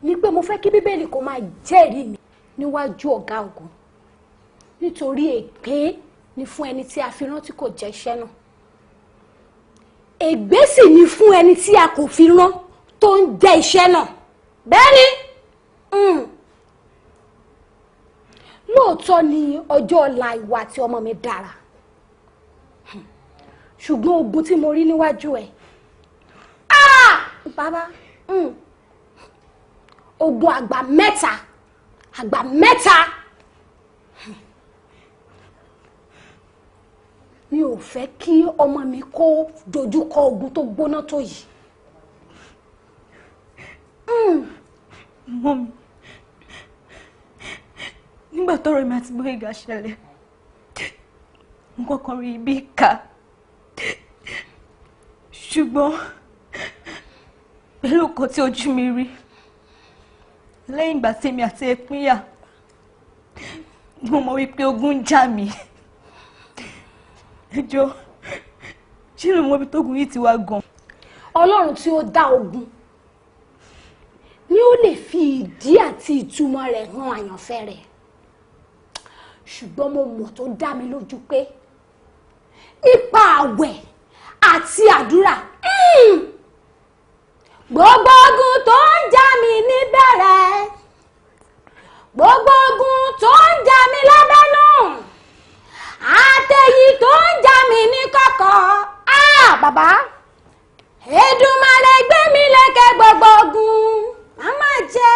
ni pé mo fẹ́ kí bíbélì kó máa jẹ́rìí mi níwájú ọ̀gá ògùn, nítorí ègbé ni fún ẹni tí a fi rán tí kò jẹ́ iṣẹ́ náà. Ègbé sì ni fún ẹni tí a kò fi rán tó ń jẹ́ iṣẹ́ náà. Bẹ́ẹ̀ni, lóòótọ́ ni ọjọ́ ọ̀la ìwà àti ọmọ mi dára, ṣùgbọ́n ogun tí mo rí níwájú ẹ̀, bàbá, ogun àgbà mẹ́ta. Mi ò fẹ́ kí ọmọ mi kó dojúkọ ogun tó gbóná tó yìí. Mọ́mì, nígbà tọ́rọ̀ mi àti Gbóyèga ṣẹlẹ̀, mo kọ́kọ́ rí ibi ìkà. Ṣùgbọ́n pẹ̀lú nǹkan tí ojú mi rí lẹ́yìn ìgbà tí èmi àti ẹ pínyà mo mọ̀ wípé ogun ń jà mí. Ẹ jọ̀ọ́ ṣé ló mọ̀ bí tógun yìí ti wá gan? Ọlọ́run tí ó dá ogun ni ó lè fi ìdí àti ìtumọ̀ rẹ̀ hàn àyànfẹ́ rẹ̀. Ṣùgbọ́n mo mọ̀ tó dá mi lójú pé nípa àwẹ̀ àti àdúrà gbogbo ogun tó ń jà mí níbẹ̀rẹ̀, gbogbo ogun tó ń jà mí lábẹ́nú, àtẹ̀yí tó ń jà mí ní kọ̀kọ̀. Bàbá Èdùmàrè gbé mi lékè gbogbo ogun màmá jẹ́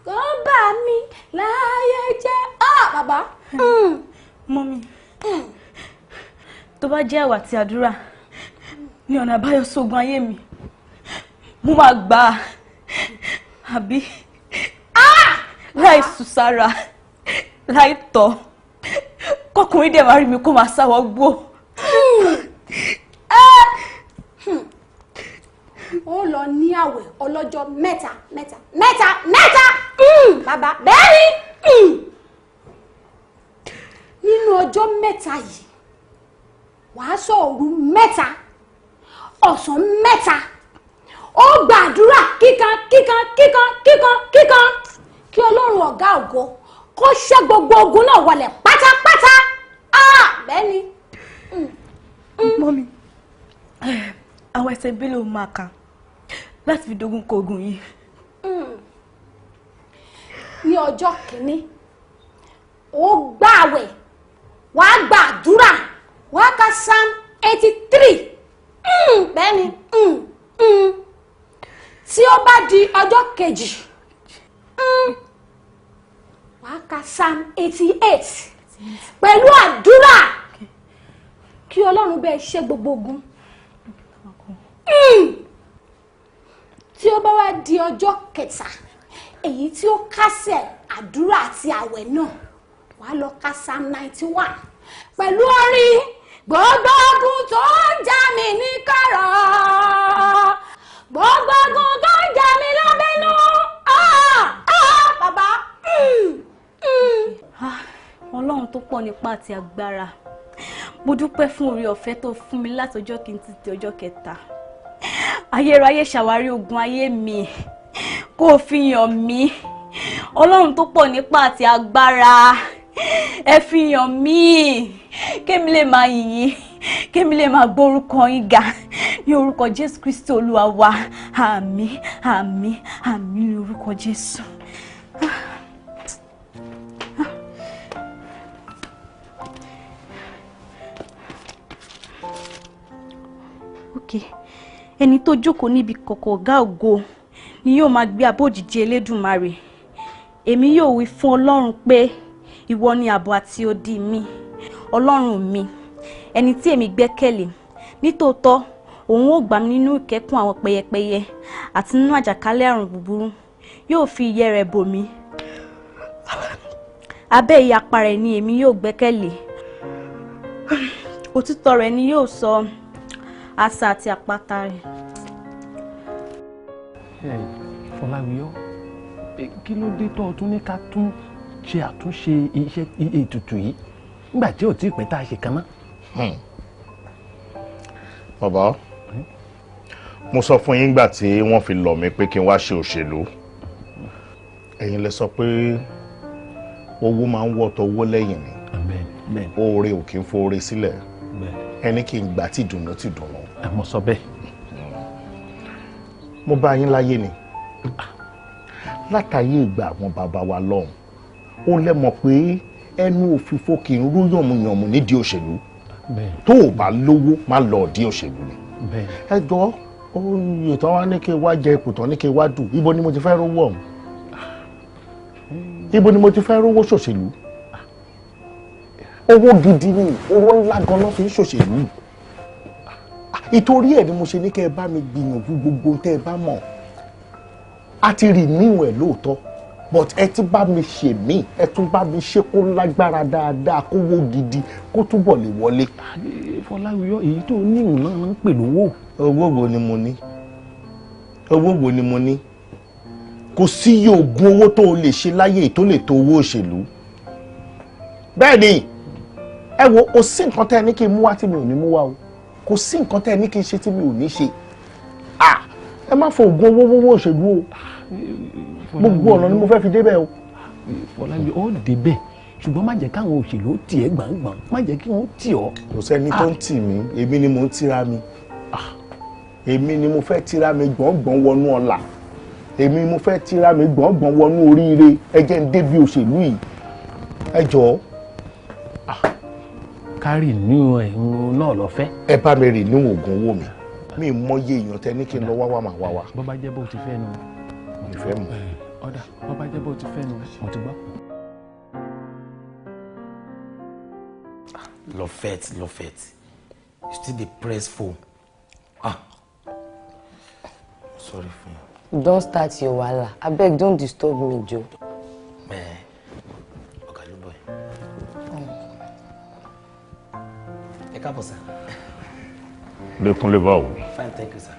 kó bà mí láyé jẹ́. Bàbá. Mọ́mí, tó bá jẹ́ àwẹ̀ àti àdúrà ní ọ̀nà àbáyọ sógun ayé mi, mo máa gbà á, àbí láì sùsára láì tọ̀ kọkùnrin dẹ̀ máa rí mi kó máa sáwọ́ gbó. Ó lọ ní àwẹ̀ ọlọ́jọ́ mẹ́ta. Bàbá bẹ́ẹ̀ ni nínú ọjọ́ mẹ́ta yìí wàá sọ òru mẹ́ta ọ̀sán mẹ́ta ó gbàdúrà kíkan kí Ọlọ́run ọ̀gá ògo kó ṣẹ́ gbogbo ogun náà wọlẹ̀ pátápátá. Bẹ́ẹ̀ ni. Mọ́mí, àwọn ẹsẹ̀ bílẹ̀ ò máa kà láti fi dogun kọ ogun yìí. Ní ọjọ́ kìíní ó gbààwẹ̀ wàá gbàdúrà wàá ka Psalm 83. Bẹ́ẹ̀ ni. Tí ó bá di ọjọ́ kejì wàá ka Psalm 88 pẹ̀lú àdúrà kí Ọlọ́run bẹ́ẹ̀ ṣe gbogbo ogun. Tí ó bá wá di ọjọ́ kẹta èyí tí ó kásẹ̀ àdúrà àti àwẹ̀ náà wàá lọ ka Psalm 91 pẹ̀lú orin gbogbo ogun tó ń jà mí ní kọ̀rọ̀, gbogbo ogun tó ń jà mí lábẹ́nú. Bàbá. Ọlọ́run tó pọ̀ nípa àti agbára, mo dúpẹ́ fún oore ọ̀fẹ́ tó fún mi láti ọjọ́ kìíní títí ọjọ́ kẹta. Ayérayé ṣàwárí ogun ayé mi kó fi hàn mí. Ọlọ́run tó pọ̀ nípa àti agbára, ẹ fi hàn mí kémi lè máa yìn yín, kémi lè máa gbórúkọ yín ga ní orúkọ Jésù Kristi Olúwa wa. Àmín àmín àmín ní orúkọ Jésù. Ẹni tó jókòó níbi kọ̀kọ̀ ọ̀gá ògo ni yóò máa gbé abọ́ òjìji Elédùmarè. Èmi yóò wí fún Ọlọ́run pé ìwọ ni ààbò àti odi mi, Ọlọ́run mi, ẹni tí èmi gbẹ́kẹ̀lé. Nítòótọ́ òun ó gbà mí nínú ìkẹ́kùn àwọn pẹyẹpẹyẹ àti nínú àjàkálẹ̀ àrùn búburú. Yóò fi ìyẹ́ rẹ̀ bò mí, abẹ́ ìyapa rẹ̀ ni èmi yóò gbẹ́kẹ̀lé. Òtítọ́ rẹ̀ ni yóò sọ asà àti àpáta rẹ̀. Fọláwíyọ́, kí ló dé tó tún ní ká tún ṣe àtúnṣe iṣẹ́ ètùtù yìí nígbà tí ò tí ì pẹ́ tá a ṣe kan náà? Bàbá, mo sọ fún yín gbà tí wọ́n fi lọ̀ mí pé kí n wá ṣe òṣèlú. Ẹ̀yin lẹ sọ pé owó máa ń wọ́tọ̀ owó lẹ́yìn ni. Oore ò kí ń foore sílẹ̀. Ẹni kí n gbà tí dùnú tí dùnú. Mo sọ bẹ́ẹ̀. Mo bá yín láyé ni. Látàyè ìgbà àwọn bàbá wa lọ́hùn, ó lẹ́mọ̀ pé ẹnu òfìfo kì í rú yànmùyànmù nídìí òṣèlú. Tó o bá lówó má lọ di òṣèlú ni. Ẹ jọ̀ọ́, oyè tán wá ní kí n wá jẹ ipò tán ní kí n wá dù. Ibo ni mo ti fẹ́ rówó ọ̀hún? Ibo ni mo ti fẹ́ rówó ṣòṣèlú? Owó gidi ni, owó ńlá gan-an fi ń ṣòṣèlú. Ìtorí ẹ̀ ni mo ṣe ní kẹ́ ẹ bá mi gbìyànjú gbogbo tẹ́ ẹ bá mọ̀. A ti rí níwọ̀n ẹ̀ lóòótọ́, but ẹ ti bá mi ṣe mí, ẹ tún bá mi ṣe kó lágbára dáadáa, kó wó gidi, kó túbọ̀ lè wọlé. Fọláwíyọ́, èyí tó ní ìhùn náà ń pè lówó. Owó wo ni mo ní? owó wo ni mo ní kò sí iye oògùn owó tó o lè ṣe láyé tó lè tó owó òṣèlú bẹ́ẹ̀ ni ẹ wo kò sí nǹkan tẹ́ ẹ ní kí n mú wá tí mi ò ní mú wá o kò sí nǹkan tẹ́ ẹ ní kí n ṣe tí mi ò ní ṣe ẹ má fọ oògùn owó òṣèlú o gbogbo ọ̀nà ni mo fẹ́ fi débẹ̀ o. Fọlábí ó débẹ̀ ṣùgbọ́n má jẹ́ káwọn òṣèlú tì ẹ́ gbàngbàn má jẹ́ kí wọ́n tì ọ́. kò sẹ́ni tó ń tì mí èmi ni mò ń tira mi èmi ni mo fẹ́ tira mi gbọ̀ngbọ̀n wọnú ọlà èmi mo fẹ́ tira mi gbọ̀ngbọ̀n wọnú oríire ẹ jẹ́ ń débi òṣèlú yìí ẹ jọ̀ọ́. kárì ní ẹ̀hún náà lọ fẹ́. ẹ bá mi rìn ní oògùn owó mi mọyé èèyàn tẹ ní kí n lọ wá màá wá wa. bọ́ bá jẹ́ bó ti fẹ́ nu. mi fẹ́ mọ̀. ọ̀dà bọ́ bá jẹ́ bó ti fẹ́ nu mo ti gbọ́. Lofet, you still dey press phone. Sorry for you. Don't start your wahala. Abeg, don't disturb me, Joe. Okay, boy. Ẹ káàbọ̀ sir. Lẹ́kúnlé báwo. Fine, thank you sir.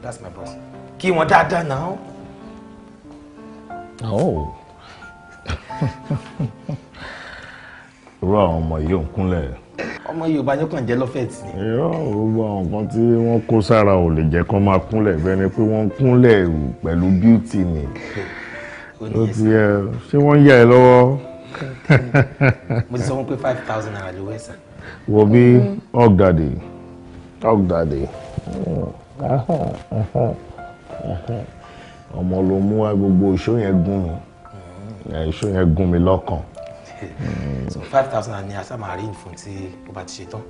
That's my boss. Kí wọn dáadáa now. Oh. Irú àwọn ọmọ yìí ò ń kúnlẹ̀. Ọmọ Yorùbá yóò kàn jẹ́ lọ́fẹ̀ẹ́tì ni. Gbogbo àwọn nǹkan tí wọ́n kó sára ò lè jẹ́ kó máa kúnlẹ̀ bẹ́ẹ̀ ni pé wọ́n kúnlẹ̀ pẹ̀lú bíútì ni. Ó ti yẹ ṣé wọ́n yà ẹ́ lọ́wọ́. Mo ti sọ wọn pé 5,000 naira ló wẹ̀ sà. Wo bí Ọ̀gdàdì. Ọmọ ló mú wá gbogbo ìṣó yẹn gún mi. Ìṣó yẹn gún mi lọ́kàn. So 5,000 ni asa máa rí fún tí ó bá ti ṣe tán.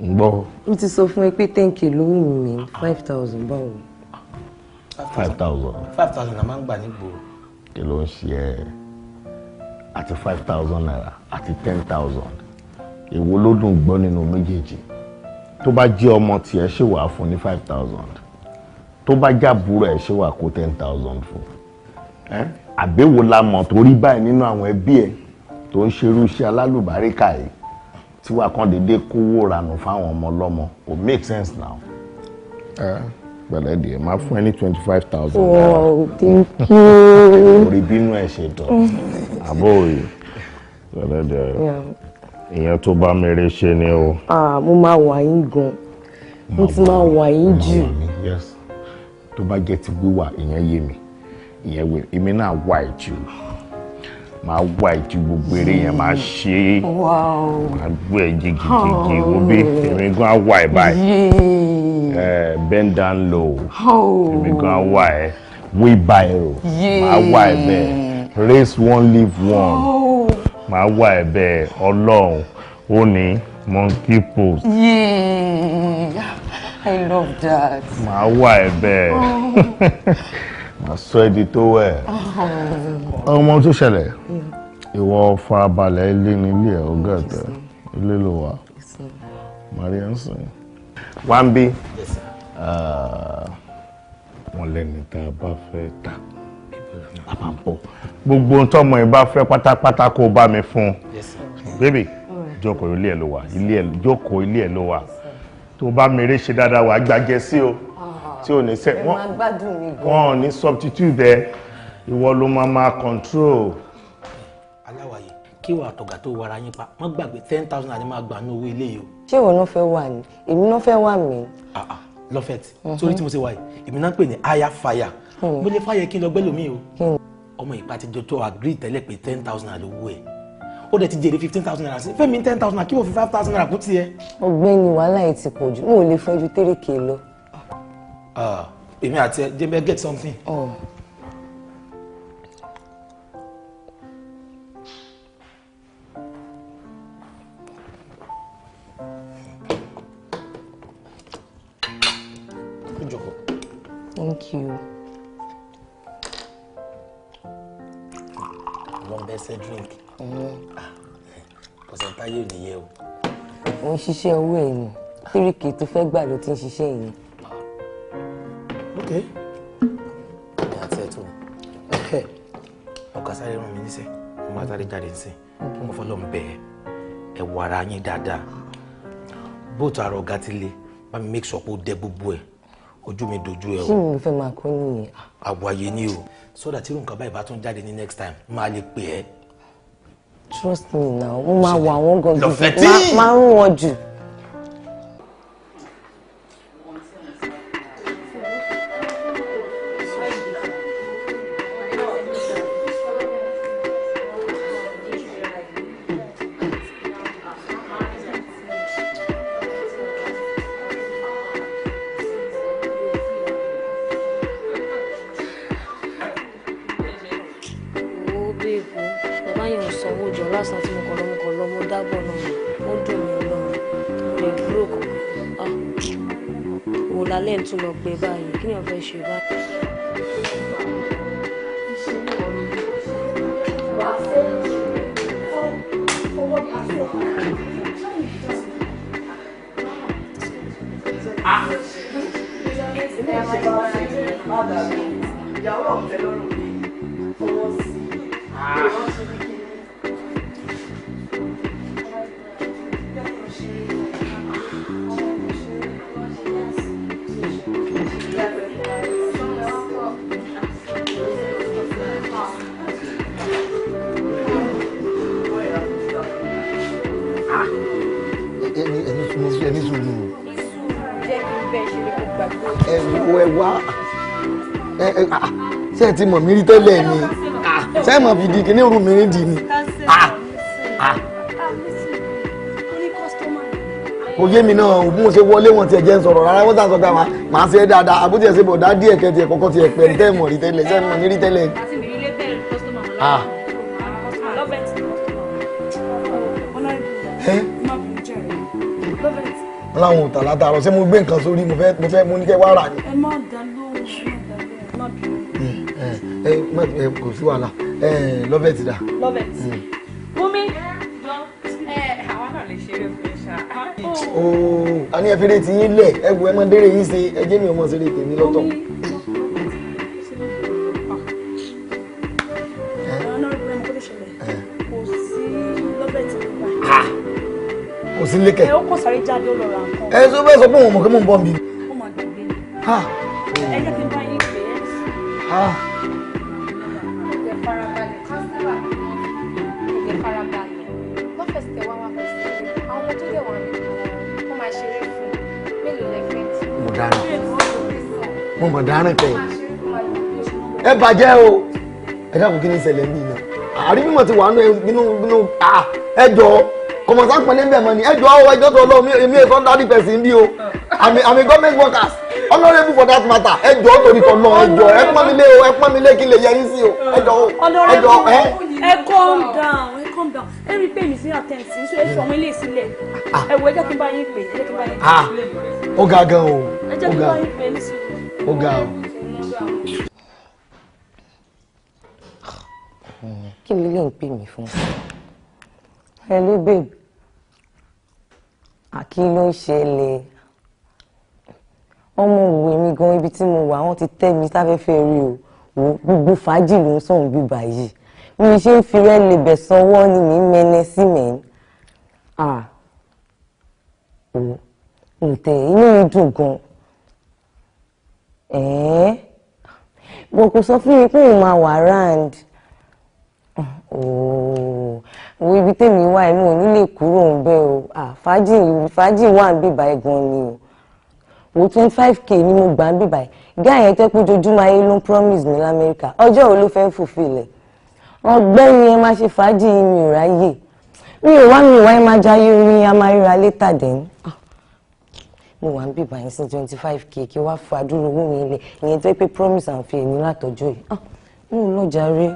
Ń gbọ́. Mo ti sọ fún ẹ pé 10K ló wù mí 5,000 báwo. 5,000. 5,000 la máa ń gbà nígboro. Kí ló ń ṣe ẹ́ àti 5,000 naira àti 10,000 èwo ló dùn gbọ́ nínú méjèèjì tó bá jẹ́ ọmọ tiẹ̀ ṣe wà fún ní 5,000 tó bá jábúrò ẹ̀ ṣe wà kó 10,000 fún àbẹ̀wò la mọ̀ tó rí báyìí nínú àwọn ẹbí ẹ̀ tó ń ṣerú iṣẹ́ alálùbáríkà yìí tí wàá kàn déédéé kówó ranù fáwọn ọmọ ọlọ́mọ kò make sense now. Pẹ̀lẹ́ díẹ̀ máa fún ẹ ní 25,000 naira. Oh, thank you. Orí bínú ẹ̀ ṣe dán àbó yìí pẹ̀lẹ́ díẹ̀ ìyẹn tó bá mèrè ṣe ni o. Mo máa wà yín gan mo ti máa wà yín jù. Yes tó bá jẹ́ ti wíwà ìyẹn yé mi ìyẹn wé èmi náà wà ìjù máa wà ìjù gbogbo eré yẹn máa ṣe é máa gbé ẹ jìgìjìgì wo bí èmi gan wà ẹ báyìí bend down low èmi gan wà ẹ wheelbarrow máa wà ẹ bẹ́ẹ̀ raise one leave one máa wà ẹ bẹ́ẹ̀ ọlọ́run ó ní monkey pose. I love that. máa wà ẹ bẹ́ẹ̀ máa sọ ẹ́ di tó wẹ̀. ọmọ tó ṣẹlẹ̀ ìwọ farabalẹ̀ ilé ní ilé ẹ̀ ọgá ẹ̀tẹ̀ ilé ló wà maria ń sìn. wá ń bí wọn lẹ́ni tá a bá fẹ́ ta àpapọ̀ gbogbo ohun tọ́mọ ẹ̀ bá fẹ́ pátápátá kó o bá mi fún un bébì jókòó ilé ẹ̀ ló wà jókòó ilé ẹ̀ ló wà tó bá mèrè ṣe dáadáa wà á gbàjẹ sí o tí ò ní sẹ wọn ò ní substitute ẹ ìwọ ló máa control. aláwàyè kí wàá tọ̀gà tó wara yín pa wọ́n gbàgbé 10,000 àti máa gbà ní owó ilé yìí o. ṣé ìwọ náà fẹ́ wà ní èmi náà fẹ́ wà mí. lọ́fẹ̀tì sórí tí mo ṣe wà yìí èmi náà ń pè ní aya fire mo lè fàyè kí n lọ gbẹ́ lómi o ọmọ ìpá ti jọ tó agree tẹ́lẹ̀ pé 10,000 àlówó ẹ̀ ó dẹ̀ ti jèrè 15,000 naira sí fẹ́mi 10,000 kí wọ́n fi 5,000 naira kú tiẹ̀. ọ̀gbẹ́ni wàhálà yìí ti pọ̀ jù mo ò lè fẹ́ ju 3K lọ. èmi àti ẹ jẹ́ bẹ́ẹ̀ get something. Thank you. Long best drink. Kò sẹ́ni táyé ò ní yẹ o. Mo ń ṣiṣẹ́ owó ẹ̀ ni 3K tó fẹ́ gbà ló ti ń ṣiṣẹ́ yìí. Ok. Ẹ̀yin àti ẹ̀ tó ní. Ọ̀gá sáré rán mi níṣẹ́. Mo máa sáré jáde níṣẹ́. Mo fọlọ́ ń bẹ̀ ẹ wọ ara yín dáadáa. Bóòtù ara ọ̀gá ti le bá mi make sure pé ó dẹ gbogbo ẹ̀. ojú mi dojú ẹ o. ṣé mi fẹ́ máa kọ́ nìyẹn. àwàyè ni o sódà tí nǹkan báyìí bá tún jáde ní next time máa lè pè ẹ́. trust me now mo máa wọ àwọn gan Lọ́fẹ̀tì. máa ń rún wọn jù. tún lọ gbé báyìí kí ni o fẹ́ ṣe báyìí. ṣé ẹ ti mọ̀ mí rí tẹ́lẹ̀ ni ṣé ẹ mọ̀ fìdí kí ní irú mi rí dì ni kò yé mi náà bí mo ṣe wọlé wọn tiẹ̀ jẹ́ ń sọ̀rọ̀ rárá wọ́n sàn sọ pé màá ṣe é dáadáa àbújá ṣe bọ̀ dá díẹ̀ kẹ́tì ẹ̀ kọ́kọ́ tiẹ̀ pẹ́ ní tẹ́ẹ̀mọ̀ rí tẹ́lẹ̀ ṣé ẹ mọ̀ mí rí tẹ́lẹ̀ láwọn òtà látàárọ̀ ṣé mo gbé nǹkan sórí mo fẹ́ mo ní kẹ́ wá rà ni. ẹ má dá lóhùn ẹ má bínú. kò sí wàhálà lọ́bẹ̀ ti dà. lọ́bẹ̀ tí Bùnmi àwa náà lè ṣeré fún ẹ ṣá. ooo a ní ẹ fèrè tí yín lẹ̀ ẹ wo ẹ máa dérè yín ṣe ẹ jẹ́ mi ò mọ̀ ṣeré tèmi lọ́tọ̀. kò sí lékè. ẹ ó kò sáré jáde ó lọ ra nǹkan. ẹ sọ bẹ́ẹ̀ sọ pé òun mọ̀ kí mò ń bọ̀ mi. ó máa gbàgbé ni. ẹ jẹ́ kí n bá yín pè é. ẹ̀jẹ̀ farabalẹ̀ kásítà ẹ̀jẹ̀ farabalẹ̀ lọ́fẹ̀sì tẹ̀ wá fẹ̀sì àwọn ọmọ tó dẹ̀ wà ní wọ́n máa ṣeré fún mélòó lẹ fẹ́ tí. mo dáná mo mọ̀ dáná tẹ̀ ẹ bàjẹ́ o ẹ dákun kí ni ìṣẹ̀lẹ̀ ń bì náà àrí mímọ̀ ti wà nínú ẹjọ́ kọmọsán pẹ̀lẹ́ ń bẹ̀ mọ́ ni ẹjọ́ ẹjọ́ tó lọ èmi èso dárí pẹ̀sì ń bí o àmì government workers honourable for that matter ẹjọ́ torí kan náà ẹjọ́ ẹ pọ́n mi lé o ẹ pọ́n mi lé kí lè yẹ yín sí o ẹjọ́ ẹjọ́ ẹ. ẹ calm down ẹ rí pé mi sí àtẹ̀sí ṣé ẹ fi ọmọ ilé sílẹ̀ ẹ wo ẹ jẹ́ kí n bá yín pè ẹ jẹ́ kí n bá yín pè. ó ga gan o ẹ jẹ́ kí n bá yín pè ní sùúrù. ó ga o. kí ló lè ń pè mí fún. hello babe àkí ló ń ṣẹlẹ̀ ọmọ òwe mi gan ibi tí mo wà wọ́n ti tẹ́ mi sáfẹ́fẹ́ rí o wò gbogbo fàájì ló ń sọ̀rọ̀ bíbá yìí mi ṣe ń fi rẹ́ lè bẹ̀ sanwó ni mi mẹ́nẹ́ sí mẹ́n ǹtẹ̀ inú mi dùn gan bọ̀ kò sọ fún mi pé òun máa wà round wo ibi tèmi wá ẹ̀mí ò ní lè kúrò ń bẹ́ o fàájì wà ń bíbá ẹ̀gbọ́n ni o wo 25k ni mo gbà ń bíbá ẹ̀ gáà yẹn tẹ́ pé ojoojúmọ́ ayé ló ń promise mi lamẹ́ríkà ọjọ́ wo ló fẹ́ fulfill ẹ̀ ọgbẹ́ni ẹ máa ṣe fàájì mi ò ráyè mi ò wá ẹ máa jáyé orin a máa ríra létà dẹ́n mo wà ń bíbá yẹn sí 25k kí wá fàdúró owó mi ilẹ̀ ìyẹn tẹ́ pé promise à ń fi èmi látọjọ́ yìí mo ò lọ́jà rí.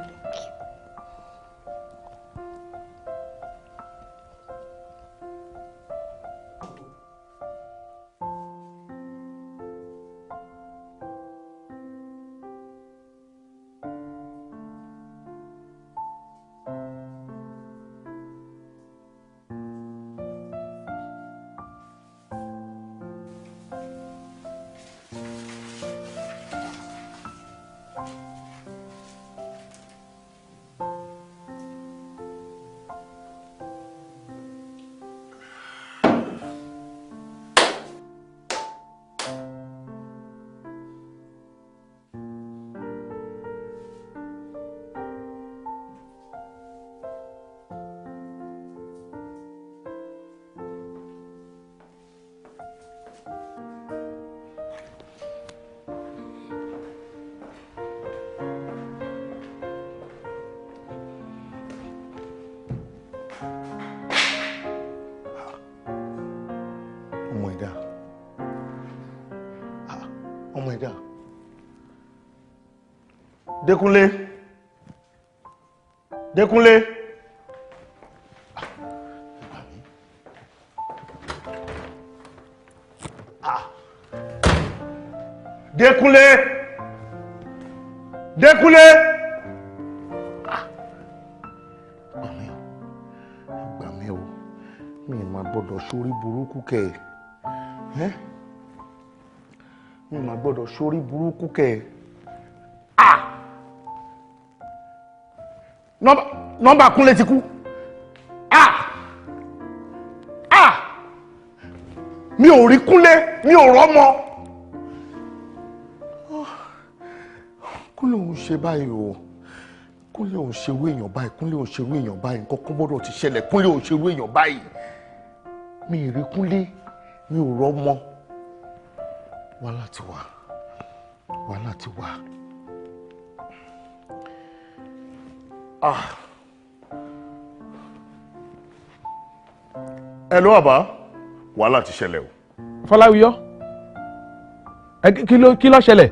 yẹn dà. Dékúnlé. Dékúnlé. Dékúnlé. Dékúnlé. Gbà mí o. Mi máa gbọ́dọ̀ sórí burúkú kẹ̀. Mi máa gbọ́dọ̀ sórí burúkú kẹ̀. Nọ́mbà Kúnlé ti kú. Mi ò rí Kúnlé, mi ò rọ́mọ. Kúnlé òun ṣe báyìí o. Kúnlé òun ṣerú èèyàn báyìí. Kúnlé òun ṣerú èèyàn báyìí. Nǹkan kan gbọ́dọ̀ ti ṣẹlẹ̀. Kúnlé òun ṣerú èèyàn báyìí. Mi ì rí Kúnlé, mi ò rọ́mọ. Wàhálà ti wà. Wàhálà ti wà. Hello bàbá, wàhálà ti ṣẹlẹ̀ o. Fọláwíyọ́, kí ló ṣẹlẹ̀?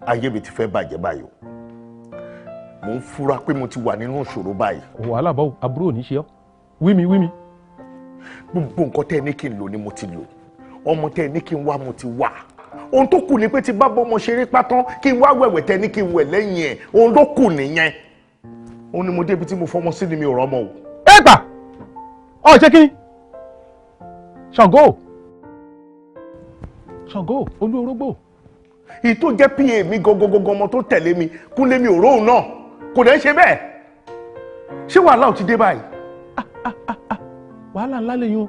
Ayé mi ti fẹ́ bàjẹ́ báyìí o. Mo ń fura pé mo ti wà nínú ìṣòro báyìí. Wàhálà báwo, àbúrò ò ní ṣe ọ́. Wí mi. Gbogbo nǹkan tẹ́ ẹ ní kí n lò ni mo ti lò. Ọmọ tẹ́ ẹ ní kí n wá mo ti wá. Ohun tó kù ni pé tí bá bọ́mọ ṣeré pátán kí n wá wẹ̀wẹ̀ tẹ́ ẹ ní kí n wẹ̀ lẹ́yìn ẹ̀. Ohun tó kù nìyẹn. Ó ní mo débi tí mo fọmọ sí ni mi ò rọ́mọ o. Ẹ gbà! Ọ̀ ṣé kí ni? Ṣàngó olú orógbó. Èyí tó jẹ́ PA mi gangan ọmọ tó tẹ̀lé mi Kúnlé mi ò róhùn náà kò dẹ̀ ṣe bẹ́ẹ̀. Ṣé wàhálà ò ti dé báyìí? Wàhálà ńlá lẹ́yìn o.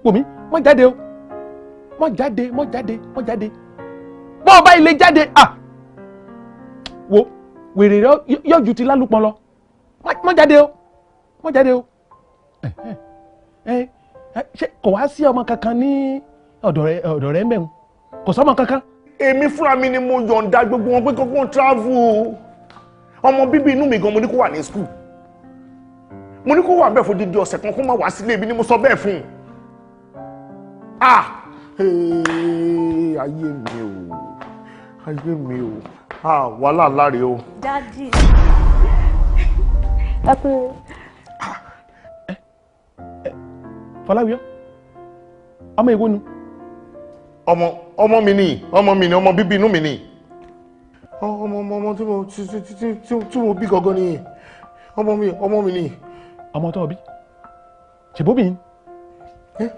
Wòmí, má jáde o. Má jáde. Bọ́ ọba ilé jáde. Wo wèrè rẹ yóò ju ti lálùpọ̀ lọ. Má jáde o. Ṣé kò wá sí ọmọ kankan ní ọ̀dọ̀ rẹ̀ ń bẹ̀ ń? Kò sọ́mọ kankan. Èmi fúnra mi ni mo yọ̀ǹda gbogbo wọn pé kókó travel. Ọmọ bíbí inú mi gan mo ní kó wà ní school. Mo ní kó wà bẹ́ẹ̀ fún dídí ọ̀sẹ̀ kan kó má wá sílé ibi ni mo sọ bẹ́ẹ̀ fún un. Ayé mi o. Wàhálà láre o. Daddy. Fọláwíyọ́, ọmọ èwo nu? Ọmọ mi ni, ọmọ bíbí inú mi ni. Ọmọ tí mo bí gangan ni. Ọmọ mi ni. Ọmọ tó bí? Ṣèbóbì ni?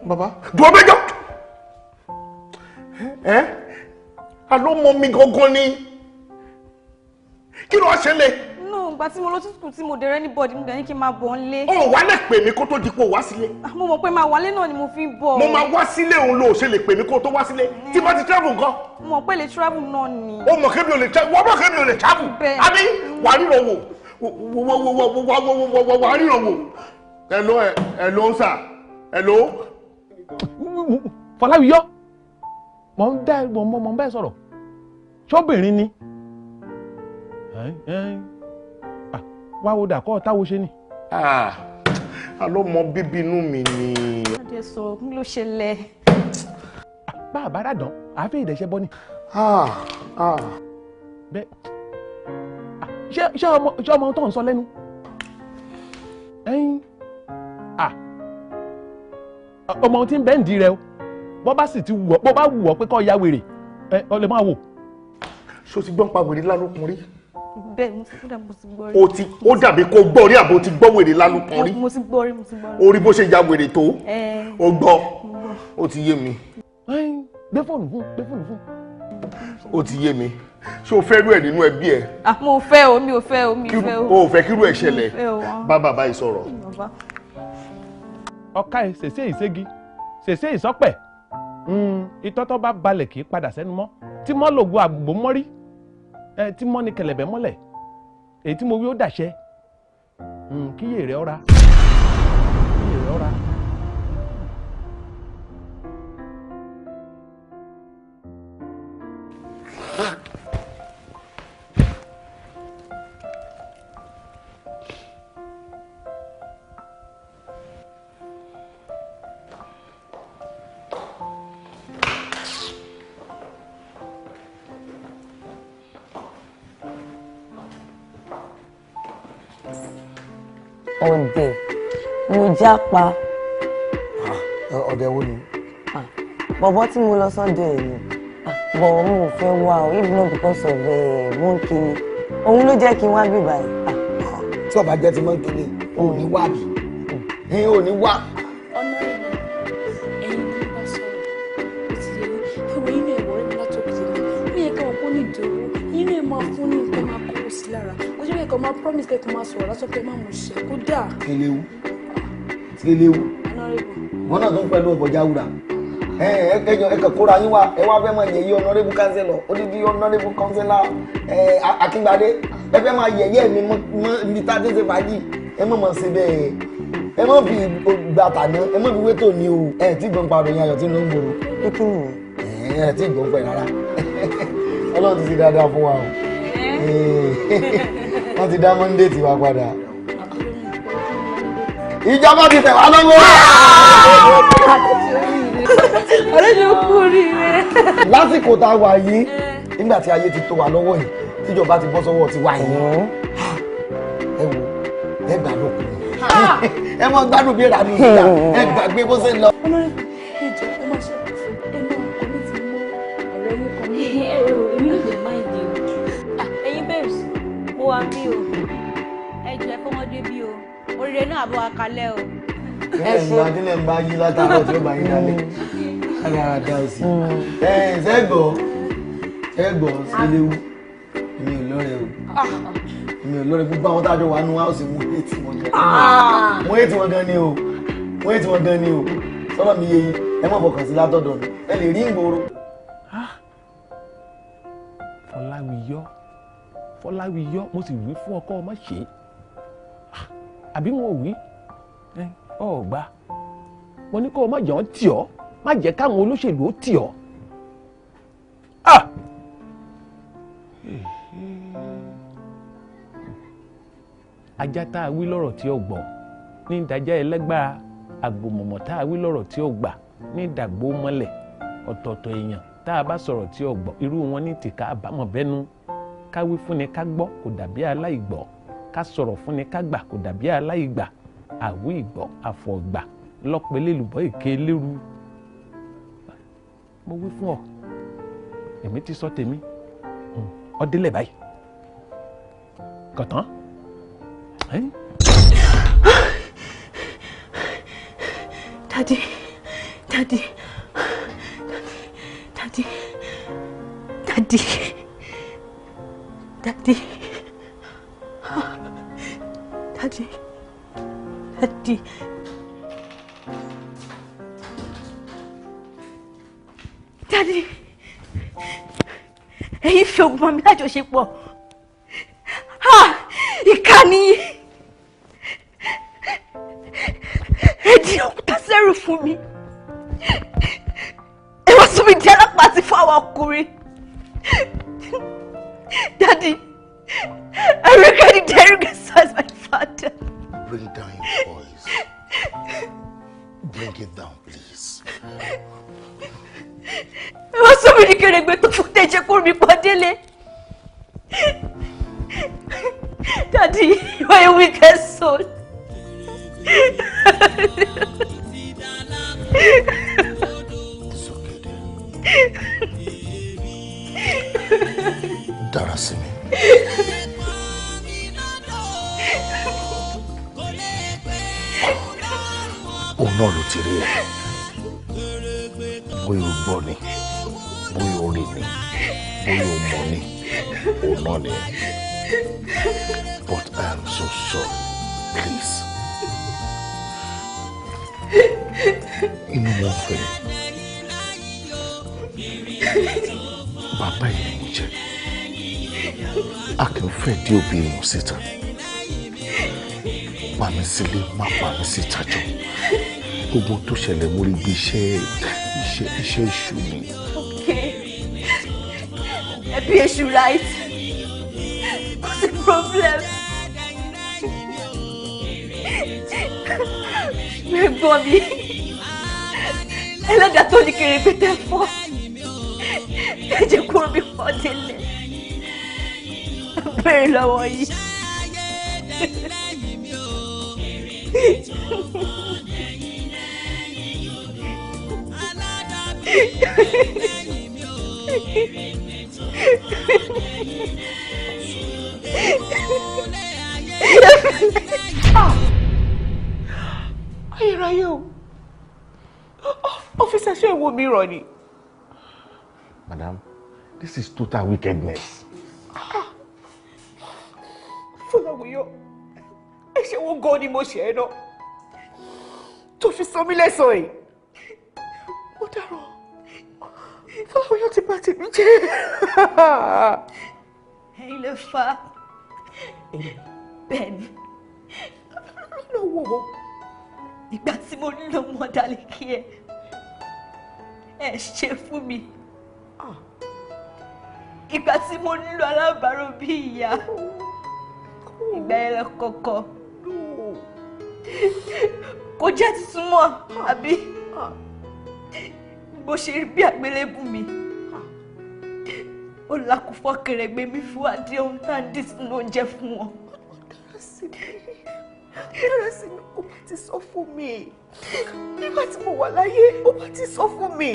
Bàbá. Dùn ọbẹ̀ jọ! Àlọ́ ọmọ mi gangan ni. Kí ló wá ṣẹlẹ̀? No, ìgbà tí mo lọ sí school tí mo dẹ̀rẹ́ ní bọ́ọ̀dì mo dẹ̀ ní kí n máa bọ̀ ńlé. Ó wá lè pè mí kó tó di pé ó wá sílé. Mo mọ̀ pé máa wálé náà ni mo fi ń bọ̀. Mo máa wá sílé òun ló ṣe lè pè mí kó tó wá sílé. Tí bá ti travel nǹkan. Mo mọ̀ pé lè travel náà ni. Ó mọ̀ kébi ò lè travel, wọ́n mọ̀ kébi ò lè travel. Àbí wà á ríran wò. Wà á ríran wò. Hello sir. Hello. Fọláwíyọ́, mọ̀ ń bẹ́ẹ̀ sọ̀rọ̀. Ṣọ́bìnrin ni. Wá wo dàkọ́ táwo ṣe ni. Àlọ́ mọ bíbí inú mi ni. Adé sọ kí ló ṣẹlẹ̀. Bá a bá rà dán àáfẹ́ ìdẹ̀ṣẹ́ bọ́ ni. Bẹ́ẹ̀ ṣé ọmọ tó ń sọ lẹ́nu? Ọmọ tí ń bẹ́ ń di rẹ o bọ́ bá sì ti wù ọ́ bọ́ bá wù ọ́ pé kọ́ ya wèrè ọ lè máa wò. Ṣé o ti gbọ́n pa wèrè lálùkùn rí? Bẹ́ẹ̀ mo ti gbọ́ rí. Ó dàbí kó gbọ́ rí àbò ti gbọ́ wèrè lálùkùn rí. Mo ti gbọ́ rí. Orí bó ṣe ya wèrè tó. Ó gbọ́. Ó ti yé mi. Gbé fóònù fún. Ó ti yé mi. Ṣé o fẹ́ rú ẹ̀ nínú ẹbí ẹ̀? Mo fẹ́ o, mi ò fẹ́ o. O ò fẹ́ kírú ẹ̀ ṣẹlẹ̀. Bá bàbá yìí sọ̀rọ̀. Ọ̀ka ẹ̀ ṣèṣe ìṣègi ṣèṣe ìsọ́pẹ̀ ìtọ́tọ́ bá balẹ̀ kì í padà sẹ́nu mọ́ tí mọ́ lògùn àgbò mọ́rí tí mọ́ ní kẹlẹ̀bẹ̀ mọ́lẹ̀ èyí tí mo wí ó dàṣẹ kíyè rẹ̀ ọ́ra. ọ̀dẹ̀ mo jápa. ọ̀dẹ̀ wo ni. bọ̀bọ̀ tí mo lọ sọ́dọ̀ ẹ̀ ni bọ̀ mo ò fẹ́ wá o if not because of mọ́ńkìnì òun ló jẹ́ kí n wá bí báyìí. tí ọba jẹ́ ti mọ́ńkìnì ò ní wá bí ò ní wá. ọ̀nà ẹ̀yìn ló bá sọ̀rọ̀ ó ti lè ní ìwé inú ẹ̀wọ̀ rẹ̀ látòkè lè ní ẹ̀ka ọ̀pọ̀ ní ìdòwò inú ẹ̀ máa fún ní nǹkan máa kó sí lára ó ṣe kẹ́kọ̀ọ́ máa promise kẹ́kọ̀ọ́ máa sọ̀rọ̀ lásán pé má mú ṣe kó dà. Kéléwu wọn náà tó ń pẹ̀lú ọ̀bọ̀já wúrà ẹkẹ kóra yín wá ẹ wá fẹ́ máa yẹ̀yẹ́ honorable councillor odidi honorable councillor Akíngbadé ẹ fẹ́ máa yẹ̀yẹ́ mi mi tá a ti ṣe fàájì ẹ má máa ṣe bẹ́ẹ̀ ẹ má fi gbà tàná ẹ má fi wé tòní o ẹ tí gbọ́n pa àròyìn ayọ̀ tí ló ń gbòòrò kíkún ẹ tí gbọ́n pẹ̀ rárá Ọlọ́run ti ṣe dáadáa fún wa o wọ́n ti dá Monday tiwa padà ìjọba ti tẹ̀ wá lọ́wọ́. ọ̀rẹ́ mi kú oríire. lásìkò tá a wà yìí nígbà tí ayé ti tó wa lọ́wọ́ yìí tíjọba ti bọ́ sọ́wọ́ ti wá yìí ẹ wo ẹ gbádùn ẹ mọ gbádùn bí ìrànú ìjà ẹ gbàgbé bó ṣe lọ. ọlọ́run ìjọ ẹ máa ṣe ẹ máa kọ́ mi ti mú ọ̀rẹ́ yín kan ní ẹ̀rọ èmi ló lè má ìdí o. ẹ̀yin babes mo wà bí o ẹ jẹ́ fọmọdé bí o oríire náà àbọ̀ àkàlẹ́ o. kílẹ̀ ń bá yí látàárọ̀ tí ó bá yín dálẹ̀ lára dá sí. ṣẹ́gbọ̀ Kéléwu èmi ò lọ́rẹ̀ o èmi ò lọ́rẹ̀ gbogbo àwọn tájọ wà nù áùsì mú ètì wọn gan ni o mú ètì wọn gan ni o sọ́dọ̀ mi yẹ yín ẹ mọ̀ fọkàn sí látọ̀dọ̀ mi ẹ lè rí ìgboro. Fọláwíyọ́ mo sì wí fún ọkọ ọmọ ṣe àbí wọn ò wí ọgbà mo ní kó o má jẹ́ ọ́ tì ọ́ má jẹ́ káwọn olóṣèlú ó tì ọ́. ajá tá a wí lọ́rọ̀ tí ó gbọ́ ní ìdájá ẹlẹ́gbàá àgbòmọ̀mọ̀ tá a wí lọ́rọ̀ tí ó gbà ní ìdàgbò mọ́lẹ̀ ọ̀tọ̀ọ̀tọ̀ èèyàn tá a bá sọ̀rọ̀ tí ó gbọ́ irú wọn ní tìka àbámọ̀ bẹ́nu ká wí fúnni ká gbọ́ kò dàbí aláìgbọ́ ká sọ̀rọ̀ fúnni ká gbà kò dàbí aláìgbà àwí ìgbọ́ àfọ̀gbà lọ́pẹ́lẹ́ lùbọ́ èké lérú. mo wí fún ọ èmi ti sọ tèmi ọdẹlẹ báyìí kọ̀tán. Daddy, Daddy, Daddy, Daddy, Daddy, Daddy, Daddy. Daddy, ẹ̀yin fi oògùn mọ́ mi lájọṣepọ̀. Ìkànnì ẹ̀dì òkúta sẹ́rù fún mi. Ẹ wá sọ mi di alápàtì fún àwọn ọkùnrin. Daddy, I regret the daring as my father. Bring down your voice. Bring it down, please. Ẹ wá sọ mi ní kèrègbè tó fún tẹ̀jẹ̀ kó mi pọ̀ délé. Daddy, you are a wicked soul. Dára sí mi. Òun náà ló ti rí ẹ. Bóyá o gbọ́ ni, bóyá o rí ni, bóyá o mọ̀ ni, òun náà ni ẹ. But I am so sorry. Please. Inú wọn fẹ́. Bàbá yìí mo jẹ́. A kì í fẹ́ dí òbí èèyàn síta. Pa mí sílé, má pa mí síta jọ. Gbogbo tó ṣẹlẹ̀ mo rí bí iṣẹ́ èṣù ni. Okay. Ẹbí èṣù right. What's the problem? Gbẹ̀gbọ́n mi, ẹlẹ́dàá tó ní kiri pété fọ́, ẹ̀jẹ̀ kúrò bí fọ́ délé, bẹ̀rẹ̀ lọ́wọ́ yìí. Ayérayé o, ọ́fíìsì ṣé ìwọ mi rọ̀ ni. Madam, this is total wickedness. Fọláwíyọ, ẹ̀ṣẹ̀ wo gan ni mo ṣe ẹ́ náà tó fi sọ mí lẹ́sàn-án yìí. Mo dárò, Fọláwíyọ ti bà tèmi jẹ́. Ẹ̀yin lè fa bẹ́ẹ̀ ni. Lọ́wọ́ ìgbà tí mo nílò mọ́dálì kí ẹ ṣe fún mi. Ìgbà tí mo nílò alábàárò bí ìyá. Ìgbà ẹ̀rọ kọ̀ọ̀kan. Kò jẹ́ tuntun mọ́ àbí bó ṣe rí bí àgbélébù mi. Ó lakùfọ́ kèrègbè mi fún adé ohun tá à ń dì sínú oúnjẹ fún wọn. Dára sí mi, ó bá ti sọ fún mi. Nígbà tí mo wà láyé, ó bá ti sọ fún mi.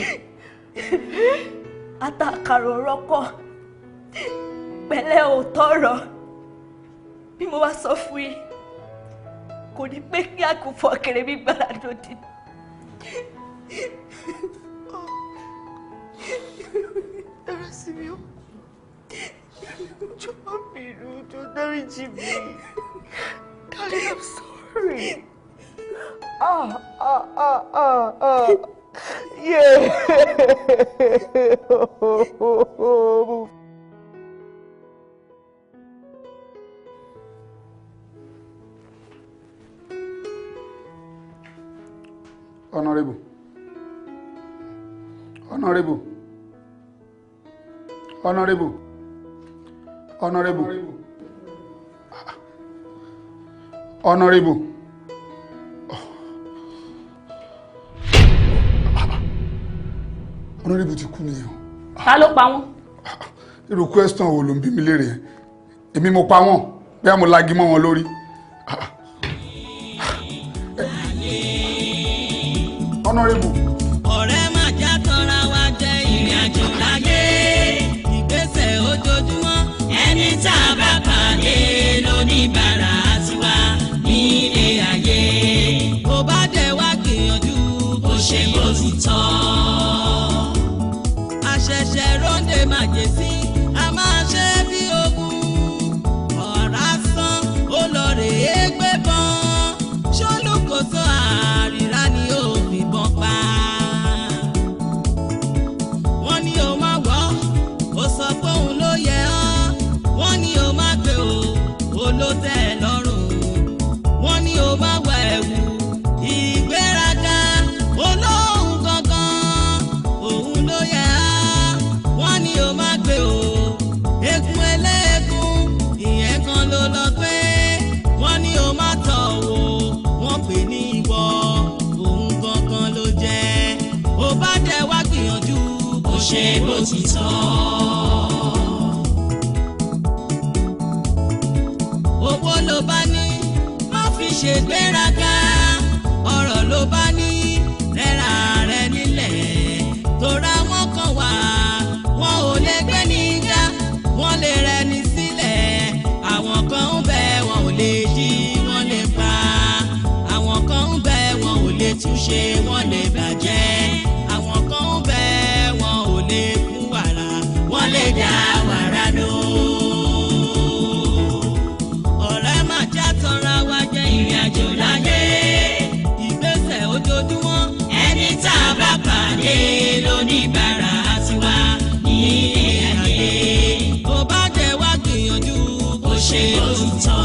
Àtàkàrò rọ́kọ̀ pẹ̀lẹ́ ò tọrọ. Bí mo bá sọ fún yín, kò ní pé kí àkùfọ̀ kèrè mi gbára lòdì. Dára sí mi ó. Jọ̀wọ́ mi ìlú tó dáríjì mi. Darling, I'm sorry. Yeah. Honorable. Honorable. Honorable. Honorable. Honorable. Honorable ti kú nìyẹn. Ta ló pa wọ́n? Irú question wo ló ń bí mi léèrè yẹn? Èmi mo pa wọ́n, bóyá mo lagi mọ́ wọn lórí. Honorable. Ọ̀rẹ́ máa já tọ́ra wa jẹ́ ìrìn àjò láyé. Ìgbésẹ̀ ojoojúmọ́ ẹni tá a bá pàdé lóníbàárà tiwa nílé ayé. Bó bá dẹ̀ wá gbìyànjú bó ṣe bó ti tọ́. Àṣẹ̀ṣẹ̀ róńdè máa jẹ sí a máa ṣe bí ogun. Ọ̀rá sán ó lọ rèé gbé bọ́n. Ṣólùkóso àrírá ni ó fìbọn pa. Wọ́n ní o máa wọ̀ ó sọ pé òun ló yẹ ọ́. Wọ́n ní o máa gbé o ló tẹ́ ẹ lọ́rùn. Wọ́n ní o máa wọ ẹ̀wù ìgbéraga olóhùn gangan òun ló yẹ ọ́. Wọ́n ní o máa gbé o egun eléegun ìyẹn kan ló lọ gbé. Wọ́n ní o máa tọ̀ wò wọ́n pè ní ìwọ òun gangan ló jẹ́. Ó bá dẹ̀ wá gbìyànjú kó ṣe bó ti tọ́. Owó ló bá ní má fi ṣègbéraga. Ọ̀rọ̀ ló bá ní rẹ́ra rẹ nílẹ̀. Tóra wọn kàn wá wọn ò lè gbé nígá wọn lè rẹni sílẹ̀. Àwọn kan ń bẹ wọn ò lè jí wọn lè pa. Àwọn kan ń bẹ wọn ò lè túnṣe wọn lè bàjẹ́. Àwọn kan ń bẹ wọn ò lè kú wàrà wọn lè dá wàrà nù. Ọ̀rẹ́ máa já tọ́ra wa jẹ́ ìrìn àjò láyé. Ìgbésẹ̀ ojoojúmọ́ ẹni tá a bá pàdé lóníbàárà tiwa nílé ayé. Bó bá jẹ́ wá gbìyànjú bó ṣe ló ti tọ́.